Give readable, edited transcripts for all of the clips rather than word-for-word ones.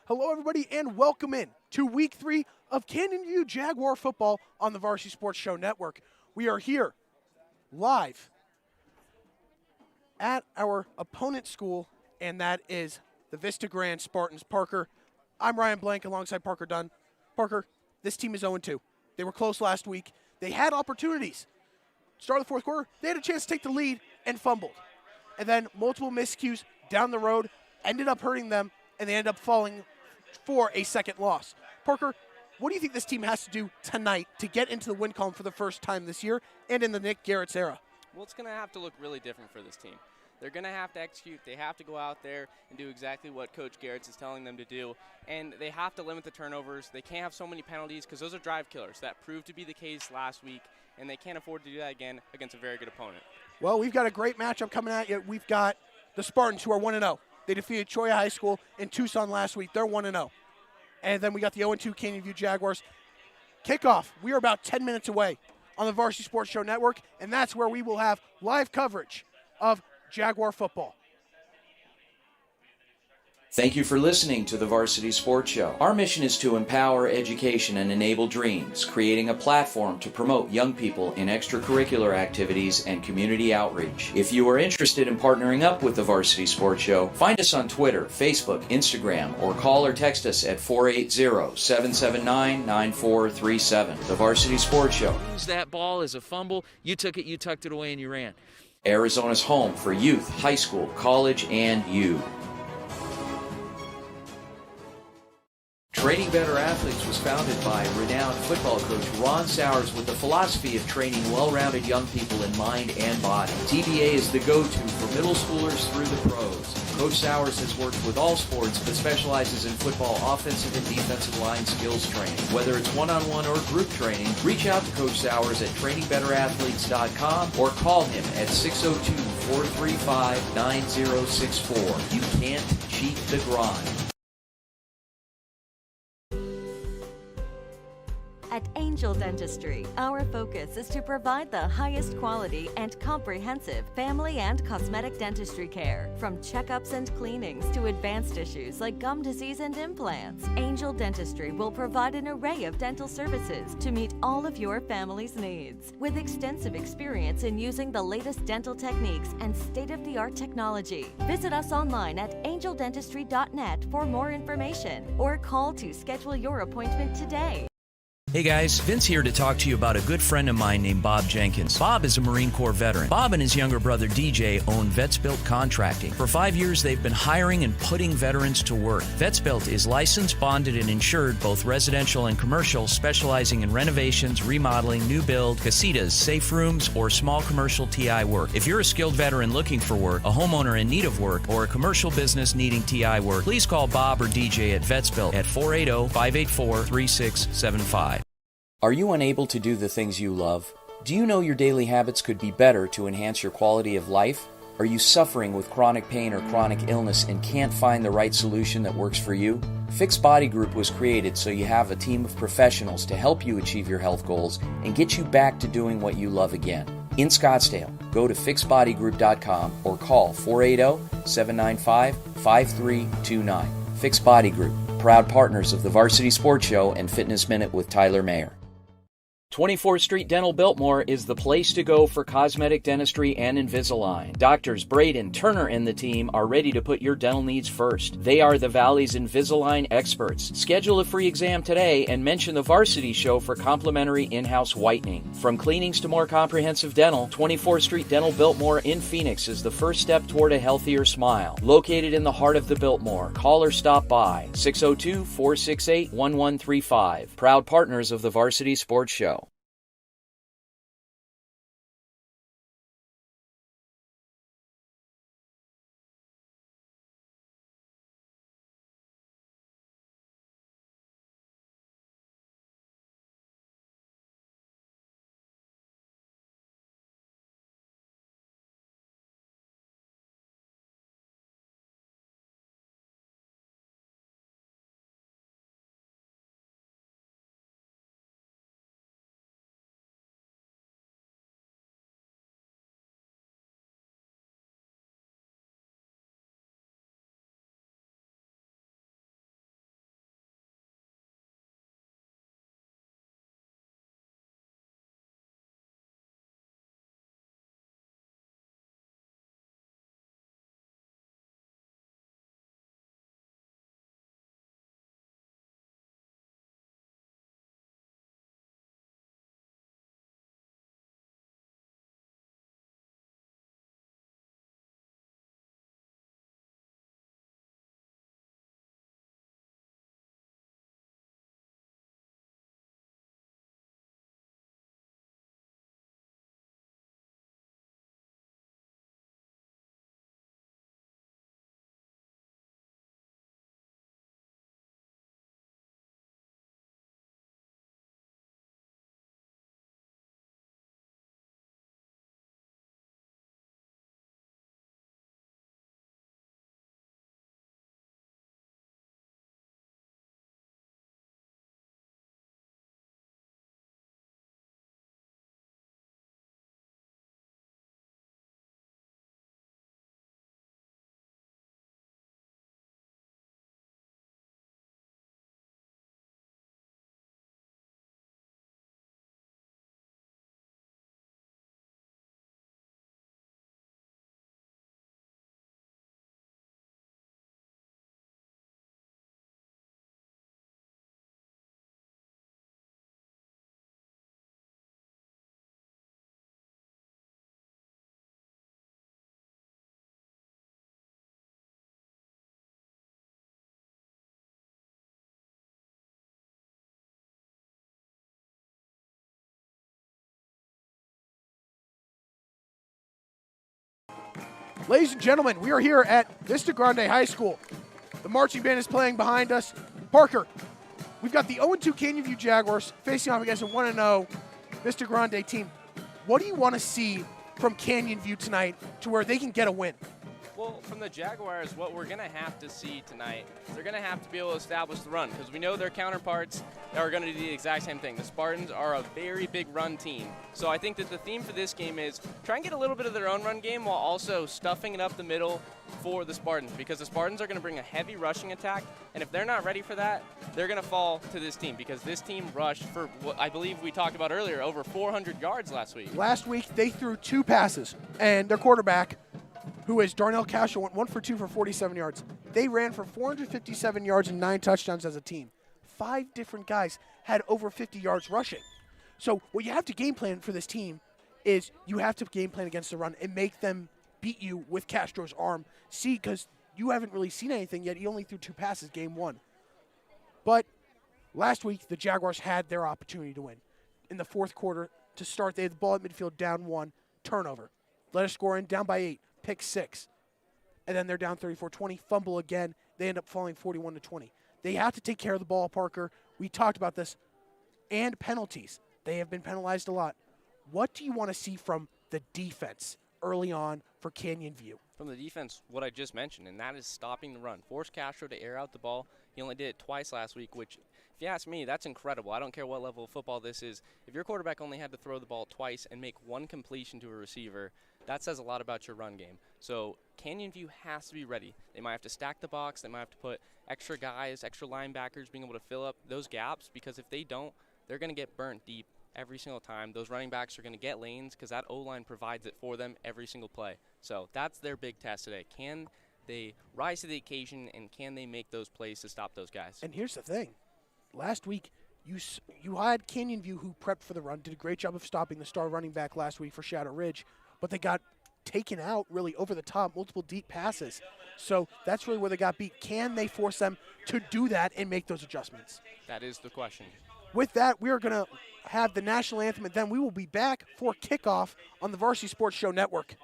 Hello, everybody, and welcome in to Week 3 of Canyonview Jaguar football on the Varsity Sports Show Network. We are here live at our opponent school, and that is the Vista Grande Spartans. Parker, I'm Ryan Blank alongside Parker Dunn. Parker, this team is 0-2. They were close last week. They had opportunities. Start of the fourth quarter, they had a chance to take the lead and fumbled. And then multiple miscues down the road ended up hurting them, and they ended up falling for a second loss. Parker, what do you think this team has to do tonight to get into the win column for the first time this year and in the Nick Garrett's era? Well, it's going to have to look really different for this team. They're going to have to execute. They have to go out there and do exactly what Coach Garrett's is telling them to do. And they have to limit the turnovers. They can't have so many penalties because those are drive killers. That proved to be the case last week, and they can't afford to do that again against a very good opponent. Well, we've got a great matchup coming at you. We've got the Spartans, who are 1-0. They defeated Troy High School in Tucson last week. They're 1-0. And then we got the 0-2 Canyonview Jaguars. Kickoff, we are about 10 minutes away on the Varsity Sports Show Network, and that's where we will have live coverage of Jaguar football. Thank you for listening to the Varsity Sports Show. Our mission is to empower education and enable dreams, creating a platform to promote young people in extracurricular activities and community outreach. If you are interested in partnering up with the Varsity Sports Show, find us on Twitter, Facebook, Instagram, or call or text us at 480-779-9437. The Varsity Sports Show. Use that ball as a fumble. You took it, you tucked it away, and you ran. Arizona's home for youth, high school, college, and you. Training Better Athletes was founded by renowned football coach Ron Sowers with the philosophy of training well-rounded young people in mind and body. TBA is the go-to for middle schoolers through the pros. Coach Sowers has worked with all sports but specializes in football offensive and defensive line skills training. Whether it's one-on-one or group training, reach out to Coach Sowers at trainingbetterAthletes.com or call him at 602-435-9064. You can't cheat the grind. At Angel Dentistry, our focus is to provide the highest quality and comprehensive family and cosmetic dentistry care. From checkups and cleanings to advanced issues like gum disease and implants, Angel Dentistry will provide an array of dental services to meet all of your family's needs. With extensive experience in using the latest dental techniques and state-of-the-art technology, visit us online at angeldentistry.net for more information or call to schedule your appointment today. Hey guys, Vince here to talk to you about a good friend of mine named Bob Jenkins. Bob is a Marine Corps veteran. Bob and his younger brother DJ own Vets Built Contracting. For 5 years, they've been hiring and putting veterans to work. Vets Built is licensed, bonded, and insured, both residential and commercial, specializing in renovations, remodeling, new build, casitas, safe rooms, or small commercial TI work. If you're a skilled veteran looking for work, a homeowner in need of work, or a commercial business needing TI work, please call Bob or DJ at Vets Built at 480-584-3675. Are you unable to do the things you love? Do you know your daily habits could be better to enhance your quality of life? Are you suffering with chronic pain or chronic illness and can't find the right solution that works for you? Fix Body Group was created so you have a team of professionals to help you achieve your health goals and get you back to doing what you love again. In Scottsdale, go to fixbodygroup.com or call 480-795-5329. Fix Body Group, proud partners of the Varsity Sports Show and Fitness Minute with Tyler Mayer. 24th Street Dental Biltmore is the place to go for cosmetic dentistry and Invisalign. Doctors Braden, Turner, and the team are ready to put your dental needs first. They are the Valley's Invisalign experts. Schedule a free exam today and mention the Varsity Show for complimentary in-house whitening. From cleanings to more comprehensive dental, 24th Street Dental Biltmore in Phoenix is the first step toward a healthier smile. Located in the heart of the Biltmore, call or stop by 602-468-1135. Proud partners of the Varsity Sports Show. Ladies and gentlemen, we are here at Vista Grande High School. The marching band is playing behind us. Parker, we've got the 0-2 Canyonview Jaguars facing off against a 1-0 Vista Grande team. What do you want to see from Canyonview tonight to where they can get a win? Well, from the Jaguars, what we're going to have to see tonight, they're going to have to be able to establish the run because we know their counterparts are going to do the exact same thing. The Spartans are a very big run team. So I think that the theme for this game is try and get a little bit of their own run game while also stuffing it up the middle for the Spartans because the Spartans are going to bring a heavy rushing attack, and if they're not ready for that, they're going to fall to this team because this team rushed for what I believe we talked about earlier, over 400 yards last week. Last week, they threw 2 passes, and their quarterback, who is Darnell Cashel, went 1 for 2 for 47 yards. They ran for 457 yards and 9 touchdowns as a team. 5 different guys had over 50 yards rushing. So what you have to game plan for this team is you have to game plan against the run and make them beat you with Castro's arm. See, because you haven't really seen anything yet. He only threw 2 passes game 1. But last week, the Jaguars had their opportunity to win. In the 4th quarter, to start, they had the ball at midfield, down 1, turnover. Let us score in, down by 8. Pick 6, and then they're down 34-20, fumble again. They end up falling 41-20. They have to take care of the ball, Parker. We talked about this. And penalties. They have been penalized a lot. What do you want to see from the defense early on for Canyonview? From the defense, what I just mentioned, and that is stopping the run. Force Castro to air out the ball. He only did it twice last week, which, if you ask me, that's incredible. I don't care what level of football this is. If your quarterback only had to throw the ball twice and make 1 completion to a receiver, that says a lot about your run game. So Canyonview has to be ready. They might have to stack the box. They might have to put extra guys, extra linebackers being able to fill up those gaps because if they don't, they're going to get burnt deep every single time. Those running backs are going to get lanes because that O-line provides it for them every single play. So that's their big test today. Can they rise to the occasion and can they make those plays to stop those guys? And here's the thing. Last week, you had Canyonview who prepped for the run, did a great job of stopping the star running back last week for Shadow Ridge, but they got taken out really over the top, multiple deep passes. So that's really where they got beat. Can they force them to do that and make those adjustments? That is the question. With that, we are going to have the national anthem, and then we will be back for kickoff on the Varsity Sports Show Network.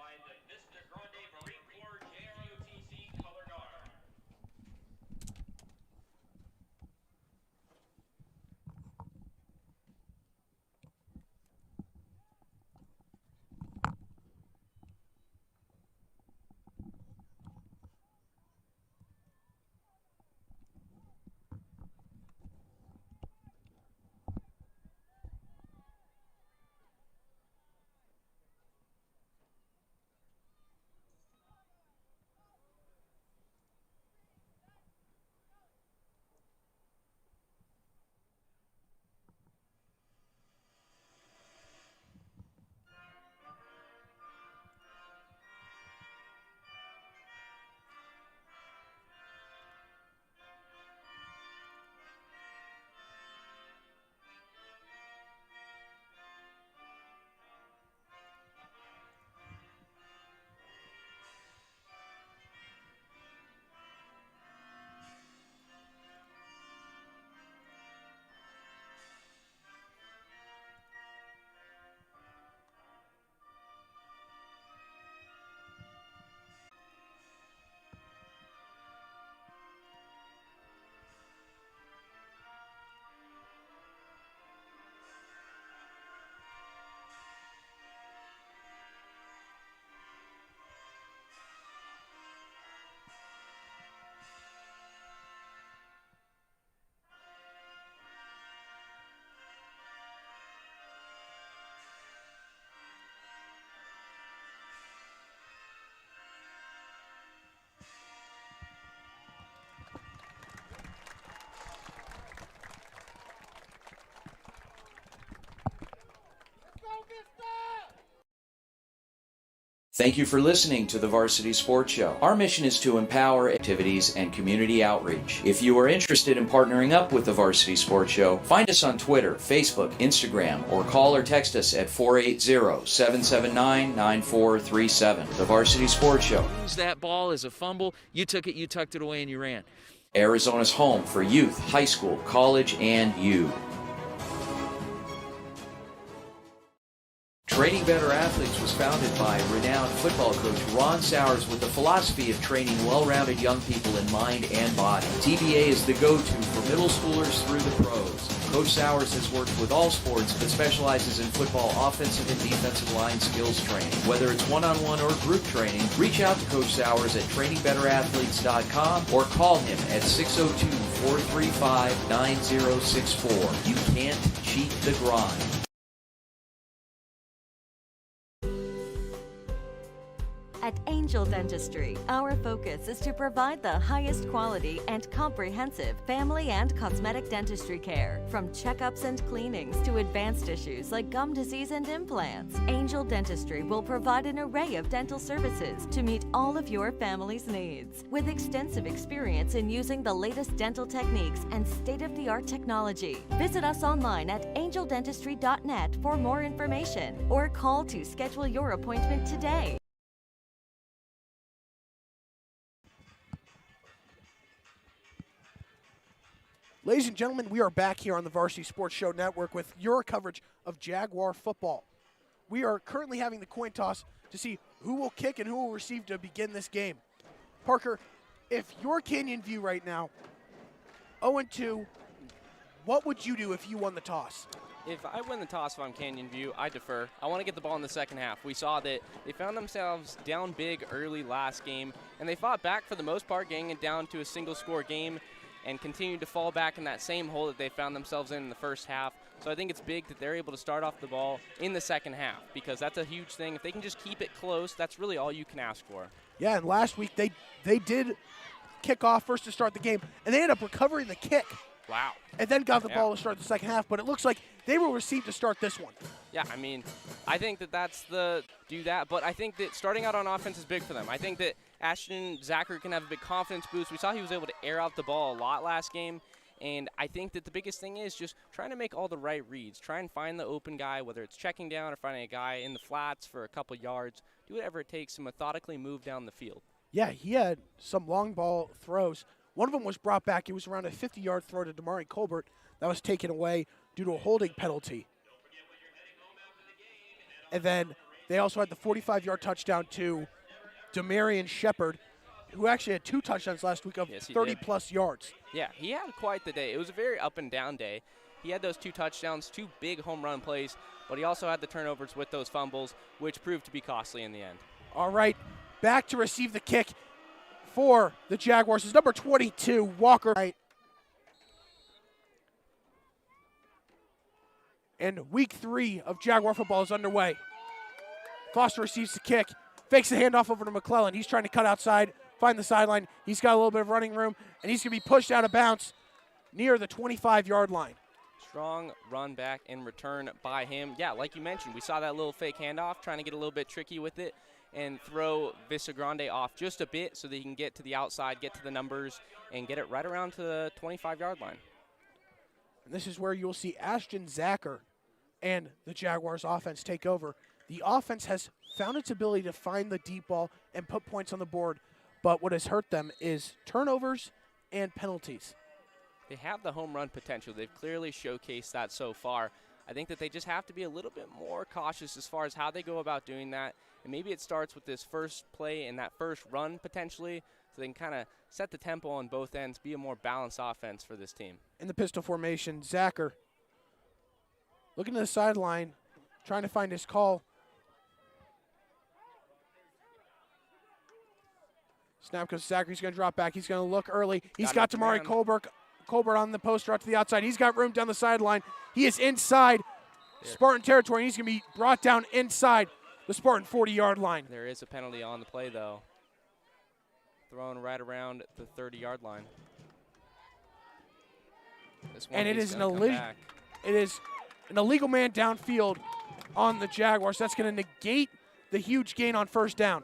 Thank you for listening to the Varsity Sports Show. Our mission is to empower activities and community outreach. If you are interested in partnering up with the Varsity Sports Show, find us on Twitter, Facebook, Instagram, or call or text us at 480-779-9437. The Varsity Sports Show. Use that ball as a fumble. You took it, you tucked it away, and you ran. Arizona's home for youth, high school, college, and you. Training Better Athletes was founded by renowned football coach Ron Sowers with the philosophy of training well-rounded young people in mind and body. TBA is the go-to for middle schoolers through the pros. Coach Sowers has worked with all sports but specializes in football offensive and defensive line skills training. Whether it's one-on-one or group training, reach out to Coach Sowers at trainingbetterAthletes.com or call him at 602-435-9064. You can't cheat the grind. At Angel Dentistry, our focus is to provide the highest quality and comprehensive family and cosmetic dentistry care. From checkups and cleanings to advanced issues like gum disease and implants, Angel Dentistry will provide an array of dental services to meet all of your family's needs. With extensive experience in using the latest dental techniques and state-of-the-art technology, visit us online at angeldentistry.net for more information or call to schedule your appointment today. Ladies and gentlemen, we are back here on the Varsity Sports Show Network with your coverage of Jaguar football. We are currently having the coin toss to see who will kick and who will receive to begin this game. Parker, if you're Canyon View right now, 0-2, what would you do if you won the toss? If I win the toss, if I'm Canyon View, I defer. I want to get the ball in the second half. We saw that they found themselves down big early last game, and they fought back for the most part, getting it down to a single-score game, and continued to fall back in that same hole that they found themselves in the first half. So I think it's big that they're able to start off the ball in the second half, because that's a huge thing. If they can just keep it close, that's really all you can ask for. Yeah, and last week they did kick off first to start the game, and they ended up recovering the kick. Wow. And then got the ball to start the second half, but it looks like they will receive to start this one. Yeah, I mean, I think that that's the do that, but I think that starting out on offense is big for them. I think that Ashton Zachary can have a big confidence boost. We saw he was able to air out the ball a lot last game, and I think that the biggest thing is just trying to make all the right reads. Try and find the open guy, whether it's checking down or finding a guy in the flats for a couple yards. Do whatever it takes to methodically move down the field. Yeah, he had some long ball throws. One of them was brought back. It was around a 50-yard throw to Damari Colbert that was taken away due to a holding penalty. And then they also had the 45-yard touchdown to Demarion Shepard, who actually had 2 touchdowns last week of 30-plus yards. Yeah, he had quite the day. It was a very up-and-down day. He had those 2 touchdowns, 2 big home run plays, but he also had the turnovers with those fumbles, which proved to be costly in the end. All right, back to receive the kick for the Jaguars is number 22, Walker. And week 3 of Jaguar football is underway. Foster receives the kick, fakes the handoff over to McClellan. He's trying to cut outside, find the sideline. He's got a little bit of running room, and he's going to be pushed out of bounds near the 25-yard line. Strong run back and return by him. Yeah, like you mentioned, we saw that little fake handoff, trying to get a little bit tricky with it and throw Vistagrande off just a bit so that he can get to the outside, get to the numbers, and get it right around to the 25-yard line. And this is where you'll see Ashton Zacher and the Jaguars offense take over. The offense has found its ability to find the deep ball and put points on the board, but what has hurt them is turnovers and penalties. They have the home run potential. They've clearly showcased that so far. I think that they just have to be a little bit more cautious as far as how they go about doing that. And maybe it starts with this first play and that first run potentially, so they can kind of set the tempo on both ends, be a more balanced offense for this team. In the pistol formation, Zacher looking to the sideline, trying to find his call. Snap goes to Zacher. He's going to drop back. He's going to look early. He's got Damari Colbert on the poster out to the outside. He's got room down the sideline. He is inside Spartan territory. He's going to be brought down inside the Spartan 40-yard line. There is a penalty on the play, though. Thrown right around the 30-yard line. And it is an illegal man downfield on the Jaguars. That's going to negate the huge gain on first down.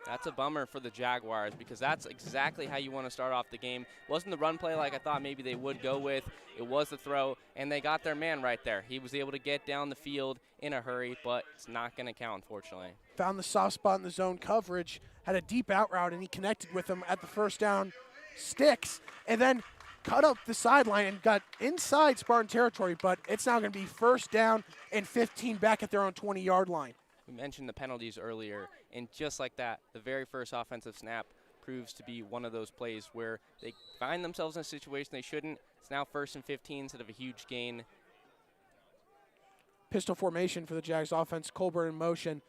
That's a bummer for the Jaguars, because that's exactly how you want to start off the game. Wasn't the run play like I thought maybe they would go with. It was the throw, and they got their man right there. He was able to get down the field in a hurry, but it's not going to count, unfortunately. Found the soft spot in the zone coverage, had a deep out route, and he connected with him at the first down sticks. And then cut up the sideline and got inside Spartan territory, but it's now going to be first down and 15 back at their own 20-yard line. We mentioned the penalties earlier, and just like that, the very first offensive snap proves to be one of those plays where they find themselves in a situation they shouldn't. It's now first and 15 instead of a huge gain. Pistol formation for the Jags offense. Colbert in motion.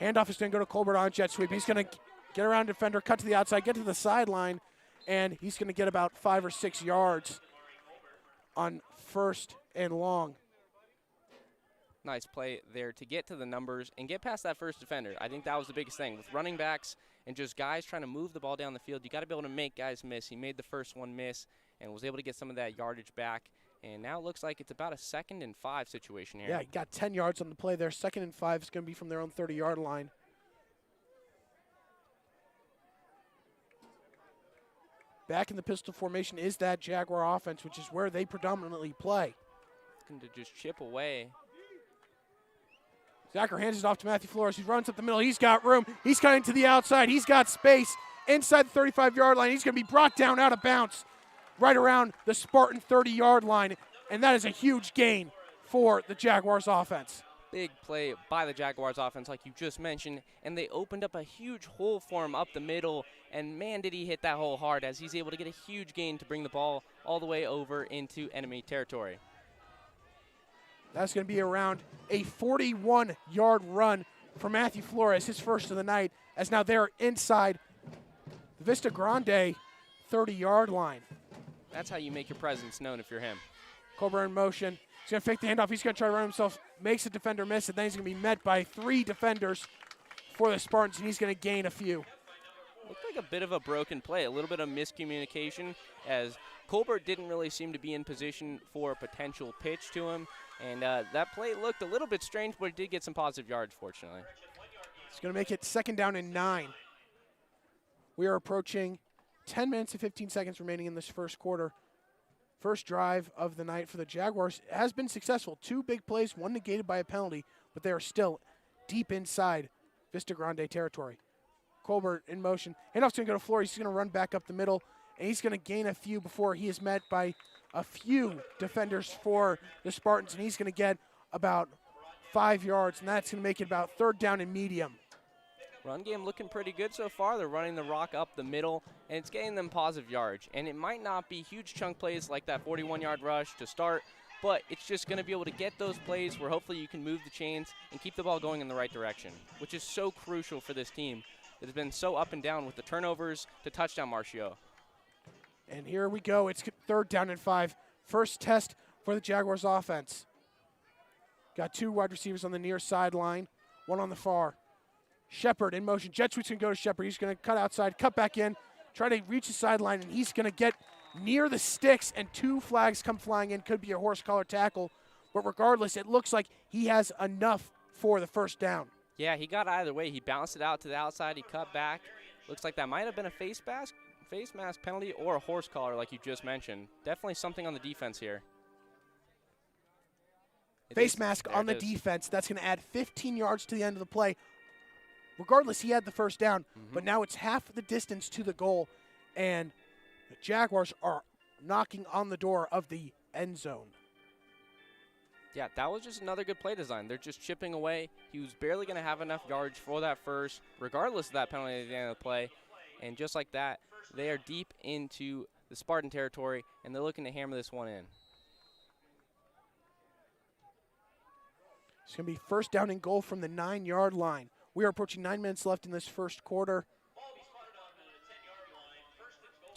Handoff is going to go to Colbert on jet sweep. He's going to get around defender, cut to the outside, get to the sideline, and he's going to get about 5 or 6 yards on first and long. Nice play there to get to the numbers and get past that first defender. I think that was the biggest thing. With running backs and just guys trying to move the ball down the field, you got to be able to make guys miss. He made the first one miss and was able to get some of that yardage back. And now it looks like it's about a 2nd and 5 situation here. Yeah, he got 10 yards on the play there. 2nd and 5 is going to be from their own 30-yard line. Back in the pistol formation is that Jaguar offense, which is where they predominantly play. Looking to just chip away. Zachary hands it off to Matthew Flores. He runs up the middle. He's got room. He's cutting to the outside. He's got space inside the 35-yard line. He's going to be brought down out of bounds right around the Spartan 30-yard line, and that is a huge gain for the Jaguars offense. Big play by the Jaguars offense, like you just mentioned, and they opened up a huge hole for him up the middle, and man, did he hit that hole hard as he's able to get a huge gain to bring the ball all the way over into enemy territory. That's going to be around a 41-yard run for Matthew Flores, his first of the night, as now they're inside the Vista Grande 30-yard line. That's how you make your presence known if you're him. Colbert in motion. He's going to fake the handoff. He's going to try to run himself, makes a defender miss, and then he's going to be met by 3 defenders for the Spartans, and he's going to gain a few. Looked like a bit of a broken play, a little bit of miscommunication, as Colbert didn't really seem to be in position for a potential pitch to him, and that play looked a little bit strange, but it did get some positive yards, fortunately. It's going to make it 2nd down and 9. We are approaching 10 minutes and 15 seconds remaining in this first quarter. First drive of the night for the Jaguars has been successful. 2 big plays, 1 negated by a penalty, but they are still deep inside Vista Grande territory. Colbert in motion. Handoff's going to go to Flores. He's going to run back up the middle, and he's going to gain a few before he is met by a few defenders for the Spartans, and he's going to get about 5 yards, and that's going to make it about 3rd down and medium. Run game looking pretty good so far. They're running the rock up the middle, and it's getting them positive yards. And it might not be huge chunk plays like that 41-yard rush to start, but it's just going to be able to get those plays where hopefully you can move the chains and keep the ball going in the right direction, which is so crucial for this team. It's been so up and down with the turnovers to touchdown ratio. And here we go. It's 3rd down and 5. First test for the Jaguars offense. Got 2 wide receivers on the near sideline, 1 on the far. Shepard in motion. Jet sweep's going to go to Shepard. He's going to cut outside, cut back in, try to reach the sideline, and he's going to get near the sticks, and 2 flags come flying in. Could be a horse collar tackle, but regardless, it looks like he has enough for the first down. Yeah, he got either way. He bounced it out to the outside. He cut back. Looks like that might have been a face mask penalty or a horse collar like you just mentioned. Definitely something on the defense here. Face mask on the defense. That's going to add 15 yards to the end of the play. Regardless, he had the first down, but now it's half the distance to the goal, and the Jaguars are knocking on the door of the end zone. Yeah, that was just another good play design. They're just chipping away. He was barely going to have enough yards for that first, regardless of that penalty at the end of the play. And just like that, they are deep into the Spartan territory, and they're looking to hammer this one in. It's going to be first down and goal from the 9-yard line. We are approaching 9 minutes left in this first quarter.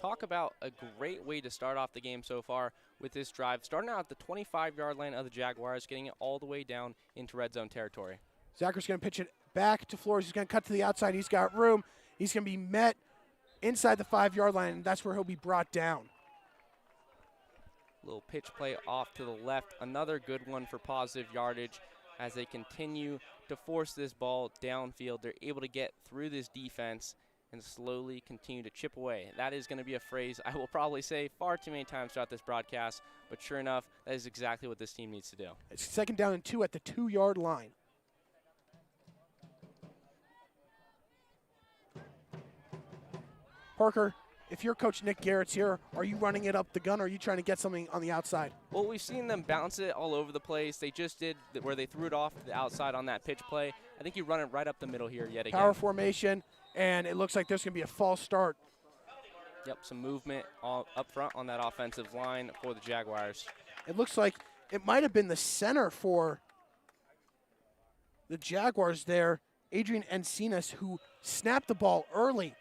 Talk about a great way to start off the game so far with this drive. Starting out at the 25-yard line of the Jaguars, getting it all the way down into red zone territory. Zachary's going to pitch it back to Flores. He's going to cut to the outside. He's got room. He's going to be met inside the 5-yard line, and that's where he'll be brought down. Little pitch play off to the left. Another good one for positive yardage as they continue to force this ball downfield. They're able to get through this defense and slowly continue to chip away. That is going to be a phrase I will probably say far too many times throughout this broadcast, but sure enough, that is exactly what this team needs to do. It's 2nd down and 2 at the 2-yard line. Parker if you're Coach Nick Garrett's here, are you running it up the gun, or are you trying to get something on the outside? Well, we've seen them bounce it all over the place. They just did where they threw it off to the outside on that pitch play. I think you run it right up the middle here yet again. Power formation, and it looks like there's going to be a false start. Yep, some movement up front on that offensive line for the Jaguars. It looks like it might have been the center for the Jaguars there, Adrian Encinas, who snapped the ball early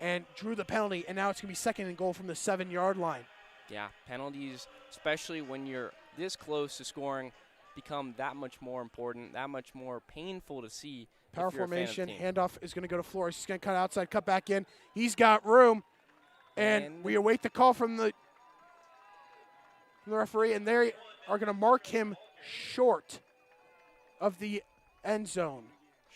and drew the penalty, and now it's going to be second and goal from the 7-yard line. Yeah, penalties, especially when you're this close to scoring, become that much more important, that much more painful to see. Power formation, handoff is going to go to Flores. He's going to cut outside, cut back in. He's got room, and we await the call from the referee, and they are going to mark him short of the end zone.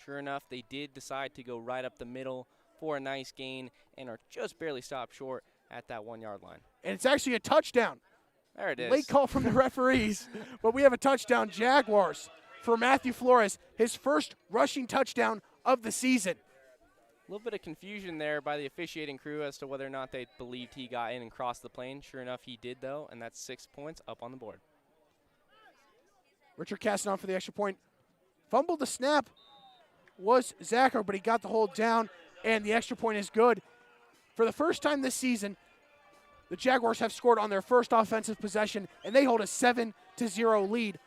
Sure enough, they did decide to go right up the middle for a nice gain and are just barely stopped short at that 1-yard line. And it's actually a touchdown. There it is. Late call from the referees, but we have a touchdown, Jaguars, for Matthew Flores, his first rushing touchdown of the season. A little bit of confusion there by the officiating crew as to whether or not they believed he got in and crossed the plane. Sure enough, he did, though, and that's 6 points up on the board. Richard casting on for the extra point. Fumbled the snap was Zacher, but he got the hold down, and the extra point is good. For the first time this season, the Jaguars have scored on their first offensive possession, and they hold a 7-0 lead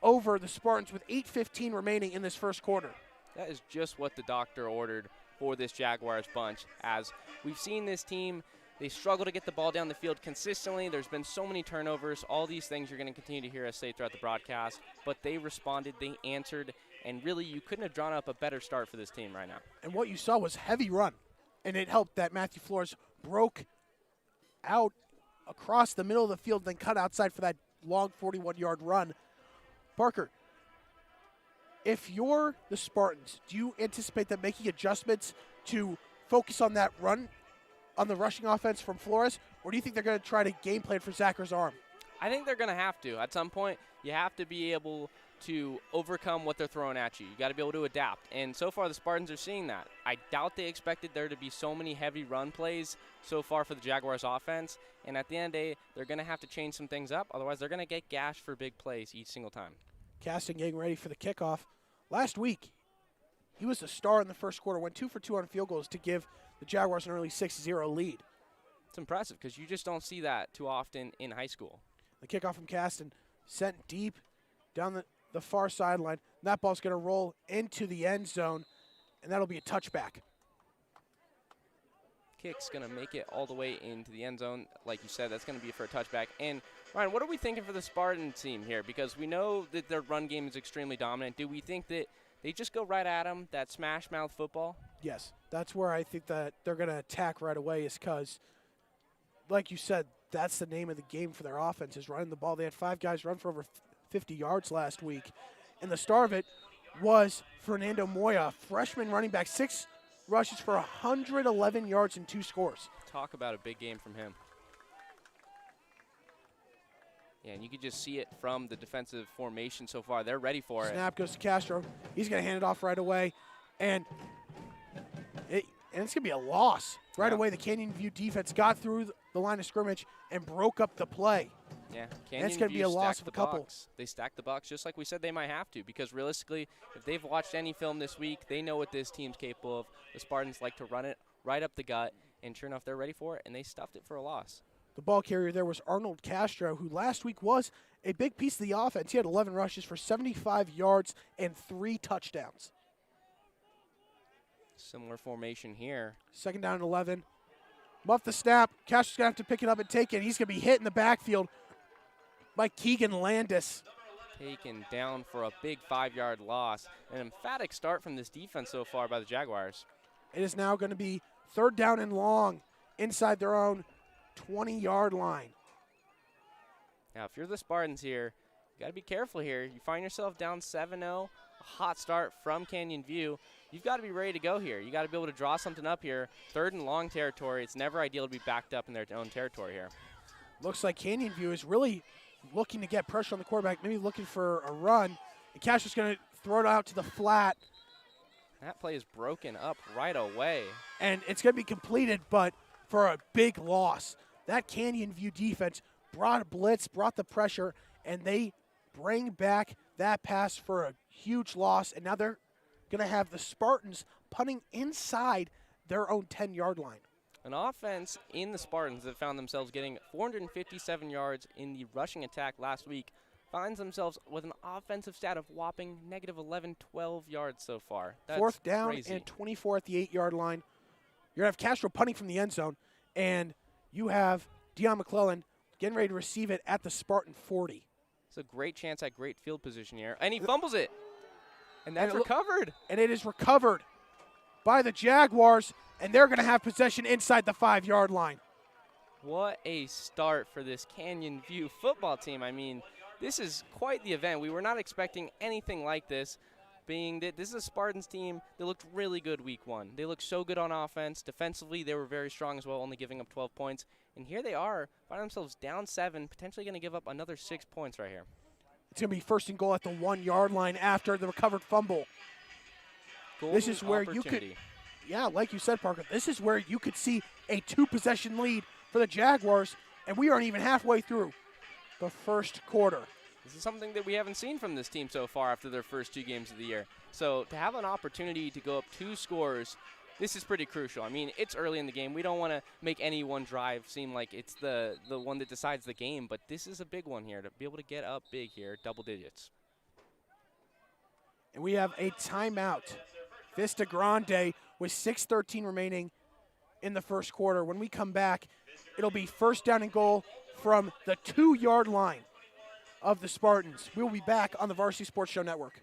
over the Spartans with 8:15 remaining in this first quarter. That is just what the doctor ordered for this Jaguars bunch. As we've seen this team, they struggle to get the ball down the field consistently. There's been so many turnovers. All these things you're going to continue to hear us say throughout the broadcast. But they responded, they answered, and really you couldn't have drawn up a better start for this team right now. And what you saw was heavy run, and it helped that Matthew Flores broke out across the middle of the field, then cut outside for that long 41-yard run. Parker, if you're the Spartans, do you anticipate them making adjustments to focus on that run on the rushing offense from Flores, or do you think they're going to try to game plan for Zacher's arm? I think they're going to have to. At some point, you have to be able to overcome what they're throwing at you. You got to be able to adapt, and so far the Spartans are seeing that. I doubt they expected there to be so many heavy run plays so far for the Jaguars offense, and at the end of the day, they're going to have to change some things up. Otherwise, they're going to get gashed for big plays each single time. Caston getting ready for the kickoff. Last week, he was the star in the first quarter, went 2 for 2 on field goals to give the Jaguars an early 6-0 lead. It's impressive because you just don't see that too often in high school. The kickoff from Caston sent deep down the far sideline. That ball's going to roll into the end zone, and that'll be a touchback. Kick's going to make it all the way into the end zone. Like you said, that's going to be for a touchback. And, Ryan, what are we thinking for the Spartan team here? Because we know that their run game is extremely dominant. Do we think that they just go right at them, that smash mouth football? Yes, that's where I think that they're going to attack right away, is because, like you said, that's the name of the game for their offense, is running the ball. They had 5 guys run for over 50 yards last week. And the star of it was Fernando Moya, freshman running back, 6 rushes for 111 yards and 2 scores. Talk about a big game from him. Yeah, and you can just see it from the defensive formation so far. They're ready for it. Snap goes to Castro. He's going to hand it off right away. And it's going to be a loss. Right away, the Canyon View defense got through the line of scrimmage and broke up the play. Yeah, and it's going to be a loss of a couple. They stacked the box just like we said they might have to, because realistically, if they've watched any film this week, they know what this team's capable of. The Spartans like to run it right up the gut, and sure enough, they're ready for it, and they stuffed it for a loss. The ball carrier there was Arnold Castro, who last week was a big piece of the offense. He had 11 rushes for 75 yards and 3 touchdowns. Similar formation here. Second down and 11. Muff the snap. Castro's going to have to pick it up and take it. He's going to be hit in the backfield by Keegan Landis. Taken down for a big 5-yard loss. An emphatic start from this defense so far by the Jaguars. It is now going to be 3rd down and long inside their own 20-yard line. Now, if you're the Spartans here, you got to be careful here. You find yourself down 7-0, a hot start from Canyon View. You've got to be ready to go here. You got to be able to draw something up here. 3rd and long territory. It's never ideal to be backed up in their own territory here. Looks like Canyon View is really looking to get pressure on the quarterback, maybe looking for a run. And Castro's going to throw it out to the flat. That play is broken up right away. And it's going to be completed, but for a big loss. That Canyon View defense brought a blitz, brought the pressure, and they bring back that pass for a huge loss. And now they're going to have the Spartans punting inside their own 10-yard line. An offense in the Spartans that found themselves getting 457 yards in the rushing attack last week finds themselves with an offensive stat of whopping negative 11, 12 yards so far. That's fourth down crazy. and 24 at the 8-yard line. You're going to have Castro punting from the end zone, and you have Deion McClellan getting ready to receive it at the Spartan 40. It's a great chance at great field position here. And he fumbles it. And that's recovered. And it is recovered by the Jaguars, and they're going to have possession inside the 5-yard line. What a start for this Canyon View football team. I mean, this is quite the event. We were not expecting anything like this, being that this is a Spartans team that looked really good week one. They looked so good on offense. Defensively, they were very strong as well, only giving up 12 points. And here they are, finding themselves down 7, potentially going to give up another 6 points right here. It's going to be first and goal at the 1-yard line after the recovered fumble. This is where you could, yeah, like you said, Parker, this is where you could see a 2-possession lead for the Jaguars, and we aren't even halfway through the first quarter. This is something that we haven't seen from this team so far after their first 2 games of the year. So to have an opportunity to go up 2 scores, this is pretty crucial. I mean, it's early in the game. We don't want to make any one drive seem like it's the one that decides the game, but this is a big one here to be able to get up big here, double digits. And we have a timeout. Vista Grande with 6:13 remaining in the first quarter. When we come back, it'll be first down and goal from the 2-yard line of the Spartans. We'll be back on the Varsity Sports Show Network.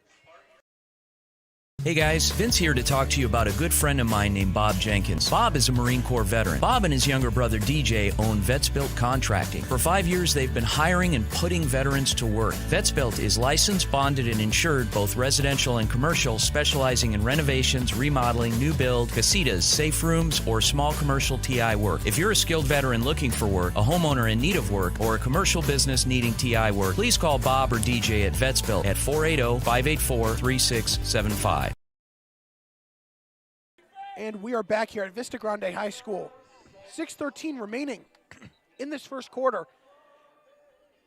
Hey guys, Vince here to talk to you about a good friend of mine named Bob Jenkins. Bob is a Marine Corps veteran. Bob and his younger brother DJ own Vets Built Contracting. For 5 years, they've been hiring and putting veterans to work. Vets Built is licensed, bonded, and insured, both residential and commercial, specializing in renovations, remodeling, new build, casitas, safe rooms, or small commercial TI work. If you're a skilled veteran looking for work, a homeowner in need of work, or a commercial business needing TI work, please call Bob or DJ at Vets Built at 480-584-3675. And we are back here at Vista Grande High School. 6:13 remaining in this first quarter.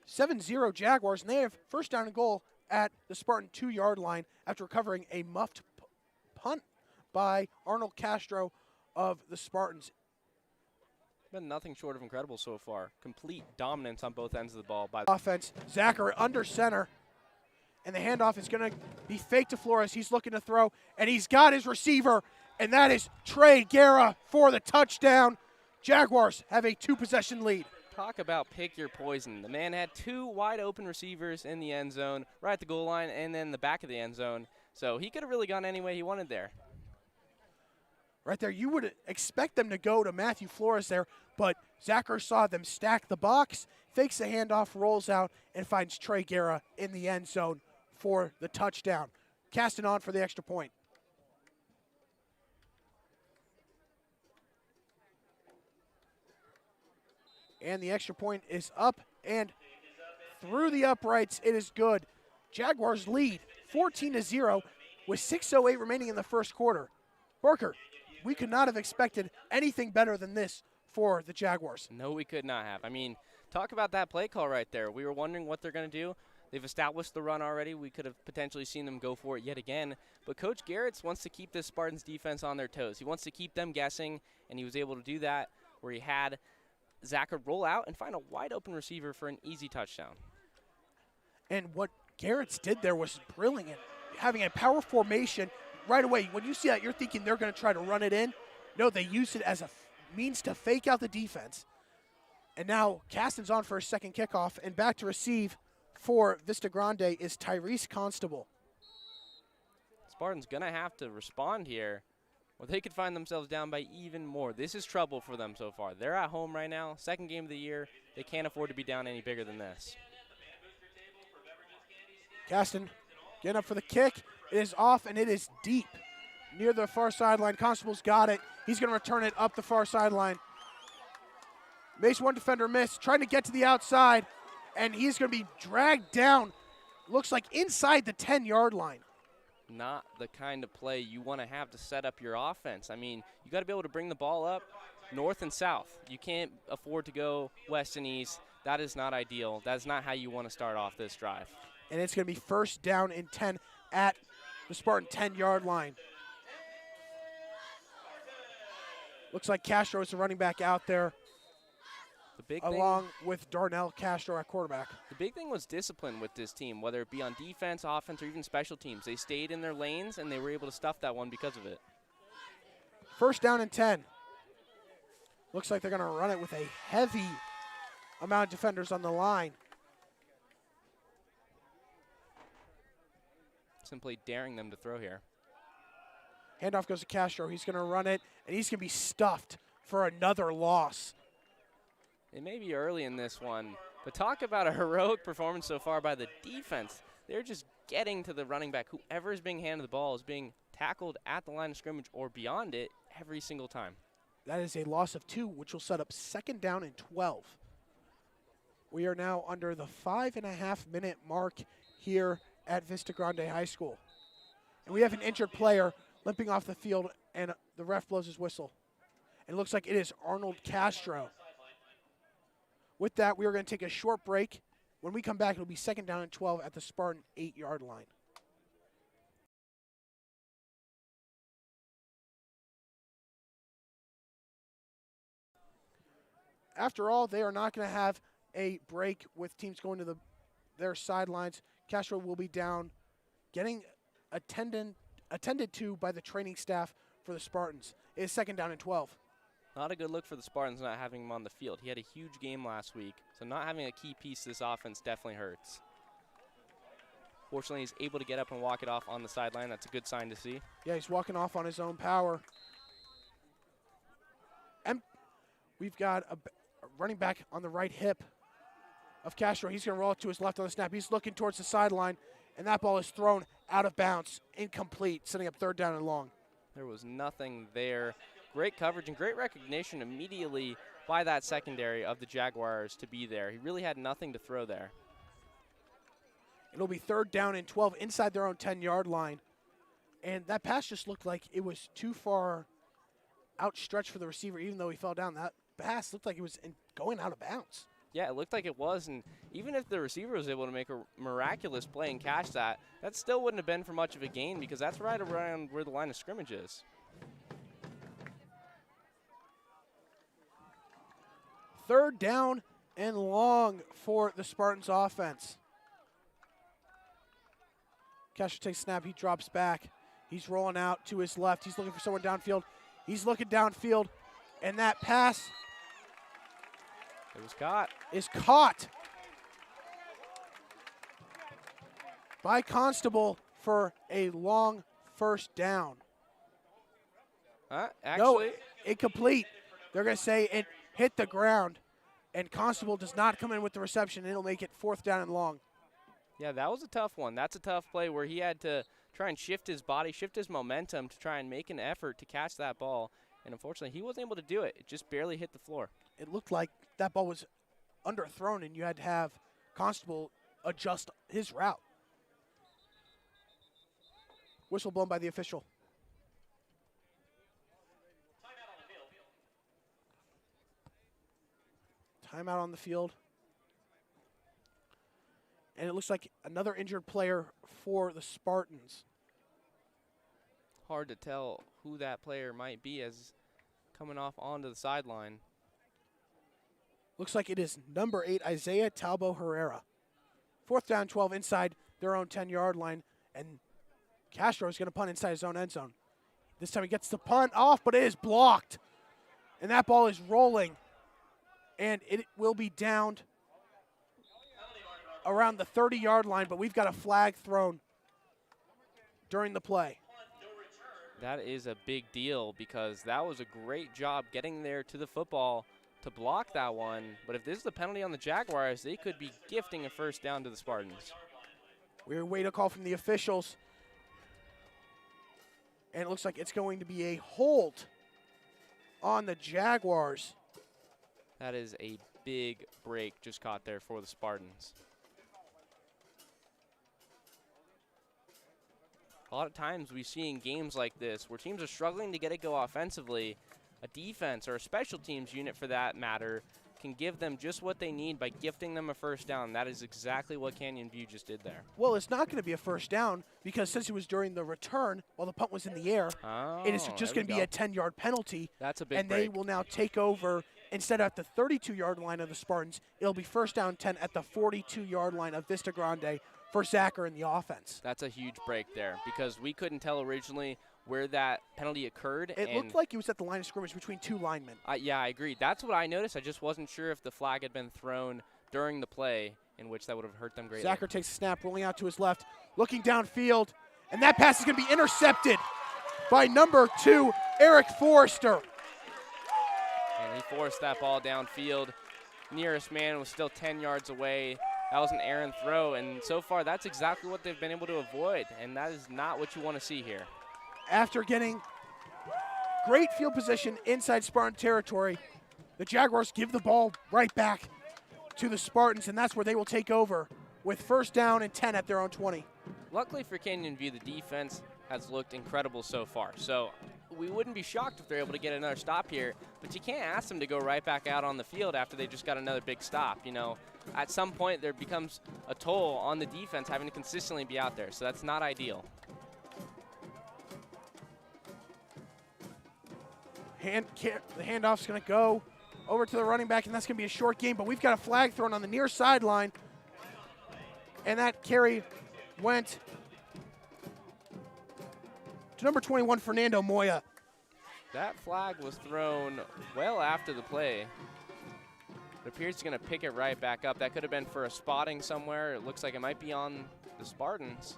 7-0 Jaguars, and they have first down and goal at the Spartan 2-yard line after recovering a muffed punt by Arnold Castro of the Spartans. Been nothing short of incredible so far. Complete dominance on both ends of the ball by the offense. Zacher under center, and the handoff is going to be fake to Flores. He's looking to throw, and he's got his receiver, and that is Trey Guerra for the touchdown. Jaguars have a 2-possession lead. Talk about pick your poison. The man had 2 wide open receivers in the end zone, right at the goal line, and then the back of the end zone. So he could have really gone any way he wanted there. Right there, you would expect them to go to Matthew Flores there, but Zacher saw them stack the box, fakes the handoff, rolls out, and finds Trey Guerra in the end zone for the touchdown. Casting on for the extra point. And the extra point is up and through the uprights. It is good. Jaguars lead 14-0 with 6:08 remaining in the first quarter. Barker, we could not have expected anything better than this for the Jaguars. No, we could not have. I mean, talk about that play call right there. We were wondering what they're going to do. They've established the run already. We could have potentially seen them go for it yet again. But Coach Garrett wants to keep this Spartans defense on their toes. He wants to keep them guessing, and he was able to do that where he had Zacher roll out and find a wide open receiver for an easy touchdown. And what Garrett's did there was brilliant. Having a power formation right away. When you see that, you're thinking they're going to try to run it in. No, they used it as a means to fake out the defense. And now Caston's on for a second kickoff, and back to receive for Vista Grande is Tyrese Constable. Spartans going to have to respond here, or they could find themselves down by even more. This is trouble for them so far. They're at home right now, second game of the year. They can't afford to be down any bigger than this. Caston getting up for the kick. It is off, and it is deep near the far sideline. Constable's got it. He's going to return it up the far sideline. Makes one defender miss, trying to get to the outside, and he's going to be dragged down, looks like inside the 10-yard line. not the kind of play you want to have to set up your offense. I mean, you got to be able to bring the ball up north and south. You can't afford to go west and east. That is not ideal. That's not how you want to start off this drive. And it's going to be first down and 10 at the Spartan 10-yard line. Looks like Castro is the running back out there, The big along with Darnell Castro at quarterback. The big thing was discipline with this team, whether it be on defense, offense, or even special teams. They stayed in their lanes, and they were able to stuff that one because of it. First down and 10. Looks like they're going to run it with a heavy amount of defenders on the line. Simply daring them to throw here. Handoff goes to Castro. He's going to run it, and he's going to be stuffed for another loss. It may be early in this one, but talk about a heroic performance so far by the defense. They're just getting to the running back. Whoever is being handed the ball is being tackled at the line of scrimmage or beyond it every single time. That is a loss of 2, which will set up second down and 12. We are now under the 5.5-minute mark here at Vista Grande High School. And we have an injured player limping off the field, and the ref blows his whistle. And it looks like it is Arnold Castro. With that, we are going to take a short break. When we come back, it'll be second down and 12 at the Spartan 8-yard line. After all, they are not going to have a break with teams going to their sidelines. Castro will be down, getting attended to by the training staff for the Spartans. It is second down and 12. Not a good look for the Spartans not having him on the field. He had a huge game last week, so not having a key piece to this offense definitely hurts. Fortunately, he's able to get up and walk it off on the sideline. That's a good sign to see. Yeah, he's walking off on his own power. And we've got a running back on the right hip of Castro. He's going to roll it to his left on the snap. He's looking towards the sideline, and that ball is thrown out of bounds, incomplete, setting up third down and long. There was nothing there. Great coverage and great recognition immediately by that secondary of the Jaguars to be there. He really had nothing to throw there. It'll be third down and 12 inside their own 10-yard line. And that pass just looked like it was too far outstretched for the receiver, even though he fell down. That pass looked like it was going out of bounds. Yeah, it looked like it was, and even if the receiver was able to make a miraculous play and catch that, that still wouldn't have been for much of a gain because that's right around where the line of scrimmage is. Third down and long for the Spartans offense. Castro takes snap, he drops back. He's rolling out to his left. He's looking for someone downfield. He's looking downfield, and that pass is caught by Constable for a long first down. Actually, incomplete. They're going to say it hit the ground, and Constable does not come in with the reception, and it'll make it fourth down and long. Yeah, that was a tough one. That's a tough play where he had to try and shift his body, shift his momentum to try and make an effort to catch that ball. And unfortunately, he wasn't able to do it. It just barely hit the floor. It looked like that ball was underthrown, and you had to have Constable adjust his route. Whistle blown by the official. Timeout on the field. And it looks like another injured player for the Spartans. Hard to tell who that player might be as coming off onto the sideline. Looks like it is number 8, Isaiah Talbo Herrera. Fourth down, 12 inside their own 10-yard line. And Castro is going to punt inside his own end zone. This time he gets the punt off, but it is blocked. And that ball is rolling. And it will be downed around the 30-yard line, but we've got a flag thrown during the play. That is a big deal because that was a great job getting there to the football to block that one. But if this is the penalty on the Jaguars, they could be gifting a first down to the Spartans. We're waiting a call from the officials. And it looks like it's going to be a hold on the Jaguars. That is a big break just caught there for the Spartans. A lot of times we see in games like this where teams are struggling to get it go offensively, a defense or a special teams unit for that matter can give them just what they need by gifting them a first down. That is exactly what Canyon View just did there. Well, it's not going to be a first down because since it was during the return while the punt was in the air, it is just going to be a 10-yard penalty. That's a big and break. they will now take over. Instead of at the 32-yard line of the Spartans, it'll be first down 10 at the 42-yard line of Vista Grande for Zacher in the offense. That's a huge break there because we couldn't tell originally where that penalty occurred. It looked like it was at the line of scrimmage between two linemen. Yeah, I agree. That's what I noticed. I just wasn't sure if the flag had been thrown during the play, in which that would have hurt them greatly. Zacher takes a snap, rolling out to his left, looking downfield, and that pass is going to be intercepted by number 2, Eric Forrester. And he forced that ball downfield. Nearest man was still 10 yards away. That was an errant throw, and so far that's exactly what they've been able to avoid, and that is not what you want to see here. After getting great field position inside Spartan territory, the Jaguars give the ball right back to the Spartans, and that's where they will take over with first down and 10 at their own 20. Luckily for Canyon View, the defense has looked incredible so far. So we wouldn't be shocked if they're able to get another stop here, but you can't ask them to go right back out on the field after they just got another big stop. You know, at some point there becomes a toll on the defense having to consistently be out there, so that's not ideal. The handoff's going to go over to the running back, and that's going to be a short game, but we've got a flag thrown on the near sideline, and that carry went to number 21, Fernando Moya. That flag was thrown well after the play. It appears he's going to pick it right back up. That could have been for a spotting somewhere. It looks like it might be on the Spartans.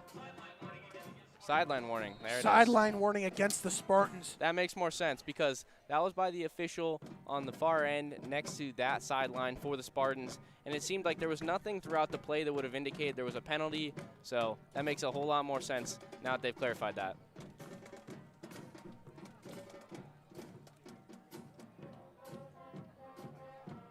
Sideline warning. There it is. Sideline warning against the Spartans. That makes more sense because that was by the official on the far end next to that sideline for the Spartans, and it seemed like there was nothing throughout the play that would have indicated there was a penalty, so that makes a whole lot more sense now that they've clarified that.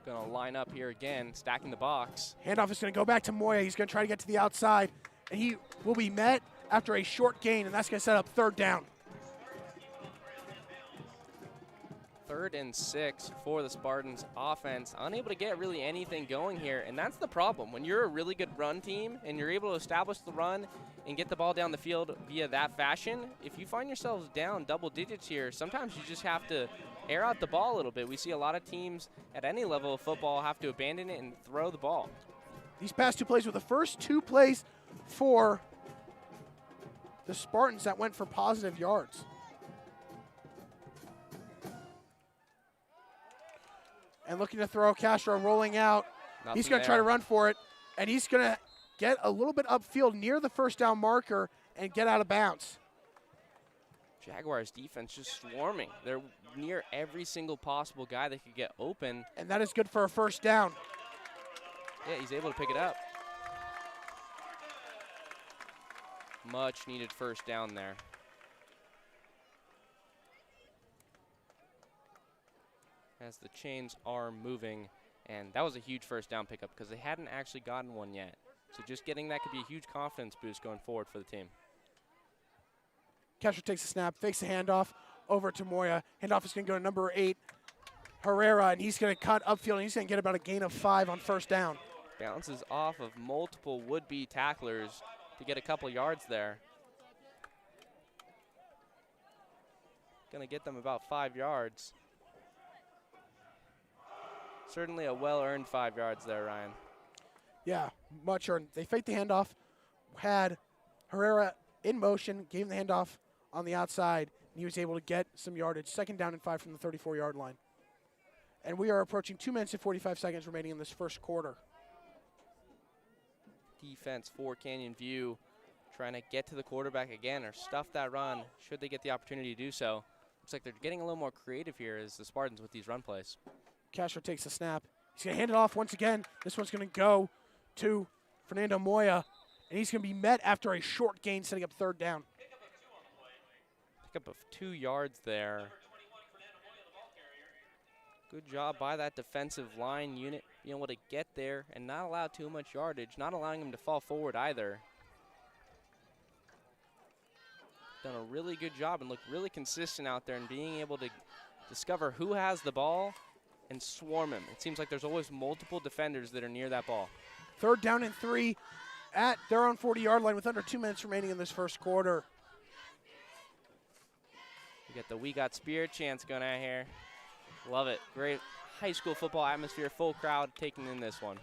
Going to line up here again, stacking the box. Handoff is going to go back to Moya. He's going to try to get to the outside, and he will be met after a short gain, and that's going to set up third down. 3rd and 6 for the Spartans offense. Unable to get really anything going here, and that's the problem. When you're a really good run team and you're able to establish the run and get the ball down the field via that fashion, if you find yourselves down double digits here, sometimes you just have to air out the ball a little bit. We see a lot of teams at any level of football have to abandon it and throw the ball. These past two plays were the first two plays for the Spartans that went for positive yards. And looking to throw, Castro rolling out. He's going to try to run for it, and he's going to get a little bit upfield near the first down marker and get out of bounds. Jaguars defense just swarming. They're near every single possible guy that could get open. And that is good for a first down. Yeah, he's able to pick it up. Much needed first down there. As the chains are moving, and that was a huge first down pickup because they hadn't actually gotten one yet. So just getting that could be a huge confidence boost going forward for the team. Castro takes a snap, fakes the handoff over to Moya. Handoff is going to go to number 8, Herrera, and he's going to cut upfield, and he's going to get about a gain of 5 on first down. Bounces off of multiple would-be tacklers to get a couple yards there. Going to get them about 5 yards. Certainly a well-earned 5 yards there, Ryan. Yeah, much earned. They faked the handoff, had Herrera in motion, gave him the handoff on the outside, and he was able to get some yardage. 2nd down and 5 from the 34-yard line. And we are approaching 2 minutes and 45 seconds remaining in this first quarter. Defense for Canyon View trying to get to the quarterback again or stuff that run should they get the opportunity to do so. Looks like they're getting a little more creative here as the Spartans with these run plays. Castro takes the snap. He's going to hand it off once again. This one's going to go to Fernando Moya, and he's going to be met after a short gain, setting up third down. Pickup of 2 yards there. Good job by that defensive line unit being able to get there and not allow too much yardage, not allowing him to fall forward either. done a really good job and looked really consistent out there and being able to discover who has the ball and swarm him. It seems like there's always multiple defenders that are near that ball. 3rd down and 3 at their own 40-yard line with under 2 minutes remaining in this first quarter. We got the We Got Spirit chants going on here. Love it. Great high school football atmosphere, full crowd taking in this one.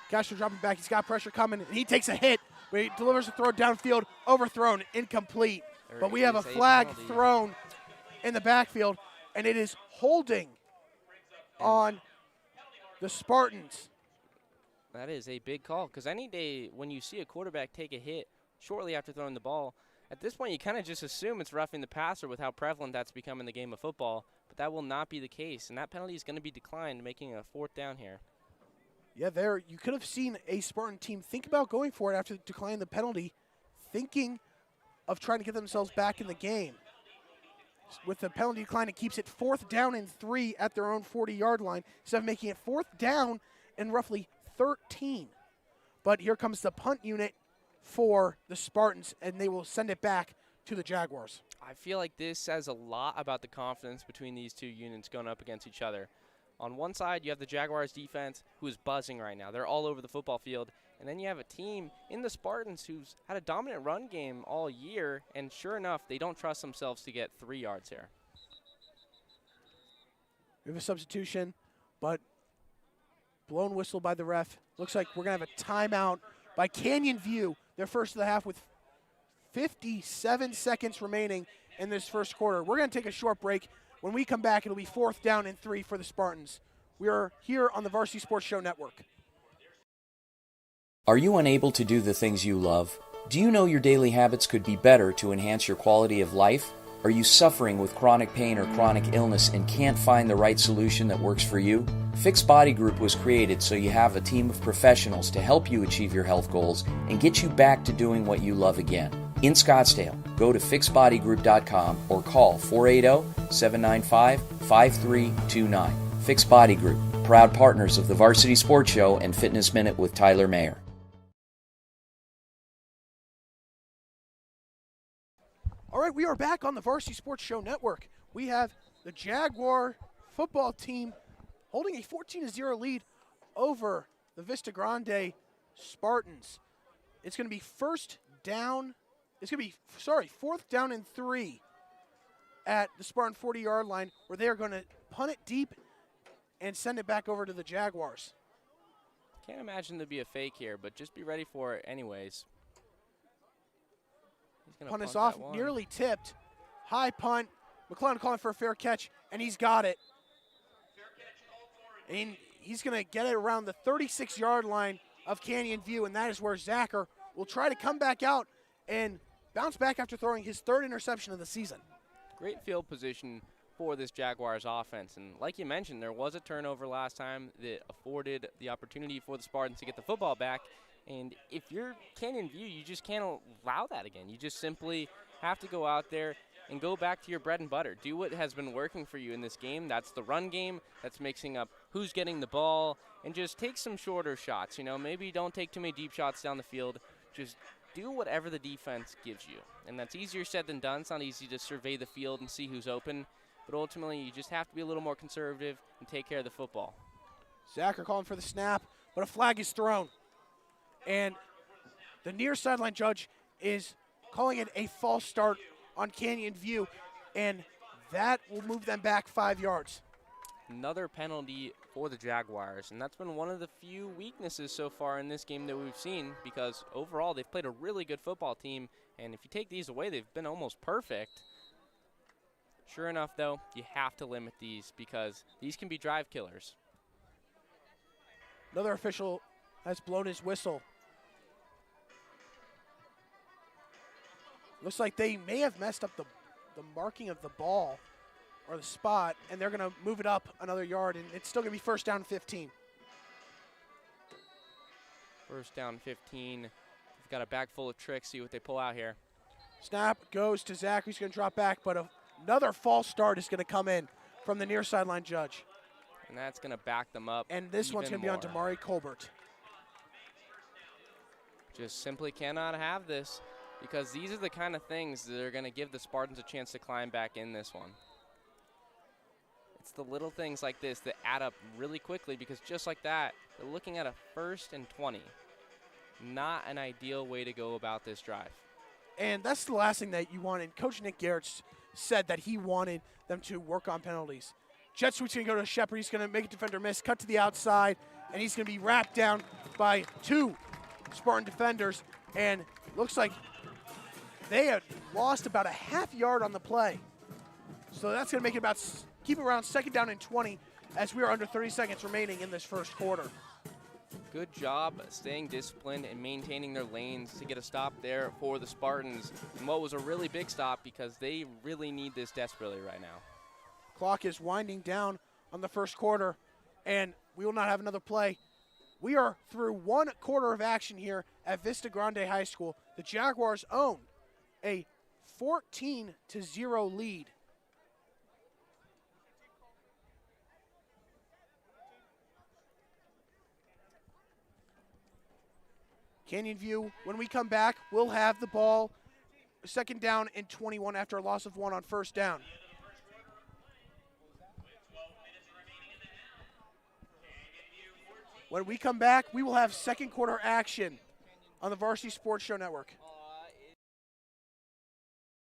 Castro dropping back. He's got pressure coming, and he takes a hit, but he delivers a throw downfield, overthrown, incomplete. But we have a flag thrown in the backfield, and it is holding on the Spartans. That is a big call, because any day when you see a quarterback take a hit shortly after throwing the ball, at this point you kind of just assume it's roughing the passer with how prevalent that's become in the game of football, but that will not be the case, and that penalty is going to be declined, making a 4th down here. Yeah, there you could have seen a Spartan team think about going for it after declining the penalty, thinking of trying to get themselves back in the game. With the penalty decline, it keeps it 4th down and 3 at their own 40-yard line, instead of making it 4th down and roughly 13. But here comes the punt unit for the Spartans, and they will send it back to the Jaguars. I feel like this says a lot about the confidence between these two units going up against each other. On one side, you have the Jaguars defense, who is buzzing right now. They're all over the football field. And then you have a team in the Spartans who's had a dominant run game all year, and sure enough, they don't trust themselves to get 3 yards here. We have a substitution, but blown whistle by the ref. Looks like we're going to have a timeout by Canyon View, their first of the half, with 57 seconds remaining in this first quarter. We're going to take a short break. When we come back, it'll be 4th down and 3 for the Spartans. We are here on the Varsity Sports Show Network. Are you unable to do the things you love? Do you know your daily habits could be better to enhance your quality of life? Are you suffering with chronic pain or chronic illness and can't find the right solution that works for you? Fix Body Group was created so you have a team of professionals to help you achieve your health goals and get you back to doing what you love again. In Scottsdale, go to fixbodygroup.com or call 480-795-5329. Fix Body Group, proud partners of the Varsity Sports Show and Fitness Minute with Tyler Mayer. All right, we are back on the Varsity Sports Show Network. We have the Jaguar football team holding a 14-0 lead over the Vista Grande Spartans. It's going to be 4th down and 3 at the Spartan 40-yard line, where they are going to punt it deep and send it back over to the Jaguars. Can't imagine there'd be a fake here, but just be ready for it anyways. Punt is off, nearly tipped. High punt. McClellan calling for a fair catch, and he's got it. And he's going to get it around the 36-yard line of Canyon View, and that is where Zacher will try to come back out and bounce back after throwing his 3rd interception of the season. Great field position for this Jaguars offense. And like you mentioned, there was a turnover last time that afforded the opportunity for the Spartans to get the football back. And if you're Canyon View, you just can't allow that again. You just simply have to go out there and go back to your bread and butter. Do what has been working for you in this game. That's the run game. That's mixing up who's getting the ball. And just take some shorter shots. You know, maybe don't take too many deep shots down the field. Just do whatever the defense gives you. And that's easier said than done. It's not easy to survey the field and see who's open. But ultimately, you just have to be a little more conservative and take care of the football. Zacher calling for the snap, but a flag is thrown. And the near sideline judge is calling it a false start on Canyon View, and that will move them back 5 yards. Another penalty for the Jaguars, and that's been one of the few weaknesses so far in this game that we've seen, because overall they've played a really good football team, and if you take these away, they've been almost perfect. Sure enough, though, you have to limit these because these can be drive killers. Another official has blown his whistle. Looks like they may have messed up the marking of the ball or the spot, and they're going to move it up another yard, and it's still going to be 1st down 15. 1st down 15. They've got a bag full of tricks. See what they pull out here. Snap goes to Zach. He's going to drop back, but another false start is going to come in from the near sideline judge. And that's going to back them up. And this one's going to be on Damari Colbert. Just simply cannot have this, because these are the kind of things that are going to give the Spartans a chance to climb back in this one. It's the little things like this that add up really quickly, because just like that, they're looking at a 1st and 20. Not an ideal way to go about this drive. And that's the last thing that you wanted. Coach Nick Garrett said that he wanted them to work on penalties. Jet sweep's going to go to Shepard. He's going to make a defender miss, cut to the outside, and he's going to be wrapped down by 2 Spartan defenders. And looks like they had lost about a half yard on the play. So that's going to make it keep it around 2nd down and 20 as we are under 30 seconds remaining in this first quarter. Good job staying disciplined and maintaining their lanes to get a stop there for the Spartans. And what was a really big stop, because they really need this desperately right now. Clock is winding down on the first quarter, and we will not have another play. We are through 1 quarter of action here at Vista Grande High School. The Jaguars own a 14-0 lead. Canyon View, when we come back, we'll have the ball 2nd down and 21 after a loss of 1 on 1st down. When we come back, we will have 2nd quarter action on the Varsity Sports Show Network.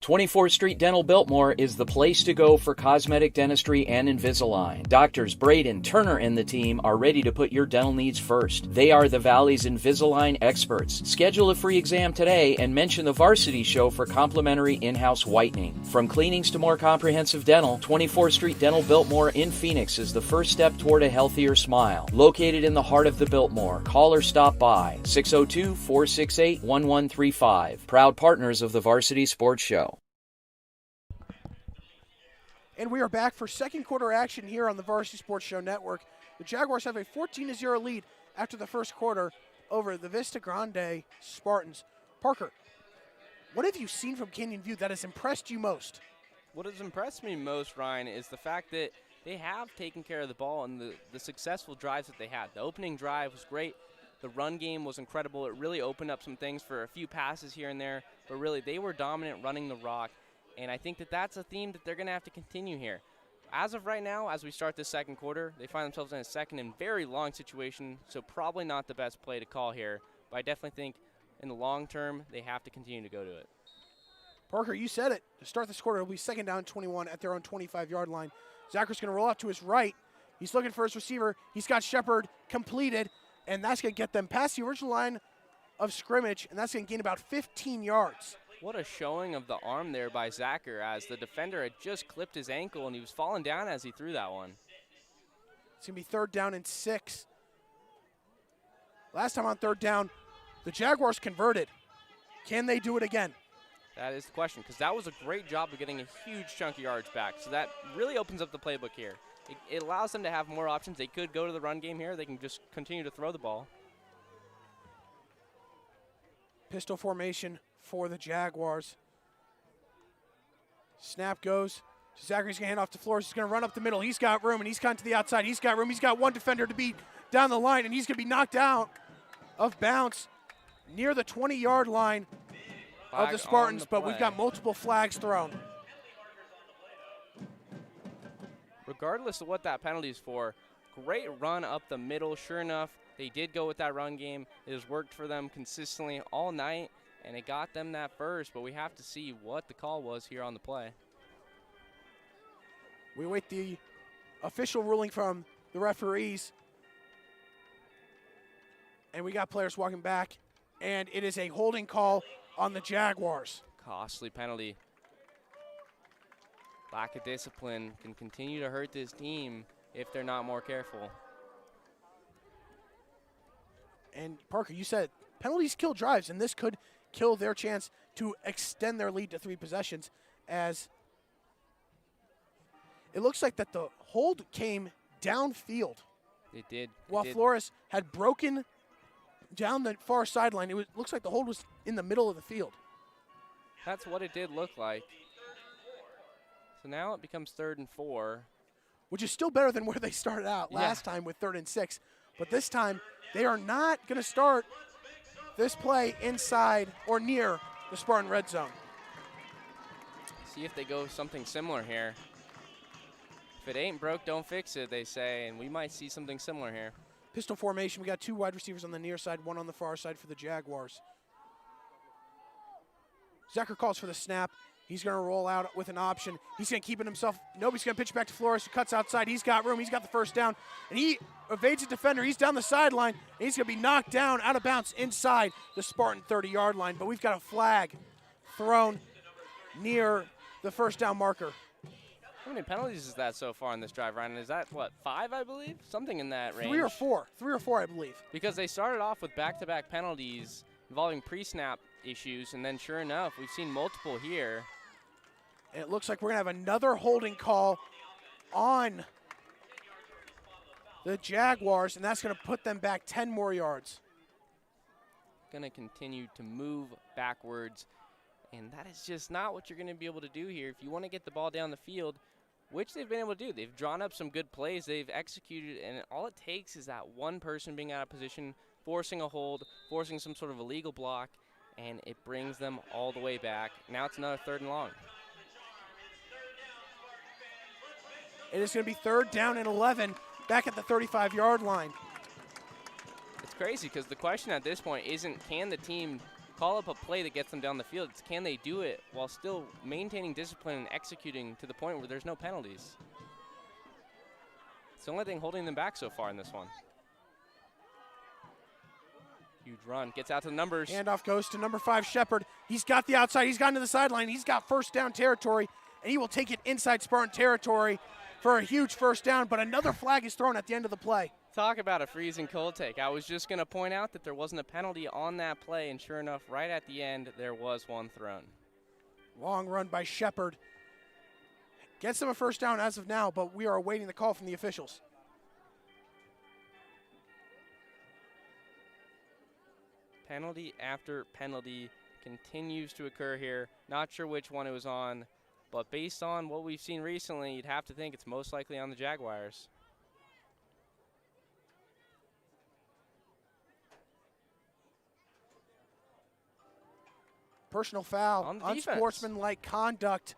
24th Street Dental Biltmore is the place to go for cosmetic dentistry and Invisalign. Doctors Braden, Turner, and the team are ready to put your dental needs first. They are the Valley's Invisalign experts. Schedule a free exam today and mention the Varsity Show for complimentary in-house whitening. From cleanings to more comprehensive dental, 24th Street Dental Biltmore in Phoenix is the first step toward a healthier smile. Located in the heart of the Biltmore, call or stop by 602-468-1135. Proud partners of the Varsity Sports Show. And we are back for 2nd quarter action here on the Varsity Sports Show Network. The Jaguars have a 14-0 lead after the first quarter over the Vista Grande Spartans. Parker, what have you seen from Canyon View that has impressed you most? What has impressed me most, Ryan, is the fact that they have taken care of the ball and the successful drives that they had. The opening drive was great. The run game was incredible. It really opened up some things for a few passes here and there, but really they were dominant running the rock. And I think that that's a theme that they're going to have to continue here. As of right now, as we start this 2nd quarter, they find themselves in a 2nd and very long situation, so probably not the best play to call here. But I definitely think in the long term, they have to continue to go to it. Parker, you said it. To start this quarter, it'll be 2nd down and 21 at their own 25-yard line. Zachar's going to roll out to his right. He's looking for his receiver. He's got Shepard completed, and that's going to get them past the original line of scrimmage, and that's going to gain about 15 yards. What a showing of the arm there by Zachar, as the defender had just clipped his ankle and he was falling down as he threw that one. It's going to be 3rd down and 6. Last time on 3rd down, the Jaguars converted. Can they do it again? That is the question, because that was a great job of getting a huge chunk of yards back. So that really opens up the playbook here. It allows them to have more options. They could go to the run game here. They can just continue to throw the ball. Pistol formation for the Jaguars. Snap goes. Zachary's going to hand off to Flores. He's going to run up the middle. He's got room, and he's kind to the outside. He's got room. He's got 1 defender to beat down the line, and he's going to be knocked out of bounds near the 20-yard line of the Spartans, but we've got multiple flags thrown. Regardless of what that penalty is for, great run up the middle. Sure enough, they did go with that run game. It has worked for them consistently all night, and it got them that first, but we have to see what the call was here on the play. We await the official ruling from the referees. And we got players walking back, and it is a holding call on the Jaguars. Costly penalty. Lack of discipline can continue to hurt this team if they're not more careful. And Parker, you said penalties kill drives, and this could kill their chance to extend their lead to 3 possessions, as it looks like that the hold came downfield. It did. While Flores had broken down the far sideline, it looks like the hold was in the middle of the field. That's what it did look like. So now it becomes 3rd and 4. which is still better than where they started out last time with 3rd and 6. But this time, they are not going to start this play inside or near the Spartan red zone. See if they go something similar here. If it ain't broke, don't fix it, they say, and we might see something similar here. Pistol formation. We got 2 wide receivers on the near side, 1 on the far side for the Jaguars. Zacher calls for the snap. He's going to roll out with an option. He's going to keep it himself. Nobody's going to pitch back to Flores, who cuts outside. He's got room. He's got the first down. And he evades a defender. He's down the sideline. And he's going to be knocked down out of bounds inside the Spartan 30-yard line. But we've got a flag thrown near the first down marker. How many penalties is that so far in this drive, Ryan? Is that, what, 5, I believe? Something in that range. 3 or 4. 3 or 4, I believe. Because they started off with back-to-back penalties involving pre-snap issues, and then sure enough, we've seen multiple here. And it looks like we're going to have another holding call on the Jaguars, and that's going to put them back 10 more yards. Going to continue to move backwards, and that is just not what you're going to be able to do here. If you want to get the ball down the field, which they've been able to do, they've drawn up some good plays, they've executed, and all it takes is that one person being out of position, forcing a hold, forcing some sort of illegal block, and it brings them all the way back. Now it's another 3rd and long. It is going to be 3rd down and 11 back at the 35-yard line. It's crazy because the question at this point isn't can the team call up a play that gets them down the field. It's can they do it while still maintaining discipline and executing to the point where there's no penalties. It's the only thing holding them back so far in this one. Huge run, gets out to the numbers. Handoff goes to number 5, Shepard. He's got the outside. He's gotten to the sideline. He's got first down territory, and he will take it inside Spartan territory for a huge first down, but another flag is thrown at the end of the play. Talk about a freezing cold take. I was just going to point out that there wasn't a penalty on that play, and sure enough, right at the end, there was one thrown. Long run by Shepard. Gets them a first down as of now, but we are awaiting the call from the officials. Penalty after penalty continues to occur here. Not sure which one it was on, but based on what we've seen recently, you'd have to think it's most likely on the Jaguars. Personal foul, on defense. Unsportsmanlike conduct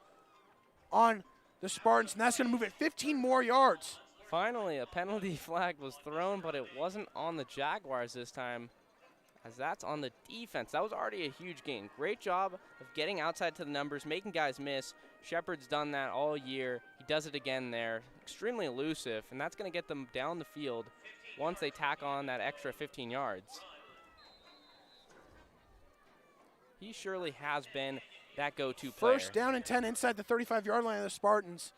on the Spartans, and that's going to move it 15 more yards. Finally, a penalty flag was thrown, but it wasn't on the Jaguars this time, as that's on the defense. That was already a huge gain. Great job of getting outside to the numbers, making guys miss. Shepard's done that all year. He does it again there. Extremely elusive, and that's going to get them down the field once they tack on that extra 15 yards. He surely has been that go-to player. First down and 10 inside the 35-yard line of the Spartans.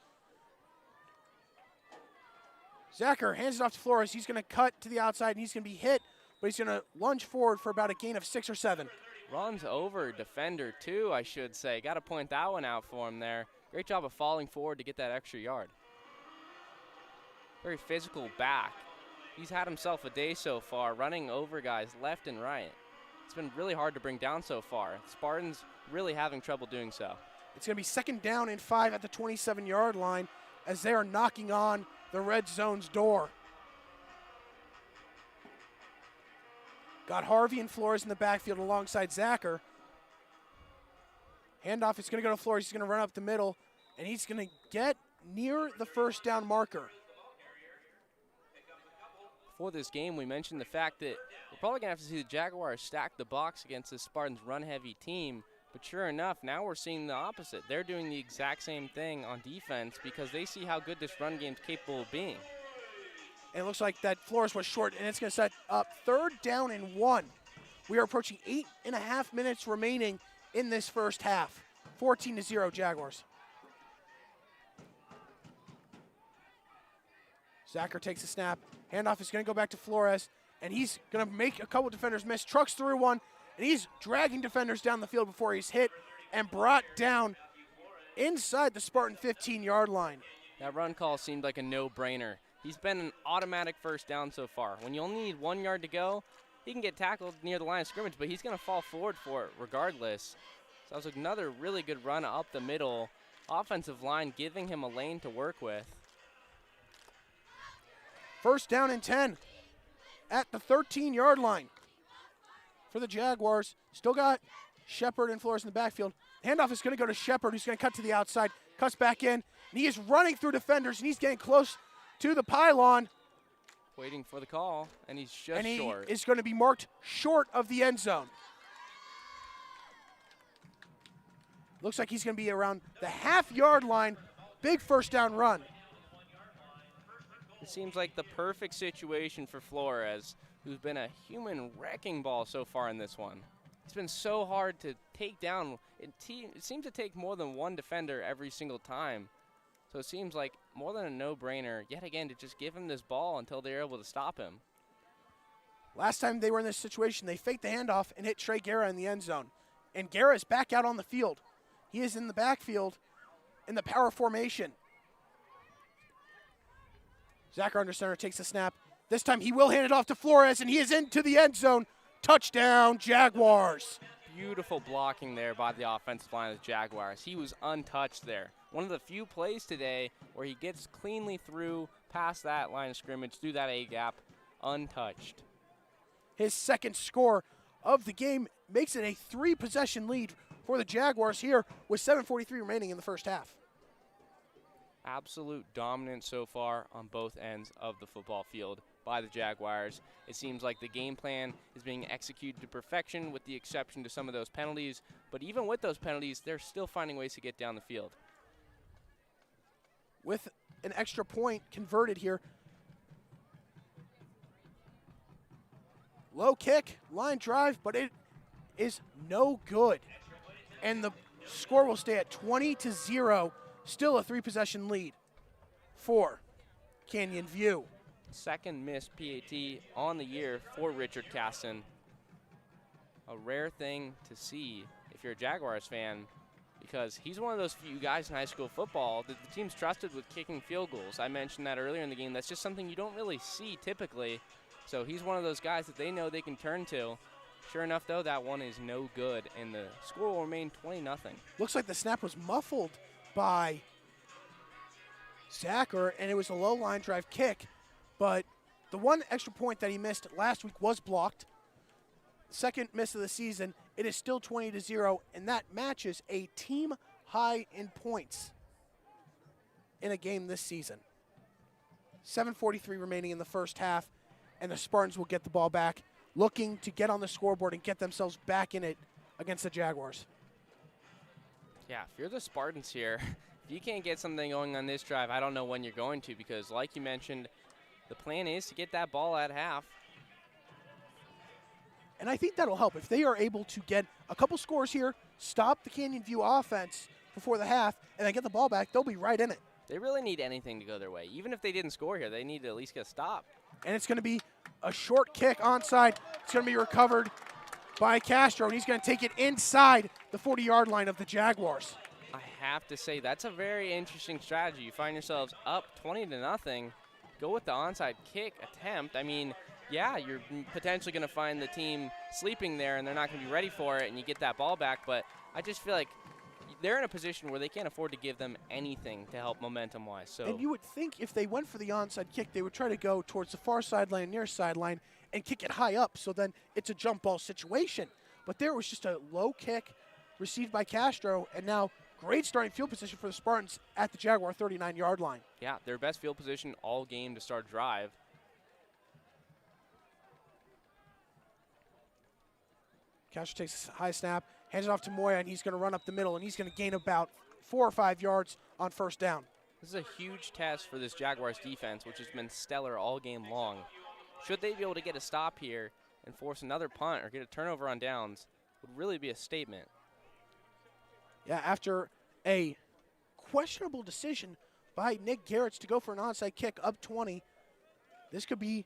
Zacher hands it off to Flores. He's going to cut to the outside, and he's going to be hit, but he's going to lunge forward for about a gain of 6 or 7. Runs over defender, too, I should say. Got to point that one out for him there. Great job of falling forward to get that extra yard. Very physical back. He's had himself a day so far, running over guys left and right. It's been really hard to bring down so far. Spartans really having trouble doing so. It's going to be 2nd down and 5 at the 27-yard line as they are knocking on the red zone's door. Got Harvey and Flores in the backfield alongside Zacher. Handoff is going to go to Flores. He's going to run up the middle, and he's going to get near the first down marker. Before this game, we mentioned the fact that we're probably going to have to see the Jaguars stack the box against the Spartans' run-heavy team. But sure enough, now we're seeing the opposite. They're doing the exact same thing on defense because they see how good this run game's capable of being. And it looks like that Flores was short, and it's going to set up 3rd down and 1. We are approaching 8.5 minutes remaining in this first half. 14-0 Jaguars. Zacher takes a snap. Handoff is going to go back to Flores, and he's going to make a couple defenders miss. Trucks through one, and he's dragging defenders down the field before he's hit and brought down inside the Spartan 15-yard line. That run call seemed like a no-brainer. He's been an automatic first down so far. When you only need 1 yard to go, he can get tackled near the line of scrimmage, but he's going to fall forward for it regardless. So that was another really good run up the middle. Offensive line giving him a lane to work with. First down and 10 at the 13-yard line for the Jaguars. Still got Shepard and Flores in the backfield. Handoff is going to go to Shepard, who's going to cut to the outside, cuts back in, and he is running through defenders, and he's getting close to the pylon. Waiting for the call, and he's just and he short. is going to be marked short of the end zone. Looks like he's going to be around the half-yard line. Big first down run. It seems like the perfect situation for Flores, who's been a human wrecking ball so far in this one. It's been so hard to take down. It seems to take more than one defender every single time. So it seems like more than a no-brainer, yet again, to just give him this ball until they're able to stop him. Last time they were in this situation, they faked the handoff and hit Trey Guerra in the end zone. And Guerra is back out on the field. He is in the backfield in the power formation. Jaguar under center takes the snap. This time he will hand it off to Flores, and he is into the end zone. Touchdown, Jaguars. Beautiful blocking there by the offensive line of the Jaguars. He was untouched there. One of the few plays today where he gets cleanly through past that line of scrimmage, through that A-gap, untouched. His second score of the game makes it a 3-possession lead for the Jaguars here with 7:43 remaining in the first half. Absolute dominance so far on both ends of the football field by the Jaguars. It seems like the game plan is being executed to perfection with the exception to some of those penalties. But even with those penalties, they're still finding ways to get down the field. With an extra point converted here. Low kick, line drive, but it is no good. And the score will stay at 20-0. Still a 3-possession lead for Canyon View. Second missed PAT on the year for Richard Casson. A rare thing to see if you're a Jaguars fan, because he's one of those few guys in high school football that the team's trusted with kicking field goals. I mentioned that earlier in the game. That's just something you don't really see typically. So he's one of those guys that they know they can turn to. Sure enough, though, that one is no good, and the score will remain 20-0. Looks like the snap was muffled by Zacher, and it was a low line drive kick. But the one extra point that he missed last week was blocked. Second miss of the season. It is still 20-0, and that matches a team high in points in a game this season. 7:43 remaining in the first half, and the Spartans will get the ball back, looking to get on the scoreboard and get themselves back in it against the Jaguars. Yeah, if you're the Spartans here, if you can't get something going on this drive, I don't know when you're going to, because like you mentioned, the plan is to get that ball at half. And I think that'll help. If they are able to get a couple scores here, stop the Canyon View offense before the half, and then get the ball back, they'll be right in it. They really need anything to go their way. Even if they didn't score here, they need to at least get a stop. And it's going to be a short kick onside. It's going to be recovered by Castro, and he's going to take it inside the 40-yard line of the Jaguars. I have to say, that's a very interesting strategy. You find yourselves up 20-0. Go with the onside kick attempt. I mean, yeah, you're potentially going to find the team sleeping there, and they're not going to be ready for it, and you get that ball back. But I just feel like they're in a position where they can't afford to give them anything to help momentum-wise. So, and you would think if they went for the onside kick, they would try to go towards the far sideline, near sideline, and kick it high up, so then it's a jump ball situation. But there was just a low kick received by Castro, and now great starting field position for the Spartans at the Jaguar 39-yard line. Yeah, their best field position all game to start drive. Castro takes a high snap, hands it off to Moya, and he's going to run up the middle, and he's going to gain about 4 or 5 yards on first down. This is a huge test for this Jaguars defense, which has been stellar all game long. Should they be able to get a stop here and force another punt or get a turnover on downs, would really be a statement. Yeah, after a questionable decision by Nick Garretts to go for an onside kick up 20, this could be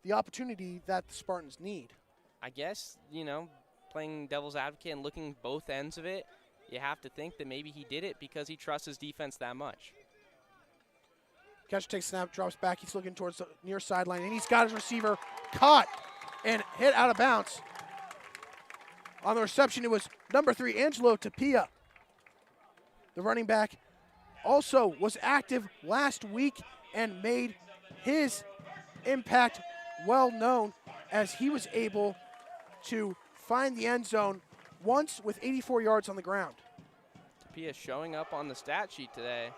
the opportunity that the Spartans need. I guess, you know, playing devil's advocate and looking both ends of it, you have to think that maybe he did it because he trusts his defense that much. Catcher takes snap, drops back. He's looking towards the near sideline, and he's got his receiver caught and hit out of bounds. On the reception, it was number 3, Angelo Tapia. The running back also was active last week and made his impact well known, as he was able to find the end zone once with 84 yards on the ground. Tapia showing up on the stat sheet today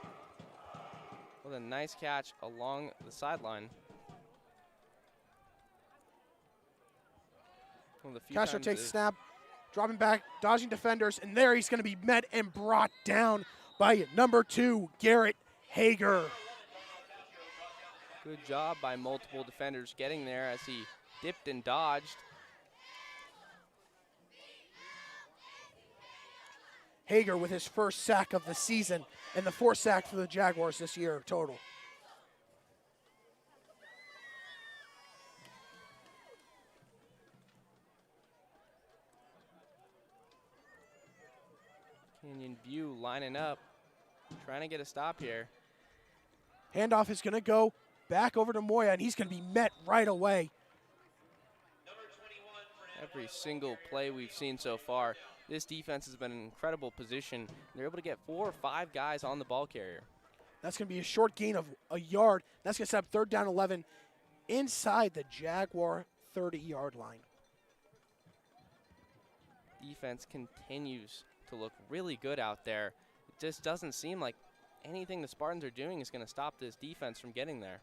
with a nice catch along the sideline. Castro takes a snap, dropping back, dodging defenders, and there he's going to be met and brought down by number 2, Garrett Hager. Good job by multiple defenders getting there as he dipped and dodged. Hager with his first sack of the season and the 4th sack for the Jaguars this year total. Canyon View lining up, trying to get a stop here. Handoff is going to go back over to Moya, and he's going to be met right away. Every single play we've seen so far, this defense has been in incredible position. They're able to get 4 or 5 guys on the ball carrier. That's going to be a short gain of a yard. That's going to set up 3rd down 11 inside the Jaguar 30-yard line. Defense continues to look really good out there. It just doesn't seem like anything the Spartans are doing is going to stop this defense from getting there.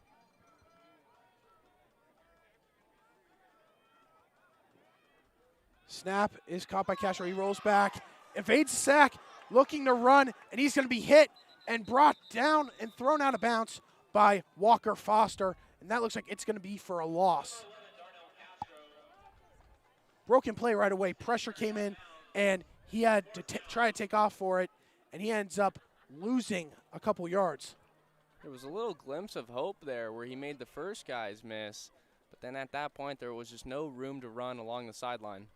Snap is caught by Castro. He rolls back, evades the sack, looking to run, and he's going to be hit and brought down and thrown out of bounds by Walker Foster, and that looks like it's going to be for a loss. Broken play right away. Pressure came in, and he had to try to take off for it, and he ends up losing a couple yards. There was a little glimpse of hope there where he made the first guys miss, but then at that point there was just no room to run along the sideline.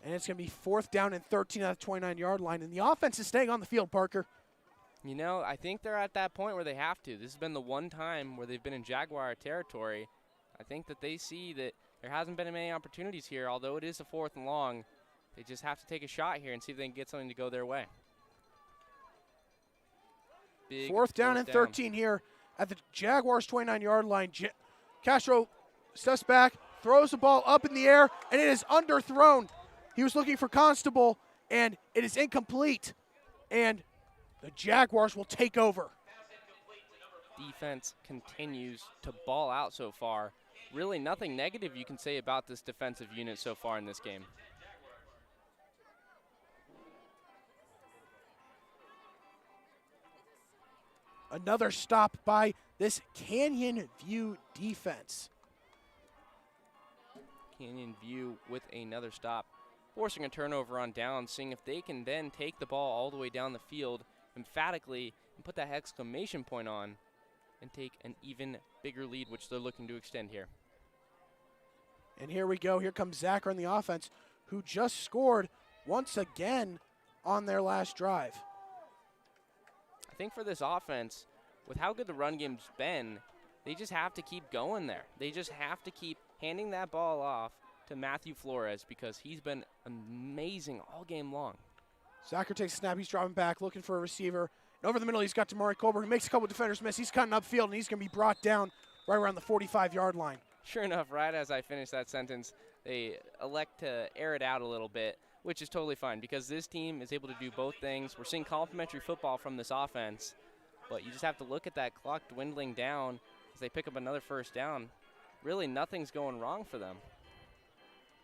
And it's going to be 4th down and 13 at the 29-yard line, and the offense is staying on the field, Parker. You know, I think they're at that point where they have to. This has been the one time where they've been in Jaguar territory. I think that they see that there hasn't been many opportunities here, although it is a 4th and long. They just have to take a shot here and see if they can get something to go their way. Big 4th down and 13 here at the Jaguars' 29-yard line. Castro steps back, throws the ball up in the air, and it is underthrown. He was looking for Constable, and it is incomplete. And the Jaguars will take over. Defense continues to ball out so far. Really nothing negative you can say about this defensive unit so far in this game. Another stop by this Canyon View defense. Canyon View with another stop, forcing a turnover on down, seeing if they can then take the ball all the way down the field emphatically and put that exclamation point on and take an even bigger lead, which they're looking to extend here. And here we go. Here comes Zach on the offense, who just scored once again on their last drive. I think for this offense, with how good the run game's been, they just have to keep going there. They just have to keep handing that ball off to Matthew Flores, because he's been amazing all game long. Zacher takes a snap. He's dropping back, looking for a receiver. And over the middle, he's got Damari Colbert, who makes a couple defenders miss. He's cutting upfield, and he's going to be brought down right around the 45-yard line. Sure enough, right as I finish that sentence, they elect to air it out a little bit, which is totally fine because this team is able to do both things. We're seeing complementary football from this offense, but you just have to look at that clock dwindling down as they pick up another 1st down. Really, nothing's going wrong for them.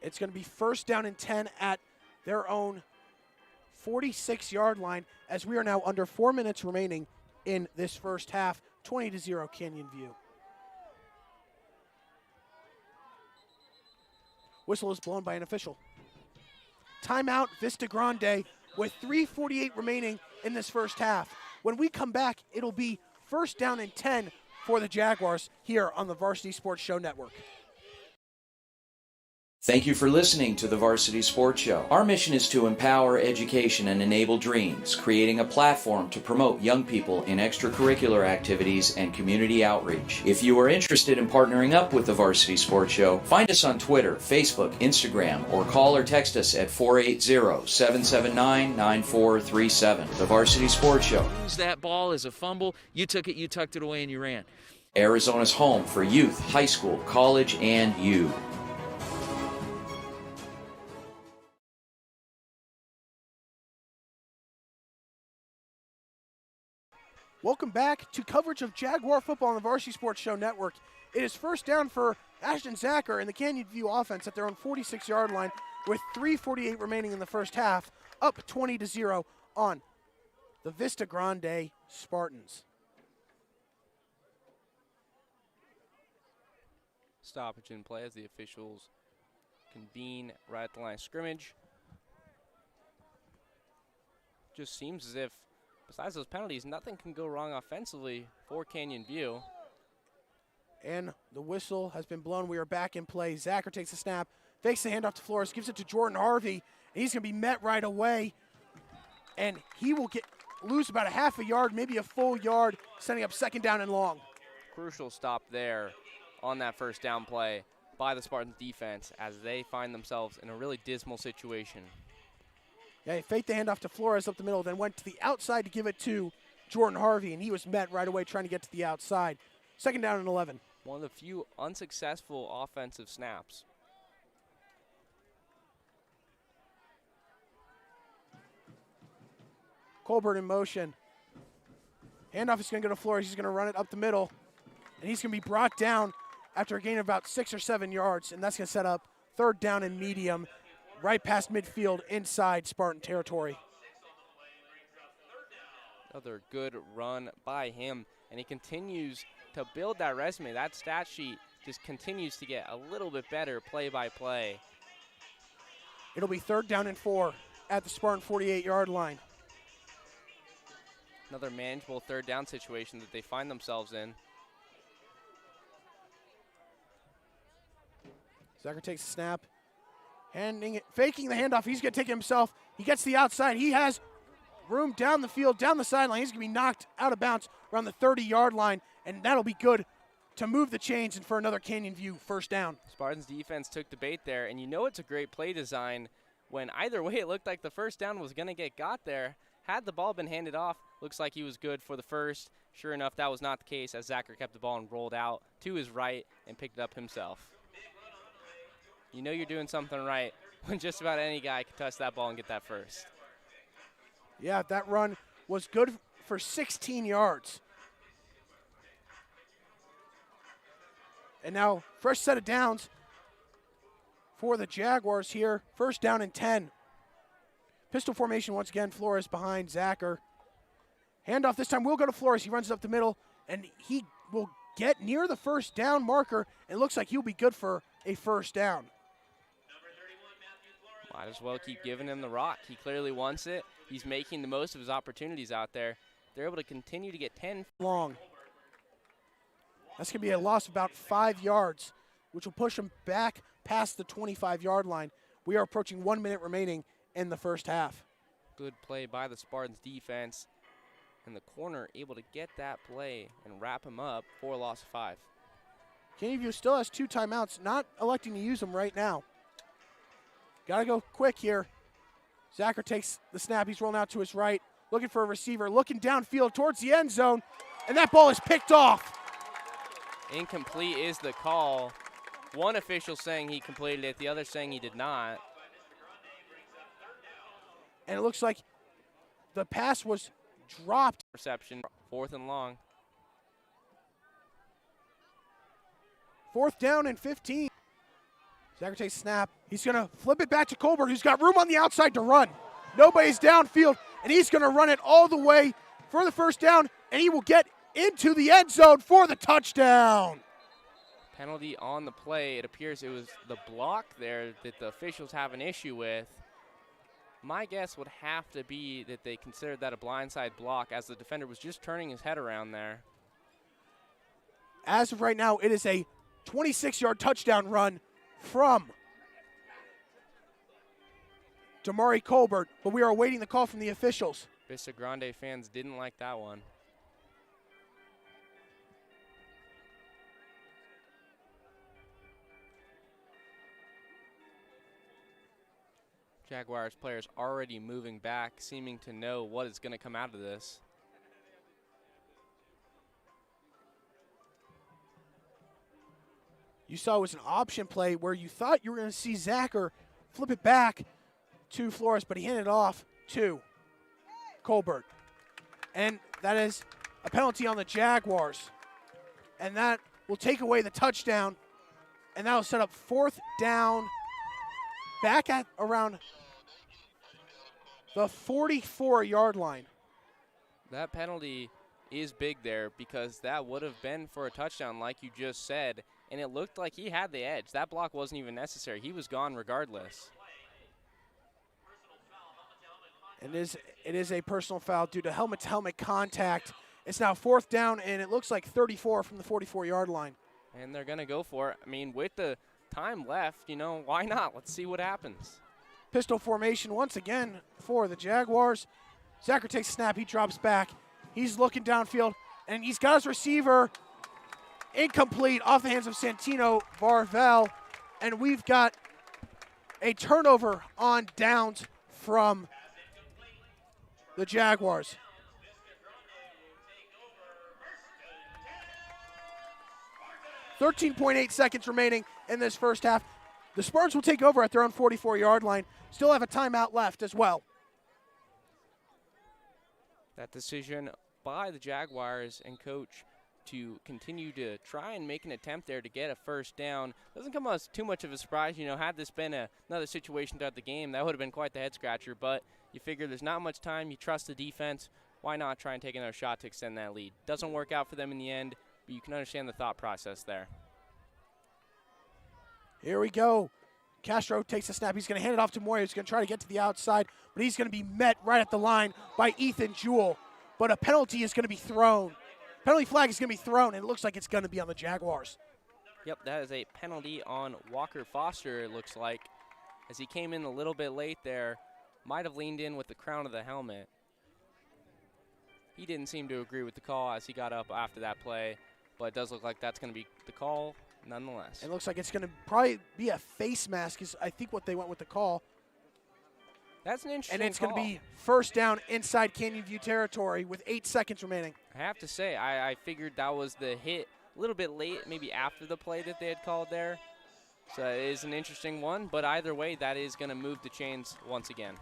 It's going to be 1st down and 10 at their own 46-yard line, as we are now under 4 minutes remaining in this first half. 20-0 Canyon View. Whistle is blown by an official. Timeout, Vista Grande, with 3:48 remaining in this first half. When we come back, it'll be 1st down and 10 for the Jaguars here on the Varsity Sports Show Network. Thank you for listening to the Varsity Sports Show. Our mission is to empower education and enable dreams, creating a platform to promote young people in extracurricular activities and community outreach. If you are interested in partnering up with the Varsity Sports Show, find us on Twitter, Facebook, Instagram, or call or text us at 480-779-9437. The Varsity Sports Show. That ball is a fumble. You took it, you tucked it away, and you ran. Arizona's home for youth, high school, college, and you. Welcome back to coverage of Jaguar football on the Varsity Sports Show Network. It is first down for Ashton Zacher and the Canyon View offense at their own 46-yard line with 3:48 remaining in the first half, up 20-0 on the Vista Grande Spartans. Stoppage in play as the officials convene right at the line of scrimmage. Just seems as if, besides those penalties, nothing can go wrong offensively for Canyon View. And the whistle has been blown. We are back in play. Zacher takes the snap, fakes the handoff to Flores, gives it to Jordan Harvey, and he's going to be met right away. And he will lose about a half a yard, maybe a full yard, setting up second down and long. Crucial stop there on that first down play by the Spartans defense as they find themselves in a really dismal situation. Yeah, he faked the handoff to Flores up the middle, then went to the outside to give it to Jordan Harvey, and he was met right away trying to get to the outside. Second down and 11. One of the few unsuccessful offensive snaps. Colbert in motion. Handoff is going to go to Flores. He's going to run it up the middle, and he's going to be brought down after a gain of about 6 or 7 yards, and that's going to set up third down and medium right past midfield inside Spartan territory. Another good run by him, and he continues to build that resume. That stat sheet just continues to get a little bit better play by play. It'll be third down and 4 at the Spartan 48-yard line. Another manageable third down situation that they find themselves in. Zacher takes the snap, faking the handoff. He's going to take it himself. He gets the outside. He has room down the field, down the sideline. He's going to be knocked out of bounds around the 30-yard line, and that'll be good to move the chains and for another Canyon View first down. Spartans defense took the bait there, and you know it's a great play design when either way it looked like the first down was going to get got there. Had the ball been handed off, looks like he was good for the first. Sure enough, that was not the case as Zacher kept the ball and rolled out to his right and picked it up himself. You know you're doing something right when just about any guy can touch that ball and get that first. Yeah, that run was good for 16 yards. And now, fresh set of downs for the Jaguars here. First down and 10. Pistol formation once again. Flores behind Zacher. Handoff this time will go to Flores. He runs it up the middle, and he will get near the first down marker, and looks like he'll be good for a first down. Might as well keep giving him the rock. He clearly wants it. He's making the most of his opportunities out there. They're able to continue to get 10 long. That's going to be a loss of about 5 yards, which will push him back past the 25-yard line. We are approaching 1 minute remaining in the first half. Good play by the Spartans defense. And the corner able to get that play and wrap him up for a loss of 5. Canyon View still has 2 timeouts, not electing to use them right now. Got to go quick here. Zacher takes the snap. He's rolling out to his right, looking for a receiver, looking downfield towards the end zone, and that ball is picked off. Incomplete is the call. One official saying he completed it, the other saying he did not. And it looks like the pass was dropped. Reception, 4th and long. 4th down and 15. Zacher takes a snap. He's going to flip it back to Colbert, who's got room on the outside to run. Nobody's downfield, and he's going to run it all the way for the first down, and he will get into the end zone for the touchdown. Penalty on the play. It appears it was the block there that the officials have an issue with. My guess would have to be that they considered that a blindside block as the defender was just turning his head around there. As of right now, it is a 26-yard touchdown run from Damari Colbert, but we are awaiting the call from the officials. Vista Grande fans didn't like that one. Jaguars players already moving back, seeming to know what is going to come out of this. you saw it was an option play where you thought you were going to see Zacher flip it back to Flores, but he handed it off to Colbert. And that is a penalty on the Jaguars. And that will take away the touchdown, and that will set up 4th down back at around the 44-yard line. That penalty is big there because that would have been for a touchdown like you just said, and it looked like he had the edge. That block wasn't even necessary. He was gone regardless. It is a personal foul due to helmet-to-helmet contact. It's now 4th down, and it looks like 34 from the 44-yard line. And they're going to go for it. I mean, with the time left, why not? Let's see what happens. Pistol formation once again for the Jaguars. Zacher takes a snap. He drops back. He's looking downfield, and he's got his receiver incomplete off the hands of Santino Varvel. And we've got a turnover on downs from the Jaguars. .8 seconds remaining in this first half. The Spartans will take over at their own 44-yard line. Still have a timeout left as well. That decision by the Jaguars and coach to continue to try and make an attempt there to get a first down doesn't come as too much of a surprise. Had this been another situation throughout the game, that would have been quite the head-scratcher. But you figure there's not much time. You trust the defense. Why not try and take another shot to extend that lead? Doesn't work out for them in the end. But you can understand the thought process there. Here we go. Castro takes a snap. He's going to hand it off to Moyer. He's going to try to get to the outside, but he's going to be met right at the line by Ethan Jewell. But a penalty is going to be thrown. Penalty flag is going to be thrown, and it looks like it's going to be on the Jaguars. Yep, that is a penalty on Walker Foster, it looks like, as he came in a little bit late there. Might have leaned in with the crown of the helmet. He didn't seem to agree with the call as he got up after that play, but it does look like that's going to be the call nonetheless. It looks like it's going to probably be a face mask is I think what they went with the call. That's an interesting And it's call. going to be first down inside Canyon View territory with 8 seconds remaining. I have to say, I figured that was the hit a little bit late, maybe after the play that they had called there. So it is an interesting one, but either way, that is going to move the chains once again.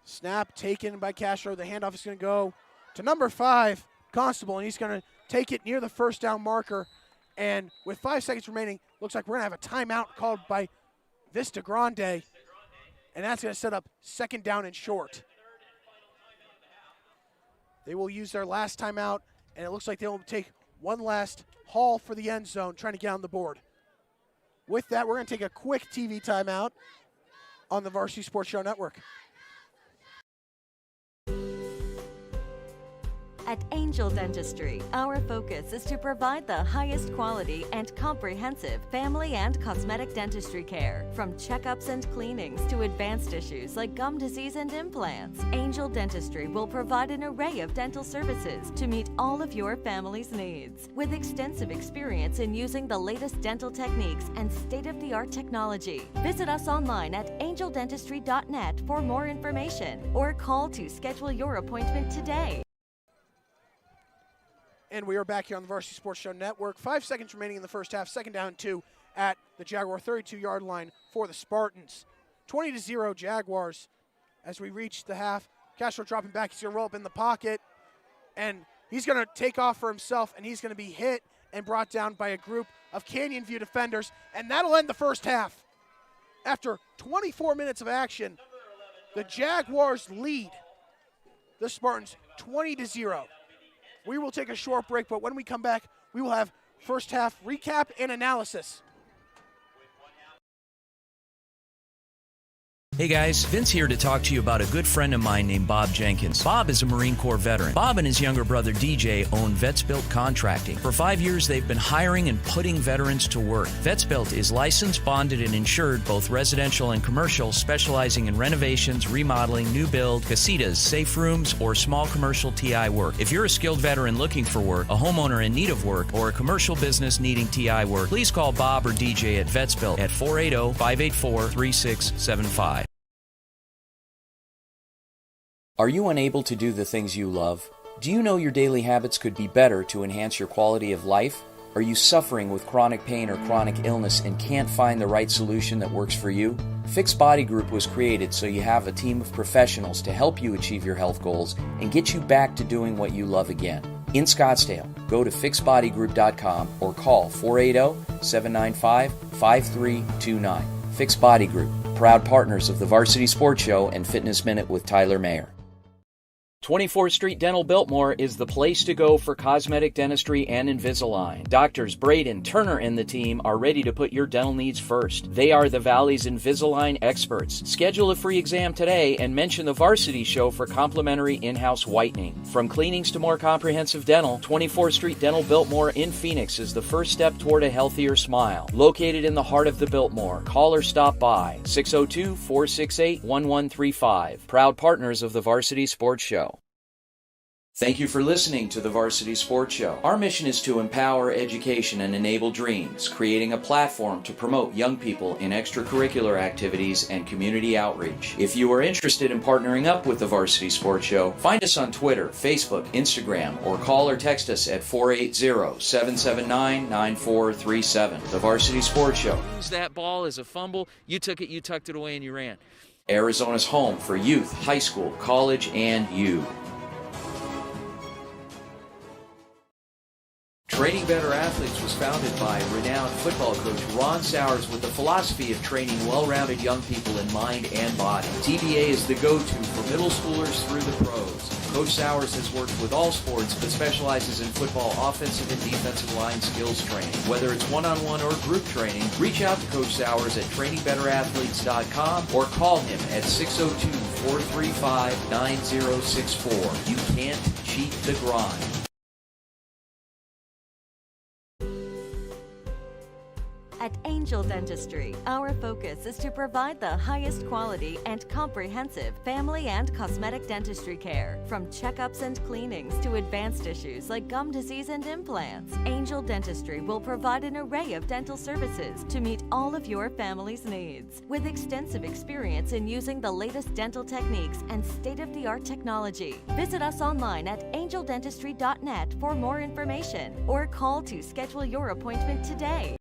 Snap taken by Castro. The handoff is going to go to number 5, Constable, and he's going to take it near the first down marker. And with 5 seconds remaining, looks like we're going to have a timeout called by Vista Grande, and that's going to set up 2nd down and short. They will use their last timeout, and it looks like they will take one last haul for the end zone, trying to get on the board. With that, we're going to take a quick TV timeout on the Varsity Sports Show Network. At Angel Dentistry, our focus is to provide the highest quality and comprehensive family and cosmetic dentistry care. From checkups and cleanings to advanced issues like gum disease and implants, Angel Dentistry will provide an array of dental services to meet all of your family's needs. With extensive experience in using the latest dental techniques and state-of-the-art technology, visit us online at angeldentistry.net for more information or call to schedule your appointment today. And we are back here on the Varsity Sports Show Network. 5 seconds remaining in the first half. 2nd down and 2 at the Jaguar 32-yard line for the Spartans. 20-0 Jaguars as we reach the half. Castro dropping back. He's going to roll up in the pocket. And he's going to take off for himself, and he's going to be hit and brought down by a group of Canyon View defenders. And that'll end the first half. After 24 minutes of action, the Jaguars lead the Spartans 20-0. We will take a short break, but when we come back, we will have first half recap and analysis. Hey guys, Vince here to talk to you about a good friend of mine named Bob Jenkins. Bob is a Marine Corps veteran. Bob and his younger brother DJ own Vets Built Contracting. For 5 years, they've been hiring and putting veterans to work. Vets Built is licensed, bonded, and insured, both residential and commercial, specializing in renovations, remodeling, new build, casitas, safe rooms, or small commercial TI work. If you're a skilled veteran looking for work, a homeowner in need of work, or a commercial business needing TI work, please call Bob or DJ at Vets Built at 480-584-3675. Are you unable to do the things you love? Do you know your daily habits could be better to enhance your quality of life? Are you suffering with chronic pain or chronic illness and can't find the right solution that works for you? Fixed Body Group was created so you have a team of professionals to help you achieve your health goals and get you back to doing what you love again. In Scottsdale, go to fixedbodygroup.com or call 480-795-5329. Fixed Body Group, proud partners of the Varsity Sports Show and Fitness Minute with Tyler Mayer. 24th Street Dental Biltmore is the place to go for cosmetic dentistry and Invisalign. Doctors Braden, Turner, and the team are ready to put your dental needs first. They are the Valley's Invisalign experts. Schedule a free exam today and mention the Varsity Show for complimentary in-house whitening. From cleanings to more comprehensive dental, 24th Street Dental Biltmore in Phoenix is the first step toward a healthier smile. Located in the heart of the Biltmore, call or stop by 602-468-1135. Proud partners of the Varsity Sports Show. Thank you for listening to the Varsity Sports Show. Our mission is to empower education and enable dreams, creating a platform to promote young people in extracurricular activities and community outreach. If you are interested in partnering up with the Varsity Sports Show, find us on Twitter, Facebook, Instagram, or call or text us at 480-779-9437. The Varsity Sports Show. Lose that ball as a fumble. You took it, you tucked it away, and you ran. Arizona's home for youth, high school, college, and you. Training Better Athletes was founded by renowned football coach Ron Sowers with the philosophy of training well-rounded young people in mind and body. TBA is the go-to for middle schoolers through the pros. Coach Sowers has worked with all sports but specializes in football offensive and defensive line skills training. Whether it's one-on-one or group training, reach out to Coach Sowers at trainingbetterAthletes.com or call him at 602-435-9064. You can't cheat the grind. At Angel Dentistry, our focus is to provide the highest quality and comprehensive family and cosmetic dentistry care. From checkups and cleanings to advanced issues like gum disease and implants, Angel Dentistry will provide an array of dental services to meet all of your family's needs. With extensive experience in using the latest dental techniques and state-of-the-art technology, visit us online at angeldentistry.net for more information or call to schedule your appointment today.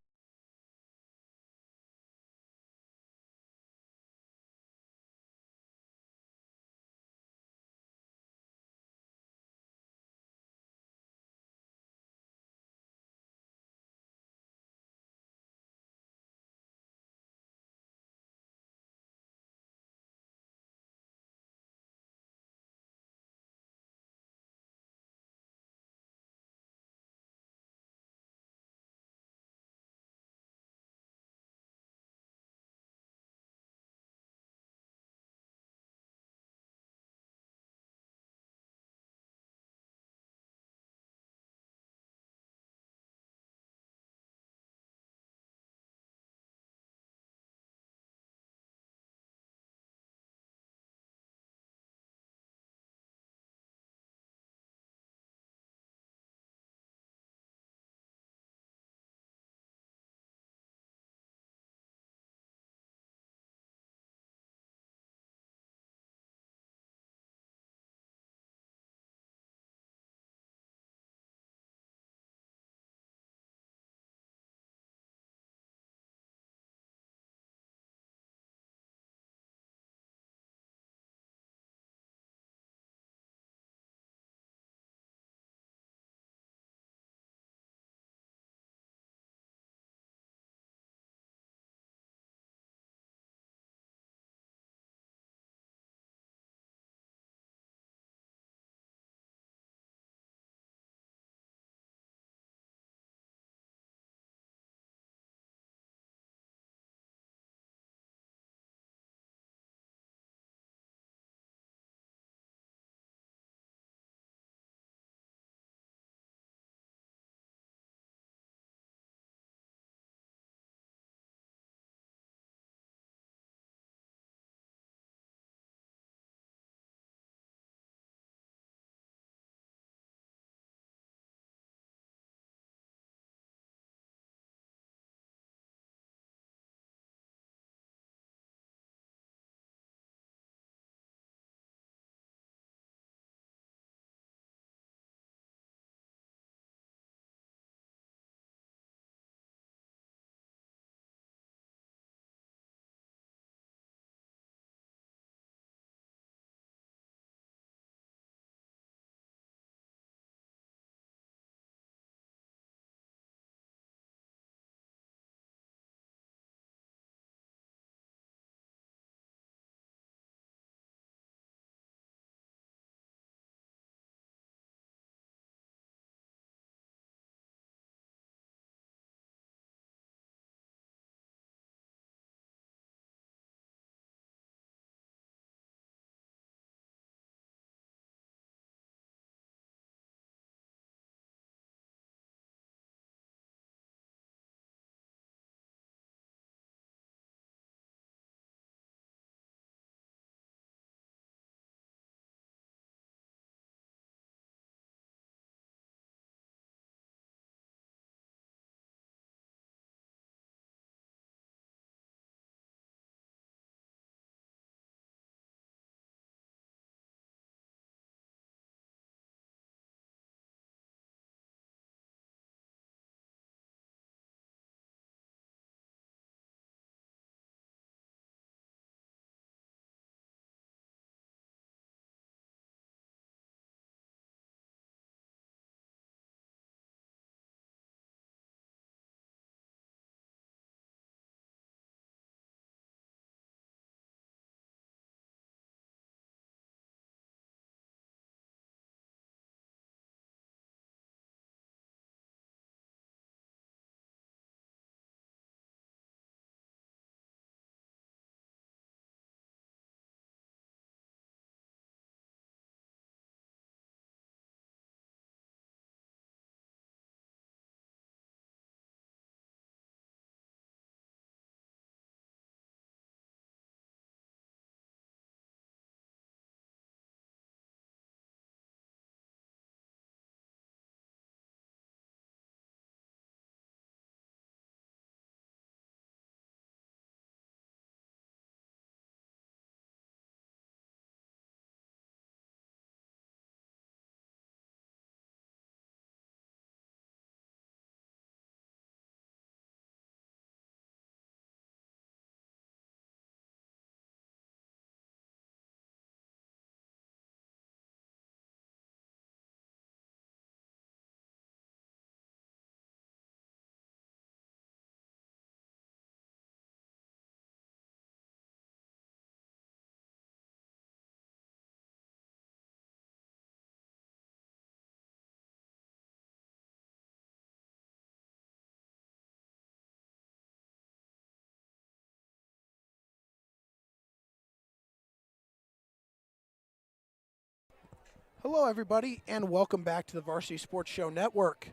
Hello, everybody, and welcome back to the Varsity Sports Show Network.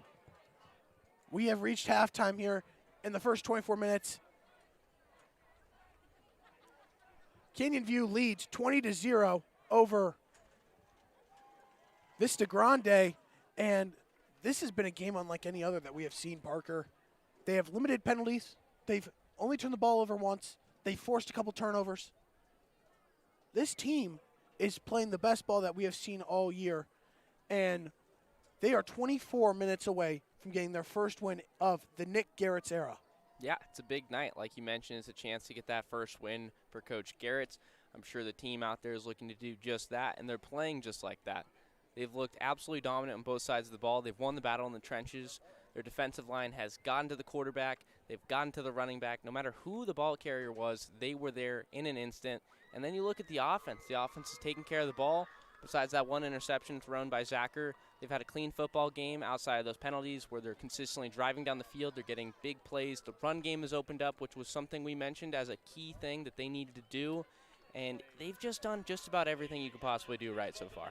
We have reached halftime here in the first 24 minutes. Canyon View leads 20-0 over Vista Grande, and this has been a game unlike any other that we have seen, Parker. They have limited penalties. They've only turned the ball over once. They forced a couple turnovers. This team is playing the best ball that we have seen all year, and they are 24 minutes away from getting their first win of the Nick Garrett's era. Yeah, it's a big night. Like you mentioned, it's a chance to get that first win for Coach Garrett. I'm sure the team out there is looking to do just that, and they're playing just like that. They've looked absolutely dominant on both sides of the ball. They've won the battle in the trenches. Their defensive line has gotten to the quarterback. They've gotten to the running back. No matter who the ball carrier was, they were there in an instant. And then you look at the offense. The offense is taking care of the ball. Besides that one interception thrown by Jaguar, they've had a clean football game outside of those penalties where they're consistently driving down the field. They're getting big plays. The run game has opened up, which was something we mentioned as a key thing that they needed to do. And they've just done just about everything you could possibly do right so far.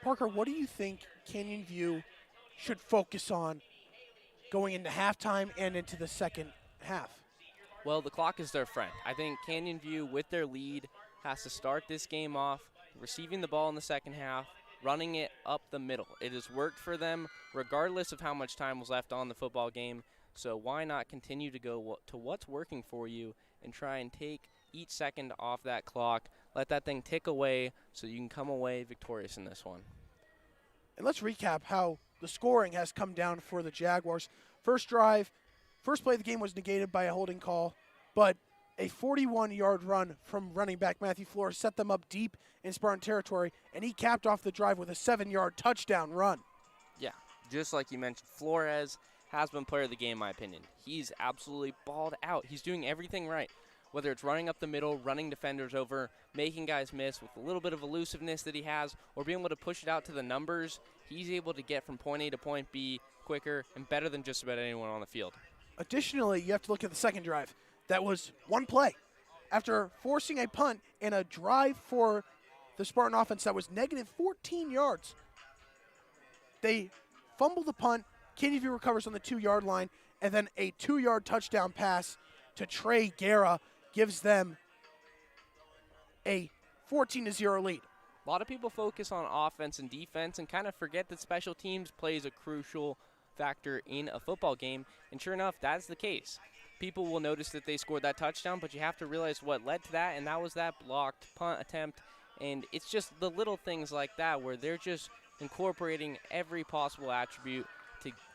Parker, what do you think Canyon View should focus on going into halftime and into the second half? Well, the clock is their friend. I think Canyon View, with their lead, has to start this game off receiving the ball in the second half, running it up the middle. It has worked for them regardless of how much time was left on the football game. So why not continue to go to what's working for you and try and take each second off that clock, let that thing tick away so you can come away victorious in this one. And let's recap how the scoring has come down for the Jaguars. First drive, first play of the game was negated by a holding call, but a 41-yard run from running back Matthew Flores set them up deep in Spartan territory, and he capped off the drive with a 7-yard touchdown run. Yeah, just like you mentioned, Flores has been player of the game, in my opinion. He's absolutely balled out. He's doing everything right, whether it's running up the middle, running defenders over, making guys miss with a little bit of elusiveness that he has, or being able to push it out to the numbers. He's able to get from point A to point B quicker and better than just about anyone on the field. Additionally, you have to look at the second drive. That was one play. After forcing a punt and a drive for the Spartan offense that was negative 14 yards, they fumble the punt. Canyon View recovers on the 2-yard line, and then a 2-yard touchdown pass to Trey Guerra gives them a 14-0 lead. A lot of people focus on offense and defense and kind of forget that special teams plays a crucial factor in a football game, and sure enough, that's the case. People will notice that they scored that touchdown, but you have to realize what led to that, and that was that blocked punt attempt, and it's just the little things like that where they're just incorporating every possible attribute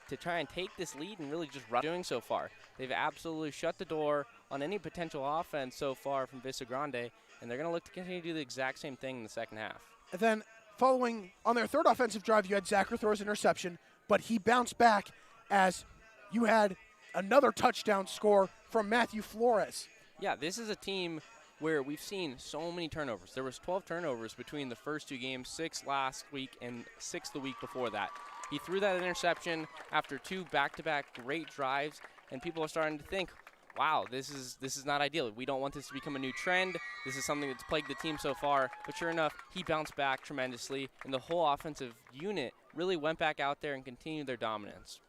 to try and take this lead and really just run doing so far. They've absolutely shut the door on any potential offense so far from Vista Grande, and they're going to look to continue to do the exact same thing in the second half. And then following on their third offensive drive, you had Jaguar throws an interception, but he bounced back as you had another touchdown score from Matthew Flores. Yeah, this is a team where we've seen so many turnovers. There was 12 turnovers between the first two games, 6 last week and 6 the week before that. He threw that interception after 2 back-to-back great drives, and people are starting to think, wow, this is not ideal. We don't want this to become a new trend. This is something that's plagued the team so far. But sure enough, he bounced back tremendously, and the whole offensive unit really went back out there and continued their dominance.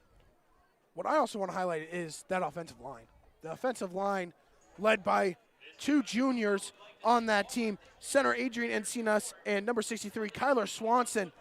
What I also want to highlight is that offensive line. The offensive line led by 2 juniors on that team, center Adrian Encinas and number 63, Kyler Swanson.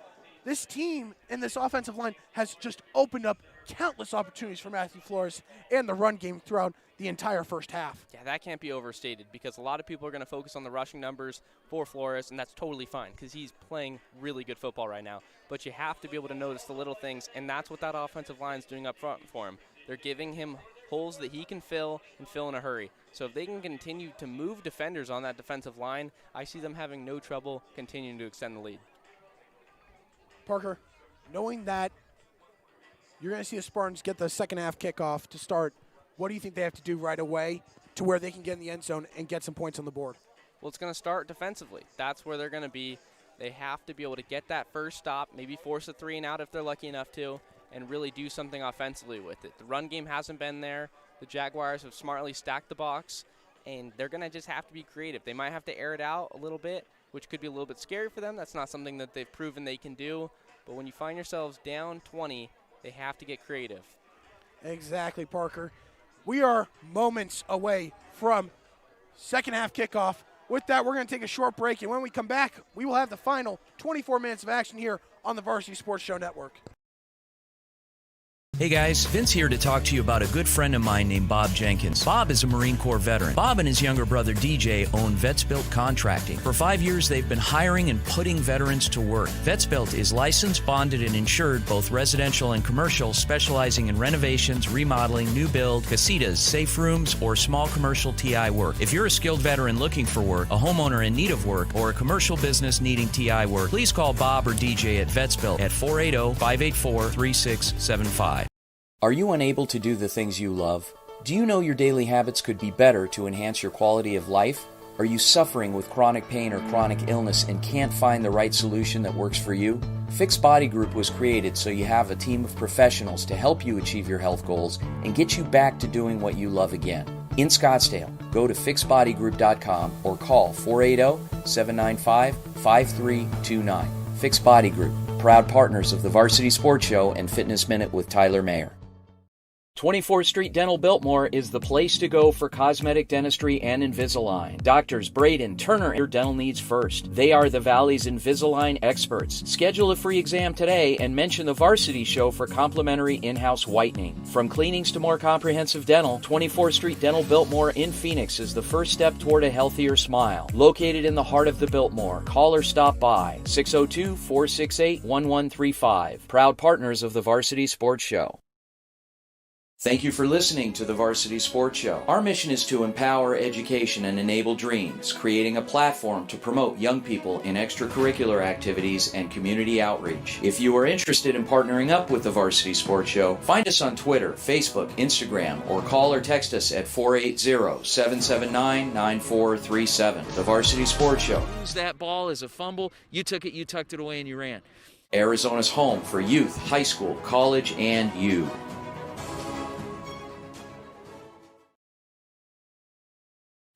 This team and this offensive line has just opened up countless opportunities for Matthew Flores and the run game throughout the entire first half. Yeah, that can't be overstated because a lot of people are going to focus on the rushing numbers for Flores, and that's totally fine because he's playing really good football right now. But you have to be able to notice the little things, and that's what that offensive line is doing up front for him. They're giving him holes that he can fill and fill in a hurry. So if they can continue to move defenders on that defensive line, I see them having no trouble continuing to extend the lead. Parker, knowing that you're going to see the Spartans get the second half kickoff to start, what do you think they have to do right away to where they can get in the end zone and get some points on the board? Well, it's going to start defensively. That's where they're going to be. They have to be able to get that first stop, maybe force a 3 and out if they're lucky enough to, and really do something offensively with it. The run game hasn't been there. The Jaguars have smartly stacked the box, and they're going to just have to be creative. They might have to air it out a little bit, which could be a little bit scary for them. That's not something that they've proven they can do. But when you find yourselves down 20, they have to get creative. Exactly, Parker. We are moments away from second half kickoff. With that, we're going to take a short break, and when we come back, we will have the final 24 minutes of action here on the Varsity Sports Show Network. Hey guys, Vince here to talk to you about a good friend of mine named Bob Jenkins. Bob is a Marine Corps veteran. Bob and his younger brother DJ own Vets Built Contracting. For 5 years, they've been hiring and putting veterans to work. Vets Built is licensed, bonded, and insured, both residential and commercial, specializing in renovations, remodeling, new build, casitas, safe rooms, or small commercial TI work. If you're a skilled veteran looking for work, a homeowner in need of work, or a commercial business needing TI work, please call Bob or DJ at Vets Built at 480-584-3675. Are you unable to do the things you love? Do you know your daily habits could be better to enhance your quality of life? Are you suffering with chronic pain or chronic illness and can't find the right solution that works for you? Fix Body Group was created so you have a team of professionals to help you achieve your health goals and get you back to doing what you love again. In Scottsdale, go to fixbodygroup.com or call 480-795-5329. Fix Body Group, proud partners of the Varsity Sports Show and Fitness Minute with Tyler Mayer. 24th Street Dental Biltmore is the place to go for cosmetic dentistry and Invisalign. Doctors Braden, Turner, your dental needs first. They are the Valley's Invisalign experts. Schedule a free exam today and mention the Varsity Show for complimentary in-house whitening. From cleanings to more comprehensive dental, 24th Street Dental Biltmore in Phoenix is the first step toward a healthier smile. Located in the heart of the Biltmore, call or stop by 602-468-1135. Proud partners of the Varsity Sports Show. Thank you for listening to the Varsity Sports Show. Our mission is to empower education and enable dreams, creating a platform to promote young people in extracurricular activities and community outreach. If you are interested in partnering up with the Varsity Sports Show, find us on Twitter, Facebook, Instagram, or call or text us at 480-779-9437. The Varsity Sports Show. Use that ball as a fumble. You took it, you tucked it away, and you ran. Arizona's home for youth, high school, college, and you.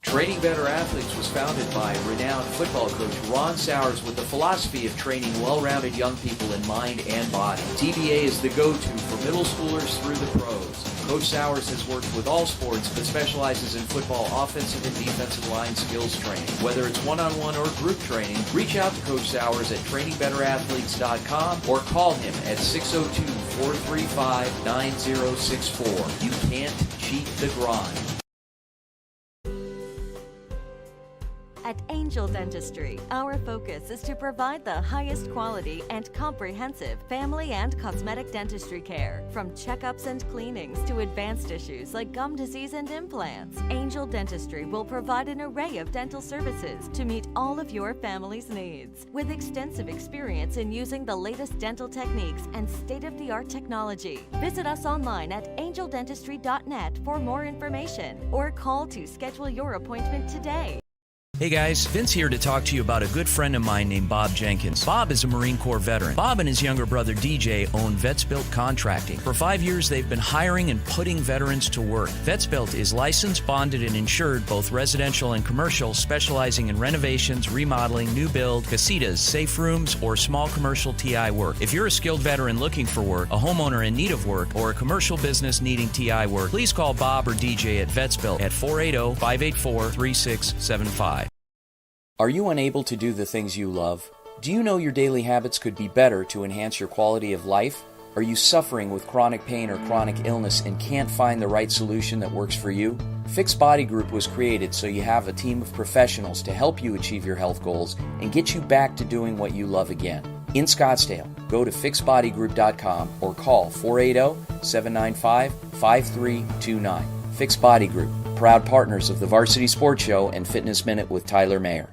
Training Better Athletes was founded by renowned football coach Ron Sowers with the philosophy of training well-rounded young people in mind and body. TBA is the go-to for middle schoolers through the pros. Coach Sowers has worked with all sports but specializes in football offensive and defensive line skills training. Whether it's one-on-one or group training, reach out to Coach Sowers at trainingbetterAthletes.com or call him at 602-435-9064. You can't cheat the grind. At Angel Dentistry, our focus is to provide the highest quality and comprehensive family and cosmetic dentistry care. From checkups and cleanings to advanced issues like gum disease and implants, Angel Dentistry will provide an array of dental services to meet all of your family's needs. With extensive experience in using the latest dental techniques and state-of-the-art technology, visit us online at angeldentistry.net for more information or call to schedule your appointment today. Hey guys, Vince here to talk to you about a good friend of mine named Bob Jenkins. Bob is a Marine Corps veteran. Bob and his younger brother DJ own Vets Built Contracting. For 5 years, they've been hiring and putting veterans to work. Vets Built is licensed, bonded, and insured, both residential and commercial, specializing in renovations, remodeling, new build, casitas, safe rooms, or small commercial TI work. If you're a skilled veteran looking for work, a homeowner in need of work, or a commercial business needing TI work, please call Bob or DJ at Vets Built at 480-584-3675. Are you unable to do the things you love? Do you know your daily habits could be better to enhance your quality of life? Are you suffering with chronic pain or chronic illness and can't find the right solution that works for you? Fix Body Group was created so you have a team of professionals to help you achieve your health goals and get you back to doing what you love again. In Scottsdale, go to fixbodygroup.com or call 480-795-5329. Fix Body Group, proud partners of the Varsity Sports Show and Fitness Minute with Tyler Mayer.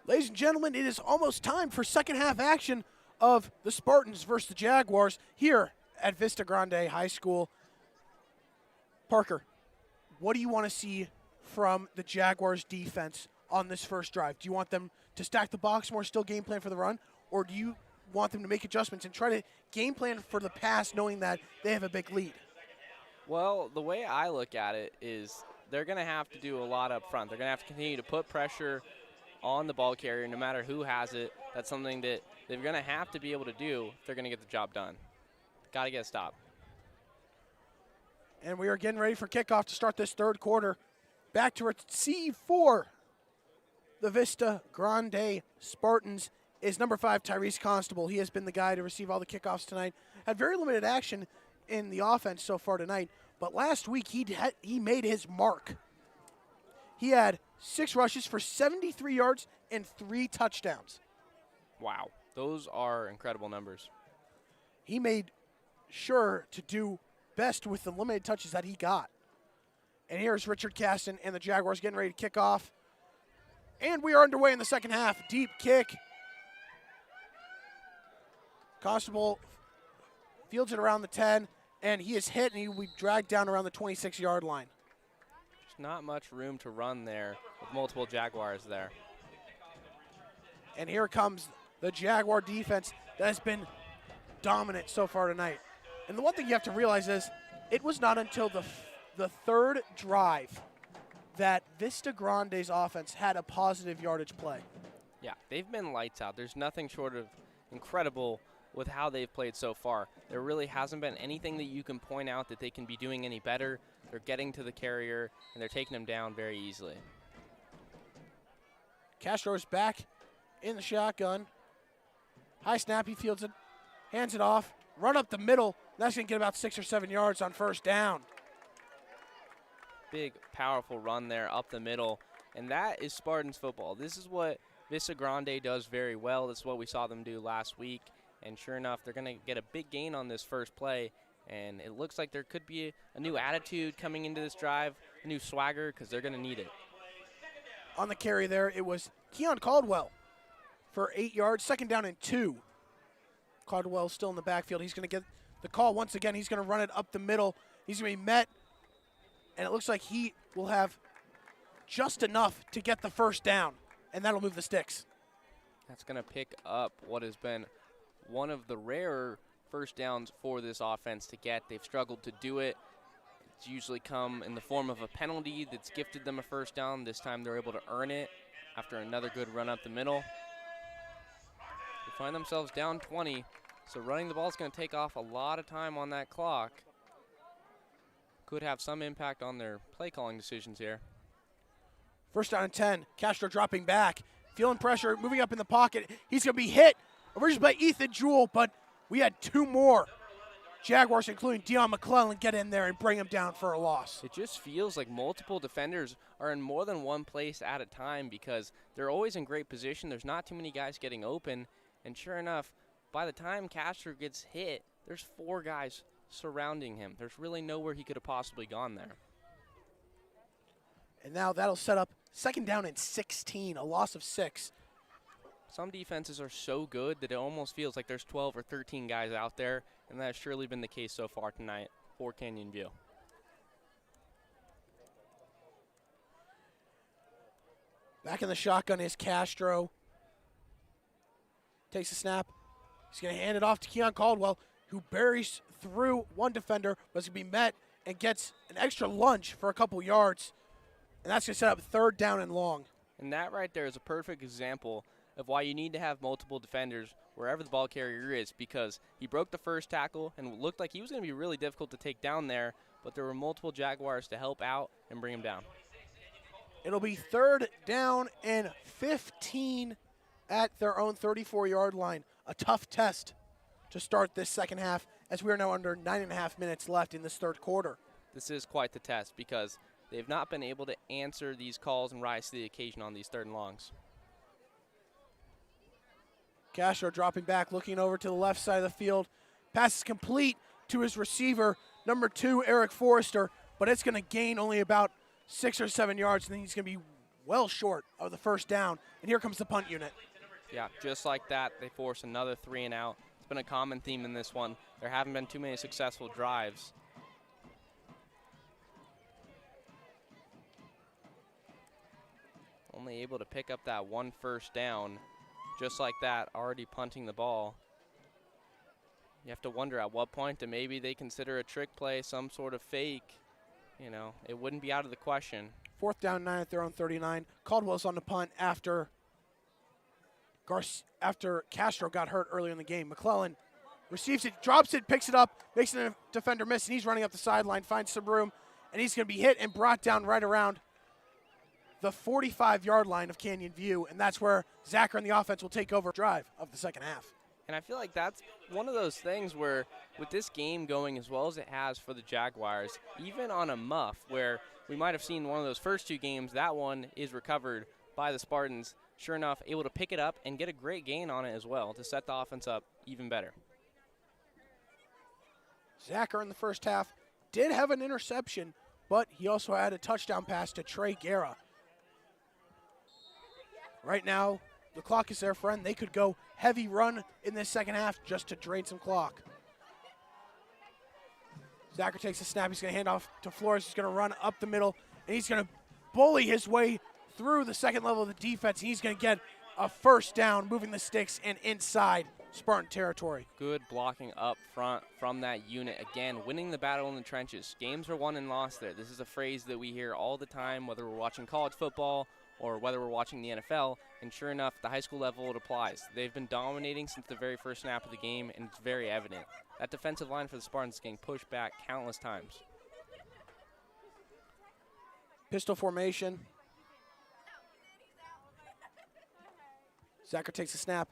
Ladies and gentlemen, it is almost time for second half action of the Spartans versus the Jaguars here at Vista Grande High School. Parker, what do you want to see from the Jaguars defense on this first drive? Do you want them to stack the box more, still game plan for the run, or do you want them to make adjustments and try to game plan for the pass knowing that they have a big lead? Well, the way I look at it is they're going to have to do a lot up front. They're going to have to continue to put pressure on the ball carrier no matter who has it. That's something that they're going to have to be able to do if they're going to get the job done. Got to get a stop. And we are getting ready for kickoff to start this third quarter. Back to receive for the Vista Grande Spartans is number 5, Tyrese Constable. He has been the guy to receive all the kickoffs tonight. Had very limited action in the offense so far tonight, but last week he made his mark. He had 6 rushes for 73 yards and 3 touchdowns. Wow, those are incredible numbers. He made sure to do best with the limited touches that he got. And here's Richard Caston and the Jaguars getting ready to kick off. And we are underway in the second half. Deep kick. Constable fields it around the 10, and he is hit, and he will be dragged down around the 26-yard line. There's not much room to run there with multiple Jaguars there. And here comes the Jaguar defense that has been dominant so far tonight. And the one thing you have to realize is it was not until the third drive that Vista Grande's offense had a positive yardage play. Yeah, they've been lights out. There's nothing short of incredible with how they've played so far. There really hasn't been anything that you can point out that they can be doing any better. They're getting to the carrier, and they're taking him down very easily. Castro is back in the shotgun. High snap, he fields it, hands it off, run up the middle. That's going to get about 6 or 7 yards on first down. Big, powerful run there up the middle, and that is Spartans football. This is what Vista Grande does very well. This is what we saw them do last week, and sure enough, they're going to get a big gain on this first play, and it looks like there could be a new attitude coming into this drive, a new swagger, because they're going to need it. On the carry there, it was Keon Caldwell for 8 yards, second down and 2. Caldwell still in the backfield. He's going to get the call once again. He's going to run it up the middle. He's going to be met, and it looks like he will have just enough to get the first down, and that'll move the sticks. That's going to pick up what has been one of the rarer first downs for this offense to get. They've struggled to do it. It's usually come in the form of a penalty that's gifted them a first down. This time they're able to earn it after another good run up the middle. They find themselves down 20, so running the ball is going to take off a lot of time on that clock. Could have some impact on their play calling decisions here. First down and 10. Castro dropping back, feeling pressure, moving up in the pocket. He's going to be hit originally by Ethan Jewell, but we had 2 more Jaguars, including Deion McClellan, get in there and bring him down for a loss. It just feels like multiple defenders are in more than one place at a time because they're always in great position. There's not too many guys getting open, and sure enough, by the time Castro gets hit, there's 4 guys surrounding him. There's really nowhere he could have possibly gone there. And now that'll set up second down and 16, a loss of 6. Some defenses are so good that it almost feels like there's 12 or 13 guys out there, and that has surely been the case so far tonight for Canyon View. Back in the shotgun is Castro. Takes a snap. He's going to hand it off to Keon Caldwell, who buries through one defender, but is going to be met and gets an extra lunge for a couple yards. And that's going to set up third down and long. And that right there is a perfect example of why you need to have multiple defenders wherever the ball carrier is, because he broke the first tackle and looked like he was going to be really difficult to take down there, but there were multiple Jaguars to help out and bring him down. It'll be third down and 15 at their own 34-yard line. A tough test to start this second half, as we are now under 9.5 minutes left in this third quarter. This is quite the test because they've not been able to answer these calls and rise to the occasion on these third and longs. Castro dropping back, looking over to the left side of the field. Pass is complete to his receiver, number 2, Eric Forrester, but it's going to gain only about 6 or 7 yards, and then he's going to be well short of the first down. And here comes the punt unit. Yeah, just like that, they force another 3 and out. It's been a common theme in this one. There haven't been too many successful drives. Only able to pick up that 1 first down. Just like that, already punting the ball. You have to wonder at what point do maybe they consider a trick play, some sort of fake. You know, it wouldn't be out of the question. 4th down, 9 at their own 39. Caldwell's on the punt after Castro got hurt earlier in the game. McClellan receives it, drops it, picks it up, makes a defender miss, and he's running up the sideline, finds some room, and he's going to be hit and brought down right around the 45-yard line of Canyon View, and that's where Zacher and the offense will take over drive of the second half. And I feel like that's one of those things where with this game going as well as it has for the Jaguars, even on a muff where we might have seen one of those first 2 games, that one is recovered by the Spartans. Sure enough, able to pick it up and get a great gain on it as well to set the offense up even better. Zacher in the first half did have an interception, but he also had a touchdown pass to Trey Guerra. Right now, the clock is their friend. They could go heavy run in this second half just to drain some clock. Zacher takes a snap. He's going to hand off to Flores. He's going to run up the middle, and he's going to bully his way through the second level of the defense. He's going to get a first down, moving the sticks and inside Spartan territory. Good blocking up front from that unit. Again, winning the battle in the trenches. Games are won and lost there. This is a phrase that we hear all the time, whether we're watching college football or whether we're watching the NFL, and sure enough, the high school level, it applies. They've been dominating since the very first snap of the game, and it's very evident. That defensive line for the Spartans is getting pushed back countless times. Pistol formation. Zacher takes a snap.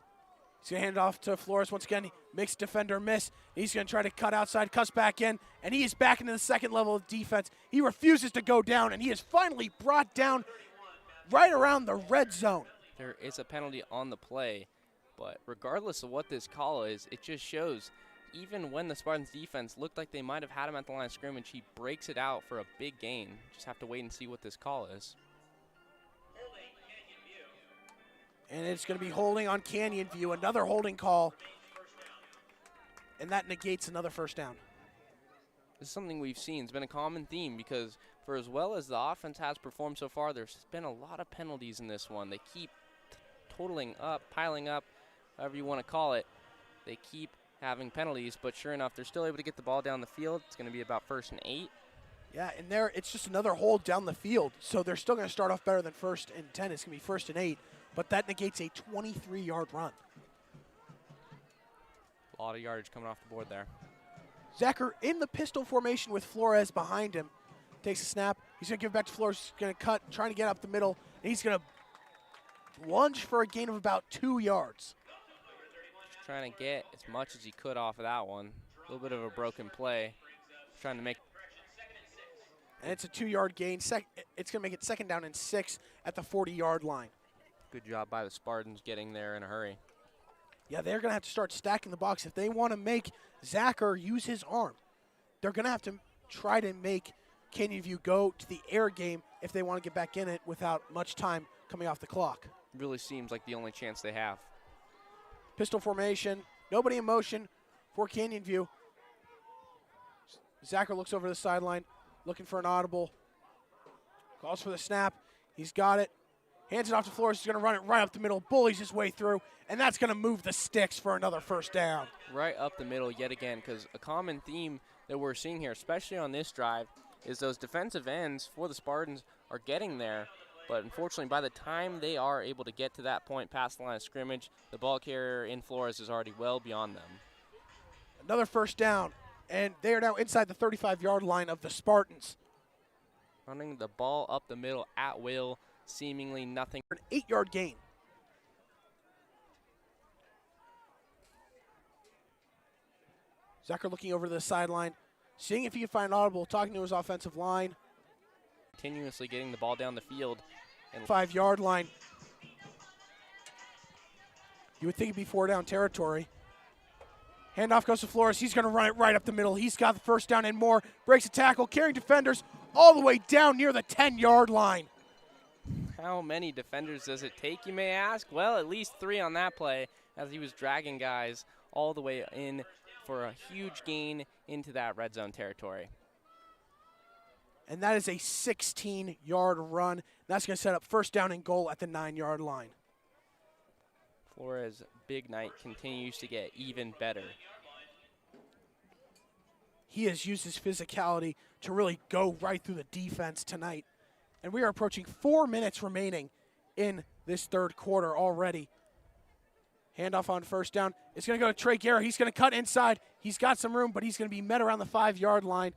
He's going to hand it off to Flores once again. He makes defender miss. He's going to try to cut outside, cuts back in, and he is back into the second level of defense. He refuses to go down, and he is finally brought down right around the red zone. There is a penalty on the play, but regardless of what this call is, it just shows even when the Spartans defense looked like they might have had him at the line of scrimmage, he breaks it out for a big gain. Just have to wait and see what this call is. And it's going to be holding on Canyon View, another holding call, and that negates another first down. This is something we've seen. It's been a common theme because for as well as the offense has performed so far, there's been a lot of penalties in this one. They keep totaling up, piling up, however you want to call it. They keep having penalties, but sure enough, they're still able to get the ball down the field. It's going to be about 1st and 8. Yeah, and there it's just another hold down the field, so they're still going to start off better than 1st and 10. It's going to be 1st and 8, but that negates a 23-yard run. A lot of yardage coming off the board there. Zacher in the pistol formation with Flores behind him. Takes a snap. He's going to give it back to Flores. He's going to cut, trying to get up the middle, and he's going to lunge for a gain of about 2 yards. Just trying to get as much as he could off of that one. A little bit of a broken play. Trying to make. And it's a 2-yard gain. It's going to make it 2nd down and 6 at the 40-yard line. Good job by the Spartans getting there in a hurry. Yeah, they're going to have to start stacking the box. If they want to make Zacher use his arm, they're going to have to try to make Canyon View go to the air game if they want to get back in it without much time coming off the clock. Really seems like the only chance they have. Pistol formation, nobody in motion for Canyon View. Zacher looks over the sideline, looking for an audible. Calls for the snap. He's got it. Hands it off to Flores. He's going to run it right up the middle, bullies his way through, and that's going to move the sticks for another first down. Right up the middle yet again, because a common theme that we're seeing here, especially on this drive, is those defensive ends for the Spartans are getting there, but unfortunately by the time they are able to get to that point past the line of scrimmage, the ball carrier in Flores is already well beyond them. Another first down, and they are now inside the 35-yard line of the Spartans. Running the ball up the middle at will, seemingly nothing. An 8-yard gain. Zacher looking over to the sideline, seeing if he can find an audible, talking to his offensive line. Continuously getting the ball down the field. And 5-yard line. You would think it'd be 4-down territory. Handoff goes to Flores. He's going to run it right up the middle. He's got the first down and more. Breaks a tackle, carrying defenders all the way down near the 10-yard line. How many defenders does it take, you may ask? Well, at least 3 on that play, as he was dragging guys all the way in for a huge gain into that red zone territory. And that is a 16-yard run. That's going to set up first down and goal at the 9-yard line. Flores' big night continues to get even better. He has used his physicality to really go right through the defense tonight. And we are approaching 4 minutes remaining in this third quarter already. Handoff on first down. It's going to go to Trey Guerra. He's going to cut inside. He's got some room, but he's going to be met around the 5-yard line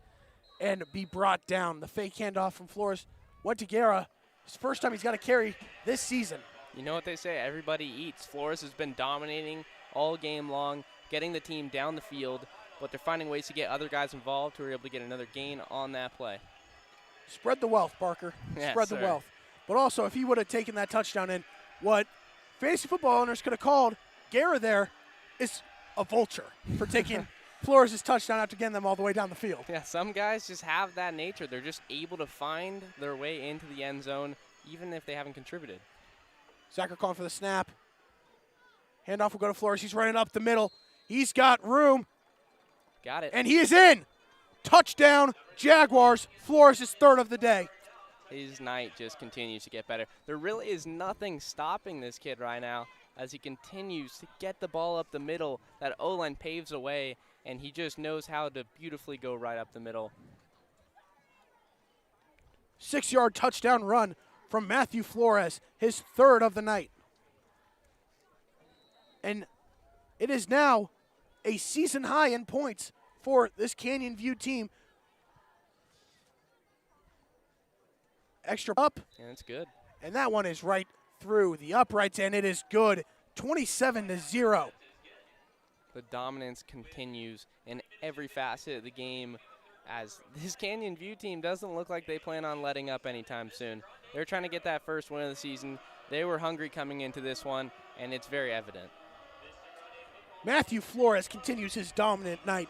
and be brought down. The fake handoff from Flores went to Guerra. It's the first time he's got to carry this season. You know what they say, everybody eats. Flores has been dominating all game long, getting the team down the field, but they're finding ways to get other guys involved who are able to get another gain on that play. Spread the wealth, Parker. Yes, Spread the sir. wealth. But also, if he would have taken that touchdown in, what fantasy football owners could have called Guerra there is a vulture for taking Flores' touchdown after getting them all the way down the field. Yeah, some guys just have that nature. They're just able to find their way into the end zone, even if they haven't contributed. Zachary calling for the snap. Handoff will go to Flores. He's running up the middle. He's got room, Got it. and he is in. Touchdown, Jaguars. Flores' third of the day. His night just continues to get better. There really is nothing stopping this kid right now as he continues to get the ball up the middle. That O-line paves a way, and he just knows how to beautifully go right up the middle. 6-yard touchdown run from Matthew Flores, his third of the night. And it is now a season high in points for this Canyon View team. Extra up, And it's good. and that one is right through the uprights, and it is good. 27-0. The dominance continues in every facet of the game as this Canyon View team doesn't look like they plan on letting up anytime soon. They're trying to get that first win of the season. They were hungry coming into this one, and it's very evident. Matthew Flores continues his dominant night.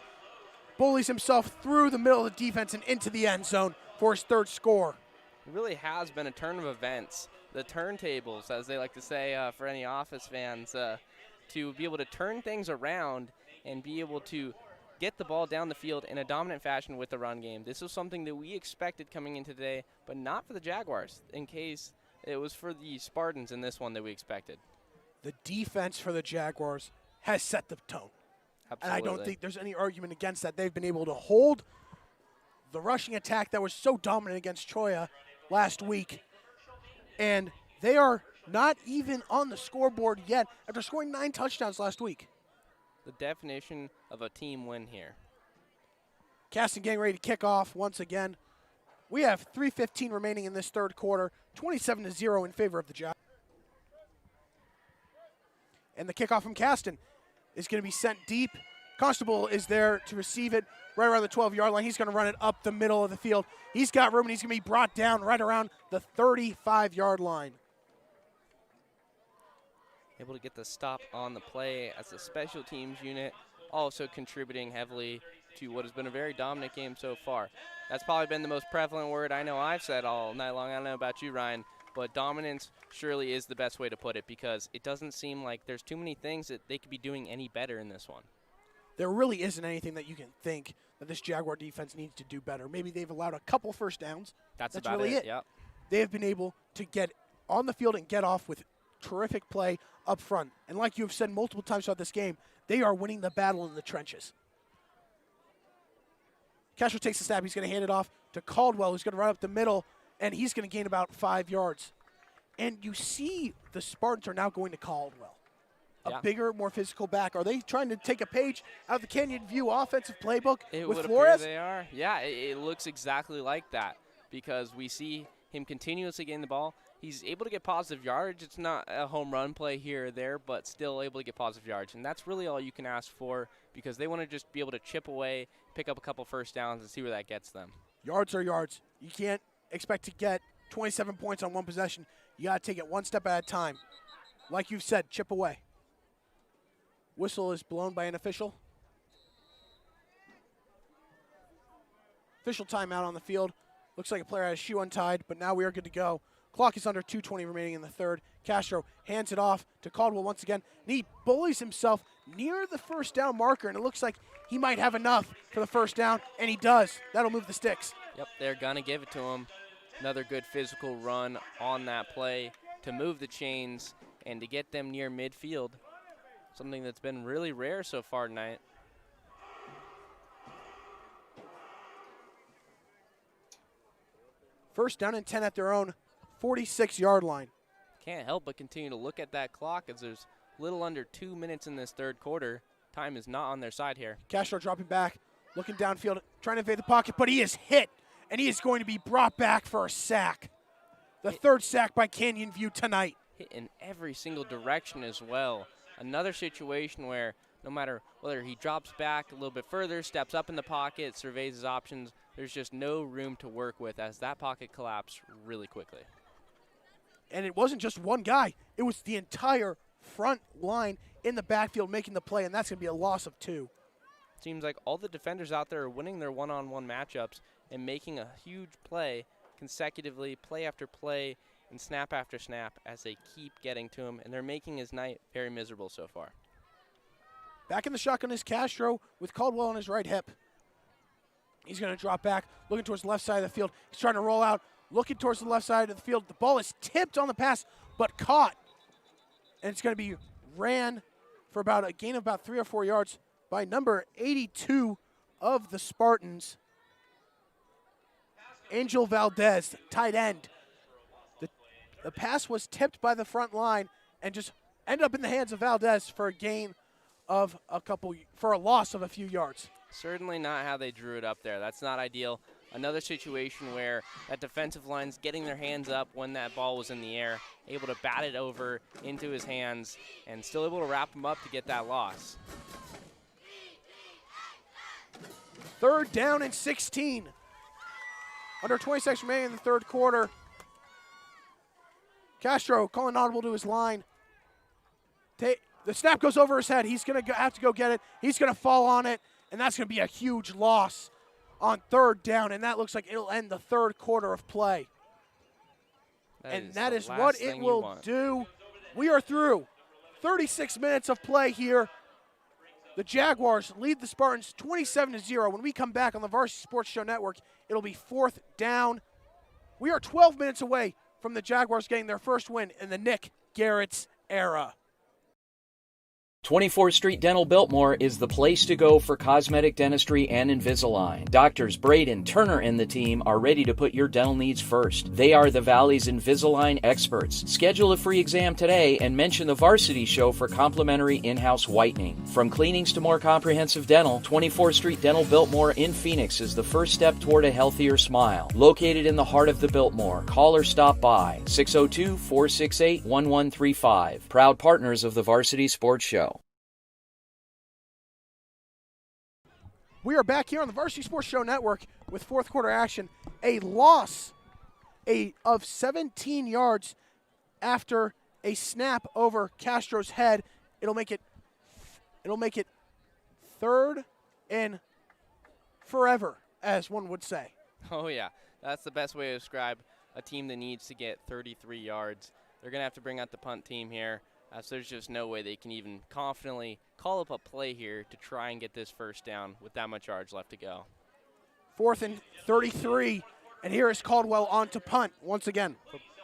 Bullies himself through the middle of the defense and into the end zone for his third score. It really has been a turn of events. The turntables, as they like to say for any Office fans, to be able to turn things around and be able to get the ball down the field in a dominant fashion with the run game. This was something that we expected coming in today, but not for the Jaguars, in case it was for the Spartans in this one that we expected. The defense for the Jaguars has set the tone. Absolutely. And I don't think there's any argument against that. They've been able to hold the rushing attack that was so dominant against Troya last week. And they are not even on the scoreboard yet after scoring 9 touchdowns last week. the definition of a team win here. Caston getting ready to kick off once again. We have 3:15 remaining in this third quarter, 27-0 in favor of the Jaguars. And the kickoff from Caston is going to be sent deep. Constable is there to receive it right around the 12-yard line. He's going to run it up the middle of the field. He's got room, and he's going to be brought down right around the 35-yard line. Able to get the stop on the play as a special teams unit, also contributing heavily to what has been a very dominant game so far. That's probably been the most prevalent word I know I've said all night long. I don't know about you, Ryan, but dominance surely is the best way to put it, because it doesn't seem like there's too many things that they could be doing any better in this one. There really isn't anything that you can think that this Jaguar defense needs to do better. Maybe they've allowed a couple first downs. That's That's about really it. Yep. They have been able to get on the field and get off with terrific play up front. And like you have said multiple times throughout this game, they are winning the battle in the trenches. Castro takes the snap. He's going to hand it off to Caldwell, who's going to run up the middle, and he's going to gain about 5 yards. And you see the Spartans are now going to Caldwell. A bigger, more physical back. Are they trying to take a page out of the Canyon View offensive playbook with Flores? They are. Yeah, it looks exactly like that, because we see him continuously getting the ball. He's able to get positive yardage. It's not a home run play here or there, but still able to get positive yardage. And that's really all you can ask for, because they want to just be able to chip away, pick up a couple first downs, and see where that gets them. Yards are yards. You can't expect to get 27 points on one possession. You got to take it one step at a time. Like you've said, chip away. Whistle is blown by an official. Official timeout on the field. Looks like a player had his shoe untied, but now we are good to go Clock is under 2:20 remaining in the third. Castro hands it off to Caldwell once again. And he bullies himself near the first down marker, and it looks like he might have enough for the first down, and he does. That'll move the sticks. Yep, they're going to give it to him. Another good physical run on that play to move the chains and to get them near midfield, something that's been really rare so far tonight. First down and 10 at their own 46-yard line. Can't help but continue to look at that clock as there's a little under 2 minutes in this third quarter. Time is not on their side here. Castro dropping back, looking downfield, trying to evade the pocket, but he is hit, and he is going to be brought back for a sack. The third sack by Canyon View tonight. Hit in every single direction as well. Another situation where no matter whether he drops back a little bit further, steps up in the pocket, surveys his options, there's just no room to work with as that pocket collapsed really quickly. And it wasn't just one guy. It was the entire front line in the backfield making the play, and that's going to be a loss of 2. Seems like all the defenders out there are winning their one-on-one matchups and making a huge play consecutively, play after play, and snap after snap as they keep getting to him, and they're making his night very miserable so far. Back in the shotgun is Castro with Caldwell on his right hip. He's going to drop back, looking towards the left side of the field. He's trying to roll out, looking towards the left side of the field. The ball is tipped on the pass, but caught. And it's going to be ran for about a gain of about 3 or 4 yards by number 82 of the Spartans, Angel Valdez, tight end. The pass was tipped by the front line and just ended up in the hands of Valdez for a gain of for a loss of a few yards. Certainly not how they drew it up there. That's not ideal. Another situation where that defensive line's getting their hands up when that ball was in the air, able to bat it over into his hands, and still able to wrap him up to get that loss. Third down and 16. Under 20 seconds remaining in the third quarter. Castro calling audible to his line. The snap goes over his head. He's going to have to go get it. He's going to fall on it, and that's going to be a huge loss on third down, and that looks like it'll end the third quarter of play. That is what it will do. We are through 36 minutes of play here. The Jaguars lead the Spartans 27-0. When we come back on the Varsity Sports Show Network, it'll be fourth down. We are 12 minutes away from the Jaguars getting their first win in the Nick Garrett's era. 24th Street Dental Biltmore is the place to go for cosmetic dentistry and Invisalign. Doctors Braden, Turner, and the team are ready to put your dental needs first. They are the Valley's Invisalign experts. Schedule a free exam today and mention the Varsity Show for complimentary in-house whitening. From cleanings to more comprehensive dental, 24th Street Dental Biltmore in Phoenix is the first step toward a healthier smile. Located in the heart of the Biltmore, call or stop by 602-468-1135. Proud partners of the Varsity Sports Show. We are back here on the Varsity Sports Show Network with fourth quarter action. A loss of 17 yards after a snap over Castro's head. It'll make it third and forever, as one would say. Oh yeah, that's the best way to describe a team that needs to get 33 yards. They're going to have to bring out the punt team here. So there's just no way they can even confidently call up a play here to try and get this first down with that much yards left to go. Fourth and 33, and here is Caldwell on to punt once again.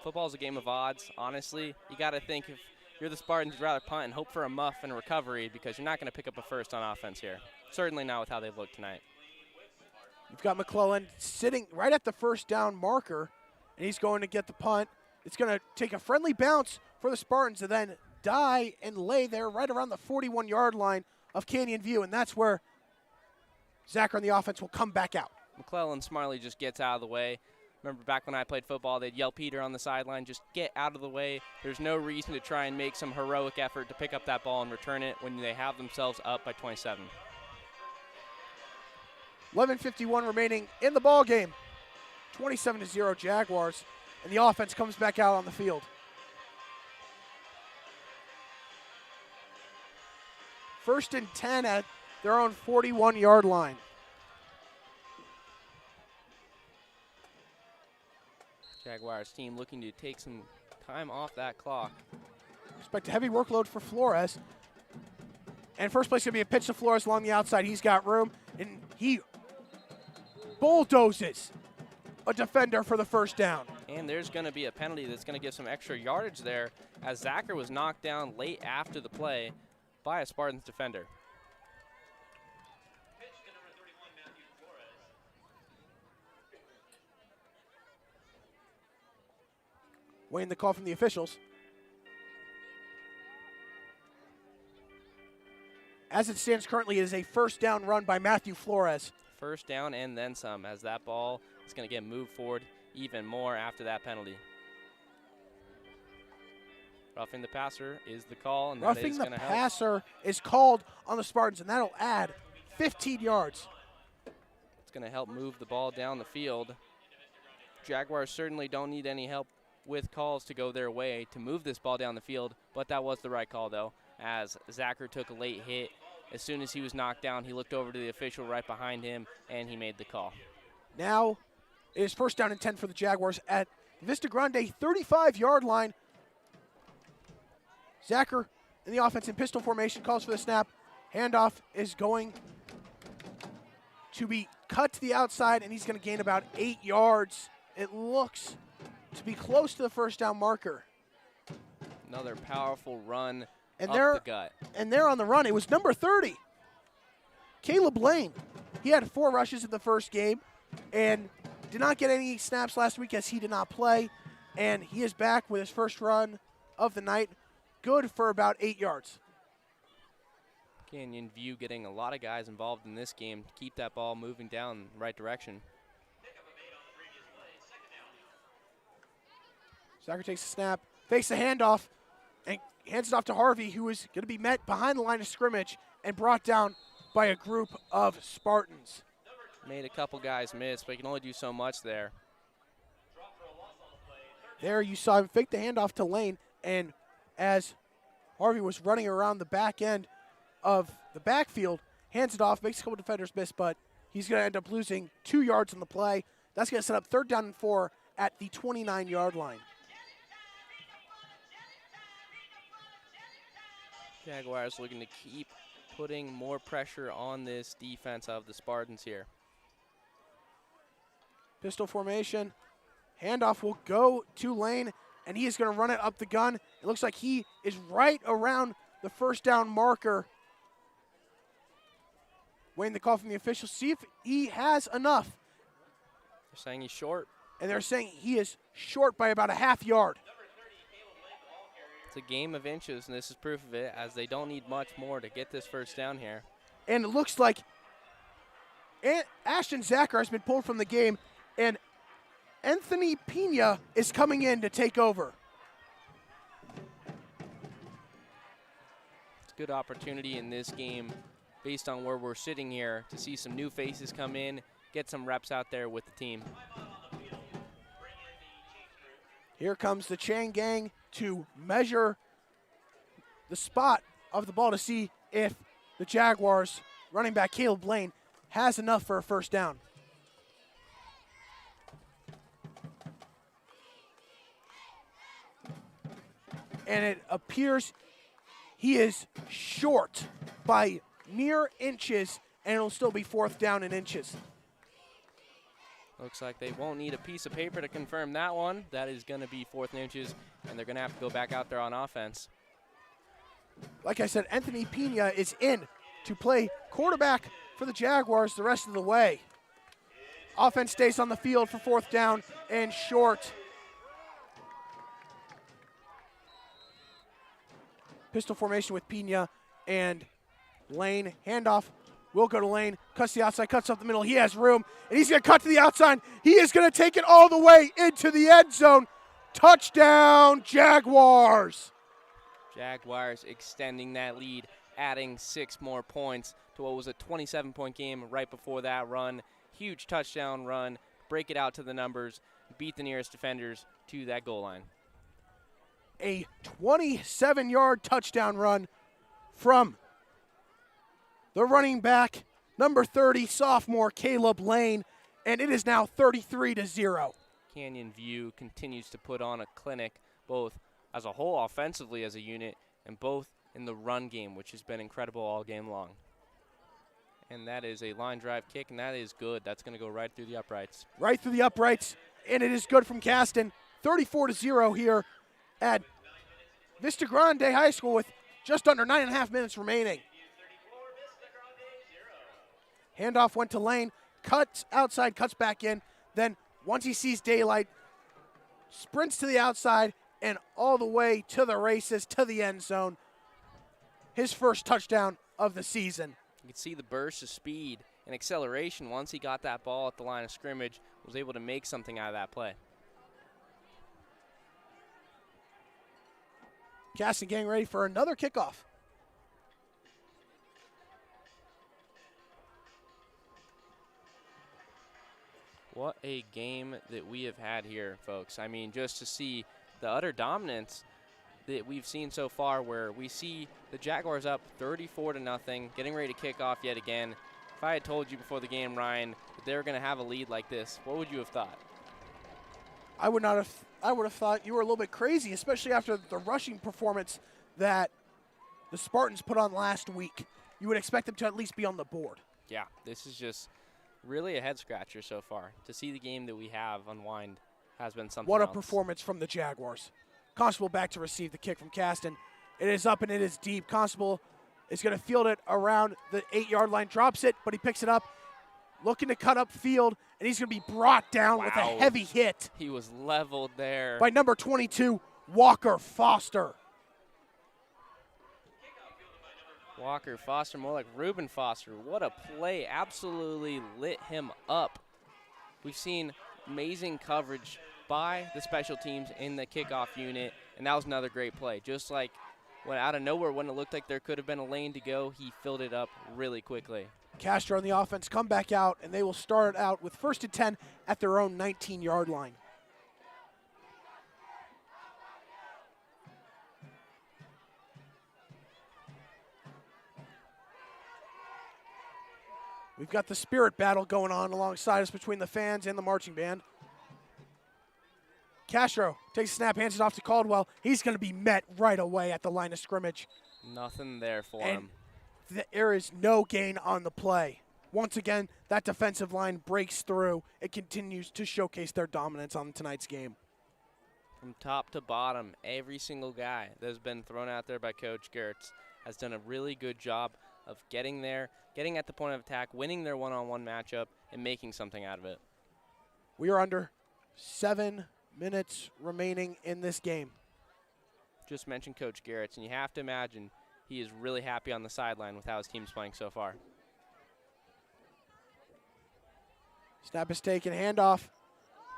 Football's a game of odds. Honestly, you got to think if you're the Spartans, you'd rather punt and hope for a muff and a recovery because you're not going to pick up a first on offense here. Certainly not with how they've looked tonight. You've got McClellan sitting right at the first down marker, and he's going to get the punt. It's going to take a friendly bounce for the Spartans and then die and lay there right around the 41-yard line of Canyon View, and that's where Zachar and the offense will come back out. McClellan smartly just gets out of the way. Remember back when I played football, they'd yell Peter on the sideline, just get out of the way. There's no reason to try and make some heroic effort to pick up that ball and return it when they have themselves up by 27. 11:51 remaining in the ball game. 27-0 Jaguars, and the offense comes back out on the field. First and 10 at their own 41-yard line. Jaguars team looking to take some time off that clock. Expect a heavy workload for Flores. And first place going to be a pitch to Flores along the outside. He's got room, and he bulldozes a defender for the first down. And there's going to be a penalty that's going to give some extra yardage there, as Zacher was knocked down late after the play by a Spartans defender. Waiting the call from the officials. As it stands currently, it is a first down run by Matthew Flores. First down and then some, as that ball is going to get moved forward even more after that penalty. Roughing the passer is the call, and Roughing the passer is called on the Spartans, and that'll add 15 yards. It's going to help move the ball down the field. Jaguars certainly don't need any help with calls to go their way to move this ball down the field, but that was the right call, though, as Zacher took a late hit. As soon as he was knocked down, he looked over to the official right behind him, and he made the call. Now it is first down and 10 for the Jaguars at Vista Grande 35-yard line. Zacher in the offense in pistol formation, calls for the snap. Handoff is going to be cut to the outside, and he's going to gain about 8 yards. It looks to be close to the first down marker. Another powerful run and up the gut. And there on the run, it was number 30, Caleb Lane. He had 4 rushes in the first game and did not get any snaps last week as he did not play. And he is back with his first run of the night. Good for about 8 yards. Canyon View getting a lot of guys involved in this game to keep that ball moving down the right direction. Zacher takes a snap, fakes the handoff, and hands it off to Harvey, who is going to be met behind the line of scrimmage and brought down by a group of Spartans. Made a couple guys miss, but he can only do so much there. There you saw him fake the handoff to Lane, and as Harvey was running around the back end of the backfield, hands it off, makes a couple defenders miss, but he's going to end up losing 2 yards on the play. That's going to set up 3rd down and 4 at the 29-yard line. Jaguars looking to keep putting more pressure on this defense of the Spartans here. Pistol formation. Handoff will go to Lane, and he is going to run it up the gun. It looks like he is right around the first down marker. Waiting the call from the officials. See if he has enough. They're saying he's short. And they're saying he is short by about a half yard. It's a game of inches, and this is proof of it, as they don't need much more to get this first down here. And it looks like Ashton Zacher has been pulled from the game, and Anthony Pena is coming in to take over. It's a good opportunity in this game, based on where we're sitting here, to see some new faces come in, get some reps out there with the team. Here comes the chain gang to measure the spot of the ball to see if the Jaguars running back Caleb Lane has enough for a first down. And it appears he is short by mere inches, and it'll still be 4th down and inches. Looks like they won't need a piece of paper to confirm that one. That is going to be 4th and inches, and they're going to have to go back out there on offense. Like I said, Anthony Pena is in to play quarterback for the Jaguars the rest of the way. Offense stays on the field for 4th down and short. Pistol formation with Pena and Lane. Handoff will go to Lane. Cuts the outside, cuts up the middle. He has room, and he's going to cut to the outside. He is going to take it all the way into the end zone. Touchdown, Jaguars. Jaguars extending that lead, adding 6 more points to what was a 27-point game right before that run. Huge touchdown run, break it out to the numbers, beat the nearest defenders to that goal line. A 27-yard touchdown run from the running back, number 30, sophomore Caleb Lane, and it is now 33-0. Canyon View continues to put on a clinic, both as a whole offensively as a unit, and both in the run game, which has been incredible all game long. And that is a line drive kick, and that is good. That's going to go right through the uprights. Right through the uprights, and it is good from Caston. 34-0 here at Vista Grande High School with just under 9.5 minutes remaining. Handoff went to Lane, cuts outside, cuts back in. Then once he sees daylight, sprints to the outside and all the way to the races, to the end zone. His first touchdown of the season. You can see the burst of speed and acceleration once he got that ball at the line of scrimmage, was able to make something out of that play. Caston getting ready for another kickoff. What a game that we have had here, folks. I mean, just to see the utter dominance that we've seen so far, where we see the Jaguars up 34-0, getting ready to kick off yet again. If I had told you before the game, Ryan, that they were going to have a lead like this, what would you have thought? I would have thought you were a little bit crazy, especially after the rushing performance that the Spartans put on last week. You would expect them to at least be on the board. Yeah, this is just really a head-scratcher so far. To see the game that we have unwind has been something What a else. performance from the Jaguars. Constable back to receive the kick from Caston. It is up and it is deep. Constable is going to field it around the 8-yard line, drops it, but he picks it up, looking to cut up field, and he's going to be brought down with a heavy hit. He was leveled there. By number 22, Walker Foster. Walker Foster, more like Reuben Foster. What a play. Absolutely lit him up. We've seen amazing coverage by the special teams in the kickoff unit, and that was another great play. Just like when out of nowhere, when it looked like there could have been a lane to go, he filled it up really quickly. Castro on the offense come back out, and they will start out with 1st and 10 at their own 19-yard line. We've got the spirit battle going on alongside us between the fans and the marching band. Castro takes a snap, hands it off to Caldwell. He's going to be met right away at the line of scrimmage. Nothing there for and him. There is no gain on the play. Once again, that defensive line breaks through. It continues to showcase their dominance on tonight's game. From top to bottom, every single guy that has been thrown out there by Coach Gertz has done a really good job of getting there, getting at the point of attack, winning their one-on-one matchup, and making something out of it. We are under 7 minutes remaining in this game. Just mentioned Coach Gertz, and you have to imagine he is really happy on the sideline with how his team's playing so far. Snap is taken, handoff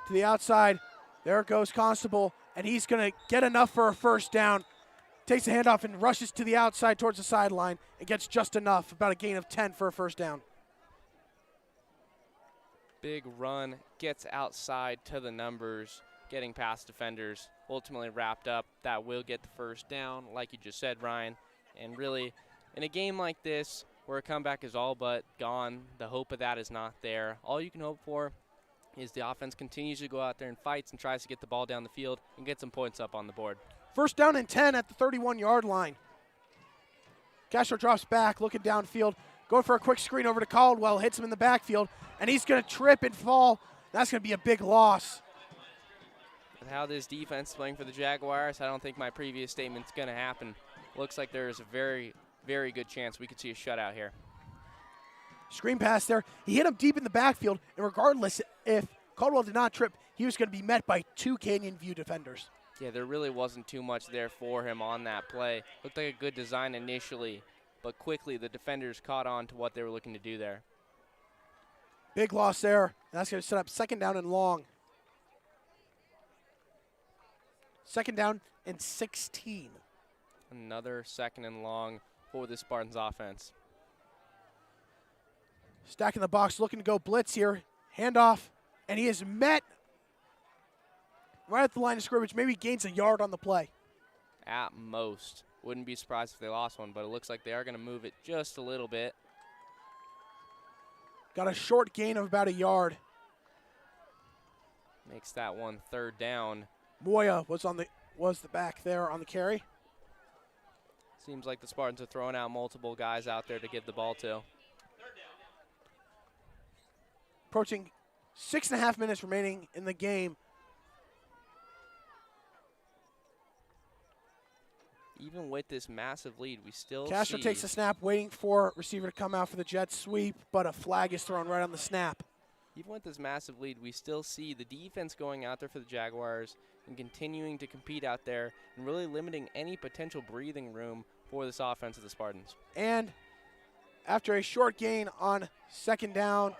to the outside. There goes Constable, and he's going to get enough for a first down. Takes the handoff and rushes to the outside towards the sideline and gets just enough, about a gain of 10 for a first down. Big run, gets outside to the numbers, getting past defenders, ultimately wrapped up. That will get the first down, like you just said, Ryan. And really, in a game like this, where a comeback is all but gone, the hope of that is not there. All you can hope for is the offense continues to go out there and fights and tries to get the ball down the field and get some points up on the board. First down and 10 at the 31-yard line. Castro drops back, looking downfield, going for a quick screen over to Caldwell, hits him in the backfield, and he's going to trip and fall. That's going to be a big loss. With how this defense is playing for the Jaguars, I don't think my previous statement's going to happen. Looks like there's a very, very good chance we could see a shutout here. Screen pass there. He hit him deep in the backfield, and regardless if Caldwell did not trip, he was going to be met by 2 Canyon View defenders. Yeah, there really wasn't too much there for him on that play. Looked like a good design initially, but quickly the defenders caught on to what they were looking to do there. Big loss there. And that's going to set up 2nd down and long. 2nd down and 16. Another 2nd and long for the Spartans offense. Stacking the box, looking to go blitz here. Handoff, and he is met right at the line of scrimmage. Maybe gains a yard on the play. At most. Wouldn't be surprised if they lost one, but it looks like they are going to move it just a little bit. Got a short gain of about a yard. Makes that one 3rd down. Moya was the back there on the carry. Seems like the Spartans are throwing out multiple guys out there to give the ball to. Approaching 6.5 minutes remaining in the game. Even with this massive lead, we still Castro see takes the snap, waiting for receiver to come out for the jet sweep, but a flag is thrown right on the snap. Even with this massive lead, we still see the defense going out there for the Jaguars and continuing to compete out there and really limiting any potential breathing room for this offense of the Spartans. And after a short gain on 2nd down,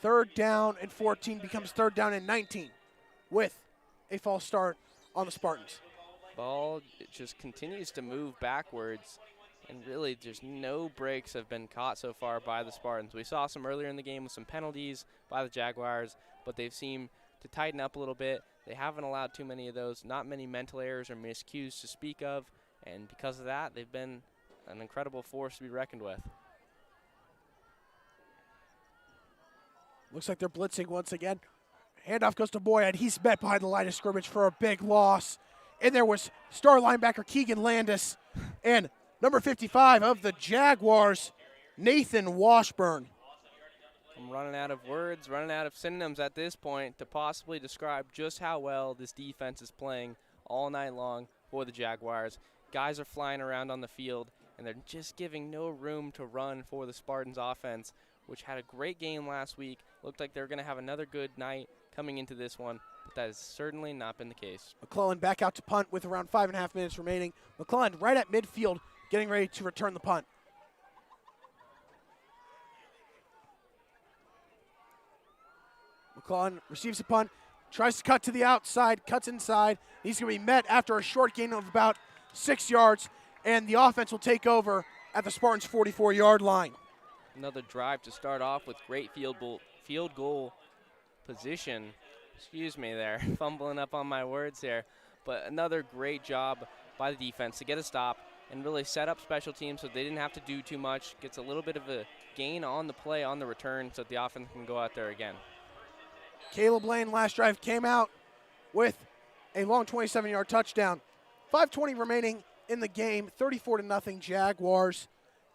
3rd down and 14 becomes 3rd down and 19 with a false start on the Spartans. Ball it just continues to move backwards, and really just no breaks have been caught so far by the Spartans. We saw some earlier in the game with some penalties by the Jaguars, but they've seemed to tighten up a little bit. They haven't allowed too many of those, not many mental errors or miscues to speak of, and because of that, they've been an incredible force to be reckoned with. Looks like they're blitzing once again. Handoff goes to Boyd. He's met behind the line of scrimmage for a big loss. And there was star linebacker Keegan Landis and number 55 of the Jaguars, Nathan Washburn. I'm running out of words, running out of synonyms at this point to possibly describe just how well this defense is playing all night long for the Jaguars. Guys are flying around on the field, and they're just giving no room to run for the Spartans offense, which had a great game last week. Looked like they're going to have another good night coming into this one, but that has certainly not been the case. McClellan back out to punt with around 5.5 minutes remaining. McClellan right at midfield, getting ready to return the punt. McClellan receives the punt, tries to cut to the outside, cuts inside. He's going to be met after a short gain of about 6 yards, and the offense will take over at the Spartans' 44-yard line. Another drive to start off with great field goal position. Excuse me there, fumbling up on my words here. But another great job by the defense to get a stop and really set up special teams so they didn't have to do too much. Gets a little bit of a gain on the play, on the return, so the offense can go out there again. Caleb Lane last drive came out with a long 27-yard touchdown. 5:20 remaining in the game, 34-0 Jaguars,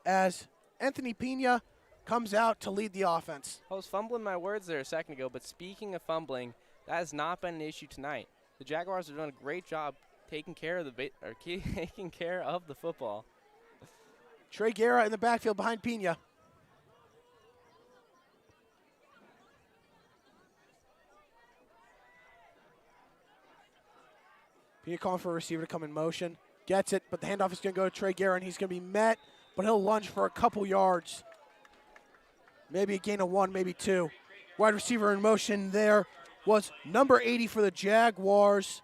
as Anthony Pena comes out to lead the offense. I was fumbling my words there a second ago, but speaking of fumbling, that has not been an issue tonight. The Jaguars have done a great job taking care of the football. Trey Guerra in the backfield behind Pena. Pena calling for a receiver to come in motion. Gets it, but the handoff is going to go to Trey Guerra, and he's going to be met, but he'll lunge for a couple yards. Maybe a gain of 1, maybe 2. Wide receiver in motion there was number 80 for the Jaguars.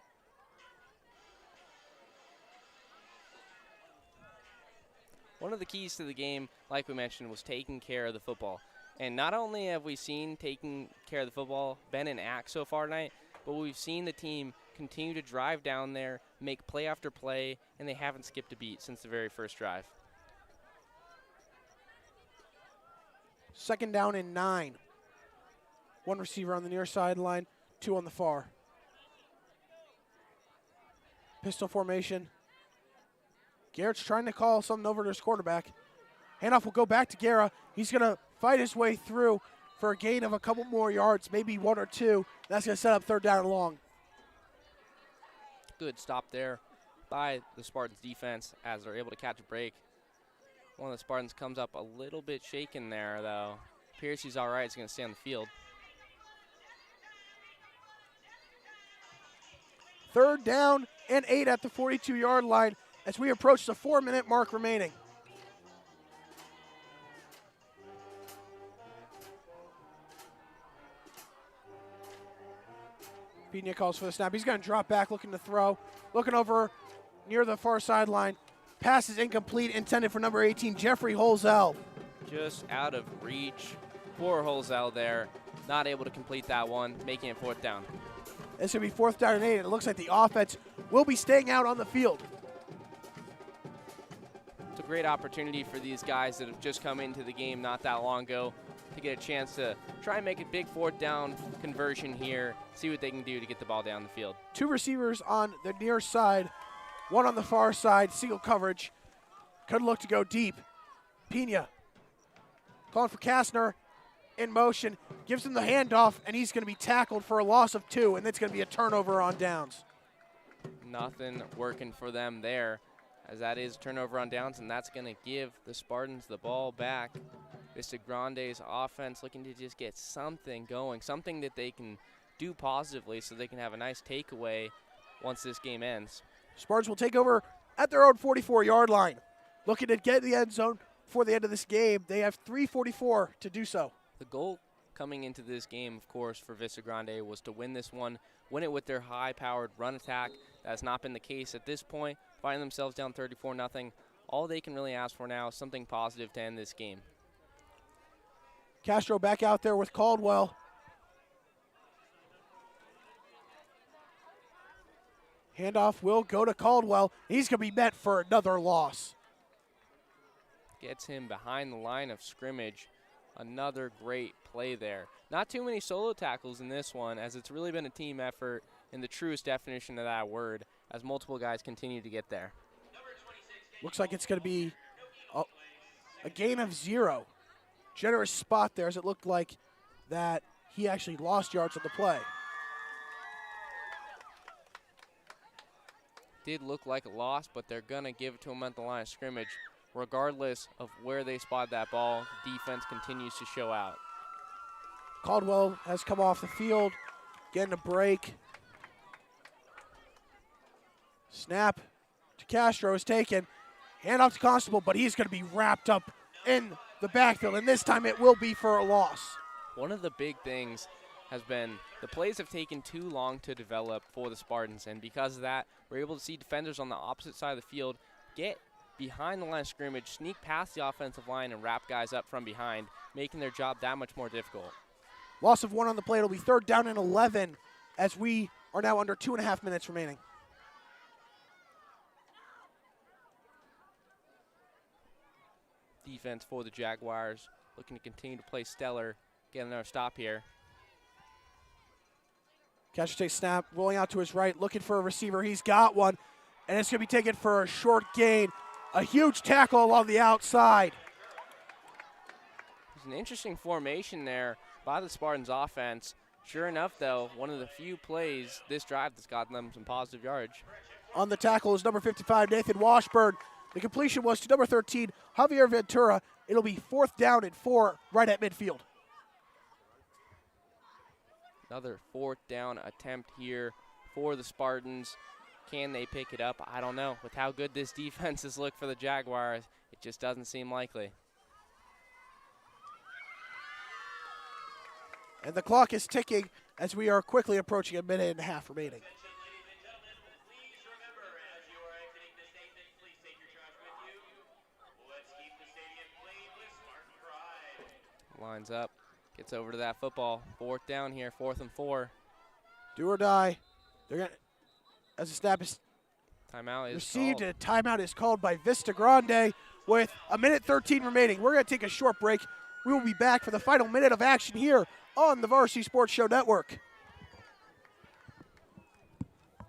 One of the keys to the game, like we mentioned, was taking care of the football. And not only have we seen taking care of the football been in act so far tonight, but we've seen the team continue to drive down there, make play after play, and they haven't skipped a beat since the very first drive. 2nd down and 9. 1 receiver on the near sideline, 2 on the far. Pistol formation. Garrett's trying to call something over to his quarterback. Handoff will go back to Guerra. He's going to fight his way through for a gain of a couple more yards, maybe 1 or 2. That's going to set up 3rd down and long. Good stop there by the Spartans defense as they're able to catch a break. One of the Spartans comes up a little bit shaken there, though. Appears he's all right. He's going to stay on the field. 3rd down and 8 at the 42-yard line as we approach the 4-minute mark remaining. Pena calls for the snap. He's going to drop back, looking to throw. Looking over near the far sideline. Pass is incomplete, intended for number 18, Jeffrey Holzell. Just out of reach. Poor Holzell there. Not able to complete that one, making it 4th down. It's going to be 4th down and 8, and it looks like the offense will be staying out on the field. It's a great opportunity for these guys that have just come into the game not that long ago. to get a chance to try and make a big fourth down conversion here, see what they can do to get the ball down the field. 2 receivers on the near side, 1 on the far side, single coverage. Could look to go deep. Pena calling for Kastner in motion, gives him the handoff, and he's going to be tackled for a loss of 2, and it's going to be a turnover on downs. Nothing working for them there, as that is a turnover on downs, and that's going to give the Spartans the ball back. Vistagrande's offense looking to just get something going, something that they can do positively so they can have a nice takeaway once this game ends. Spartans will take over at their own 44-yard line. Looking to get in the end zone before the end of this game. They have 3:44 to do so. The goal coming into this game, of course, for Vistagrande was to win this one, win it with their high-powered run attack. That has not been the case at this point, finding themselves down 34-0. All they can really ask for now is something positive to end this game. Castro back out there with Caldwell. Handoff will go to Caldwell. He's going to be met for another loss. Gets him behind the line of scrimmage. Another great play there. Not too many solo tackles in this one, as it's really been a team effort in the truest definition of that word, as multiple guys continue to get there. Looks like it's going to be a gain of 0. Generous spot there, as it looked like that he actually lost yards on the play. Did look like a loss, but they're going to give it to him at the line of scrimmage. Regardless of where they spot that ball, defense continues to show out. Caldwell has come off the field, getting a break. Snap to Castro is taken. Hand off to Constable, but he's going to be wrapped up in the backfield, and this time it will be for a loss. One of the big things has been the plays have taken too long to develop for the Spartans, and because of that, we're able to see defenders on the opposite side of the field get behind the line of scrimmage, sneak past the offensive line, and wrap guys up from behind, making their job that much more difficult. Loss of 1 on the play. It'll be 3rd down and 11 as we are now under 2.5 minutes remaining. Defense for the Jaguars looking to continue to play stellar. Get another stop here. Castro takes snap, rolling out to his right, looking for a receiver. He's got one, and it's going to be taken for a short gain. A huge tackle along the outside. There's an interesting formation there by the Spartans offense. Sure enough, though, one of the few plays this drive that's gotten them some positive yardage. On the tackle is number 55, Nathan Washburn. The completion was to number 13, Javier Ventura. It'll be 4th down and 4 right at midfield. Another 4th down attempt here for the Spartans. Can they pick it up? I don't know. With how good this defense has looked for the Jaguars, it just doesn't seem likely. And the clock is ticking as we are quickly approaching 1.5 minutes remaining. Lines up, gets over to that football. 4th down here, 4th and 4. Do or die. They're going to, as the snap is timeout is received, called. a timeout is called by Vistagrande with 1:13 remaining. We're going to take a short break. We will be back for the final minute of action here on the Varsity Sports Show Network.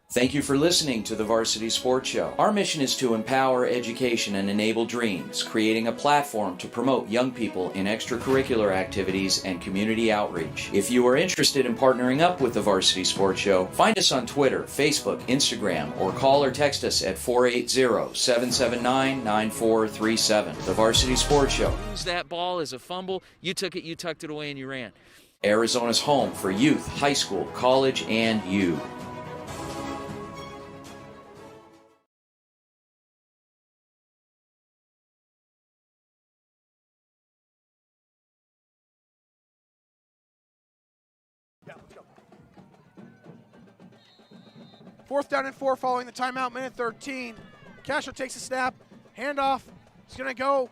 Thank you for listening to the Varsity Sports Show. Our mission is to empower education and enable dreams, creating a platform to promote young people in extracurricular activities and community outreach. If you are interested in partnering up with the Varsity Sports Show, find us on Twitter, Facebook, Instagram, or call or text us at 480-779-9437. The Varsity Sports Show. Lose that ball as a fumble. You took it, you tucked it away, and you ran. Arizona's home for youth, high school, college, and you. Fourth down and 4 following the timeout, 1:13. Castro takes a snap, handoff. He's going to go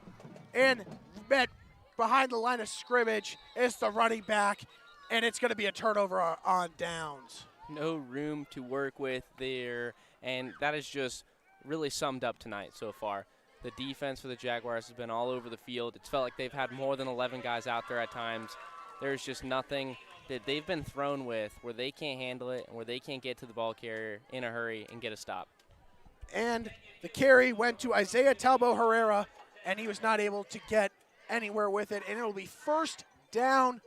and met behind the line of scrimmage. It's the running back, and it's going to be a turnover on downs. No room to work with there, and that is just really summed up tonight so far. The defense for the Jaguars has been all over the field. It's felt like they've had more than 11 guys out there at times. There's just nothing that they've been thrown with where they can't handle it and where they can't get to the ball carrier in a hurry and get a stop. And the carry went to Isaiah Talbo Herrera, and he was not able to get anywhere with it. And it will be first down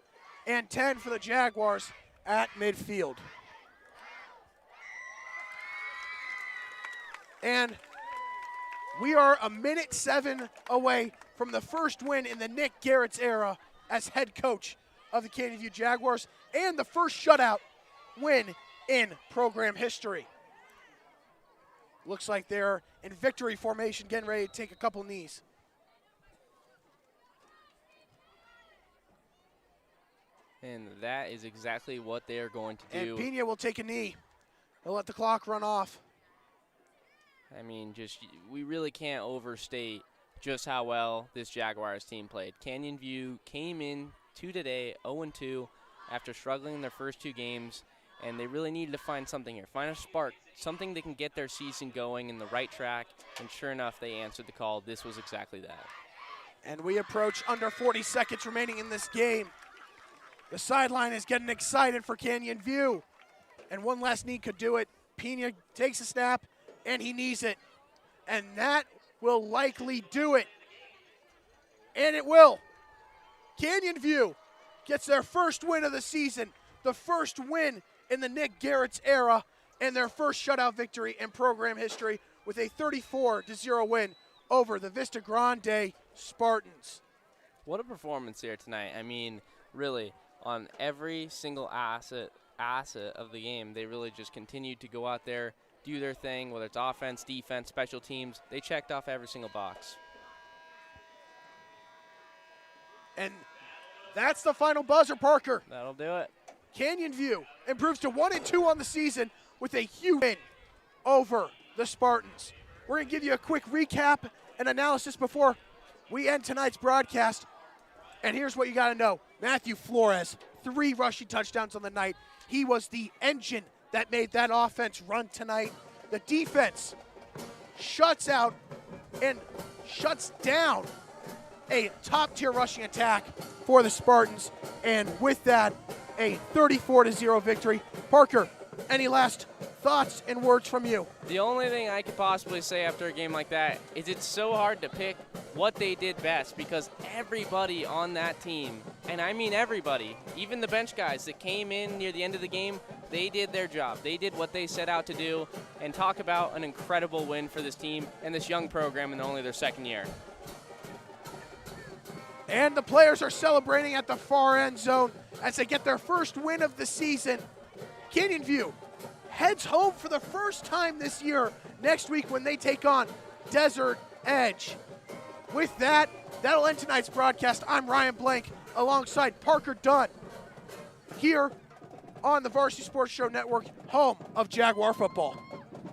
and 10 for the Jaguars at midfield. And we are a minute 7 away from the first win in the Nick Garrett's era as head coach of the Canyonview Jaguars and the first shutout win in program history. Looks like they're in victory formation, getting ready to take a couple knees. And that is exactly what they're going to do. And Pena will take a knee. He'll let the clock run off. I mean, we really can't overstate just how well this Jaguars team played. Canyonview came in today 0-2 after struggling in their first 2 games, and they really needed to find something here, find a spark, something that can get their season going in the right track, and sure enough, they answered the call. This was exactly that. And we approach under 40 seconds remaining in this game. The sideline is getting excited for Canyonview, and one last knee could do it. Pena takes a snap, and he knees it, and that will likely do it. And it will. Canyonview gets their first win of the season, the first win in the Nick Garrett's era, and their first shutout victory in program history with a 34-0 win over the Vista Grande Spartans. What a performance here tonight. I mean, really, on every single asset of the game, they really just continued to go out there, do their thing, whether it's offense, defense, special teams. They checked off every single box. And that's the final buzzer, Parker. That'll do it. Canyonview improves to 1-2 on the season with a huge win over the Spartans. We're going to give you a quick recap and analysis before we end tonight's broadcast. And here's what you got to know. Matthew Flores, 3 rushing touchdowns on the night. He was the engine that made that offense run tonight. The defense shuts out and shuts down a top-tier rushing attack for the Spartans. And with that, a 34-0 victory. Parker, any last thoughts and words from you? The only thing I could possibly say after a game like that is it's so hard to pick what they did best because everybody on that team, and I mean everybody, even the bench guys that came in near the end of the game, they did their job. They did what they set out to do, and talk about an incredible win for this team and this young program in only their second year. And the players are celebrating at the far end zone as they get their first win of the season. Canyonview heads home for the first time this year next week when they take on Desert Edge. With that, that'll end tonight's broadcast. I'm Ryan Blank alongside Parker Dunn here on the Varsity Sports Show Network, home of Jaguar football.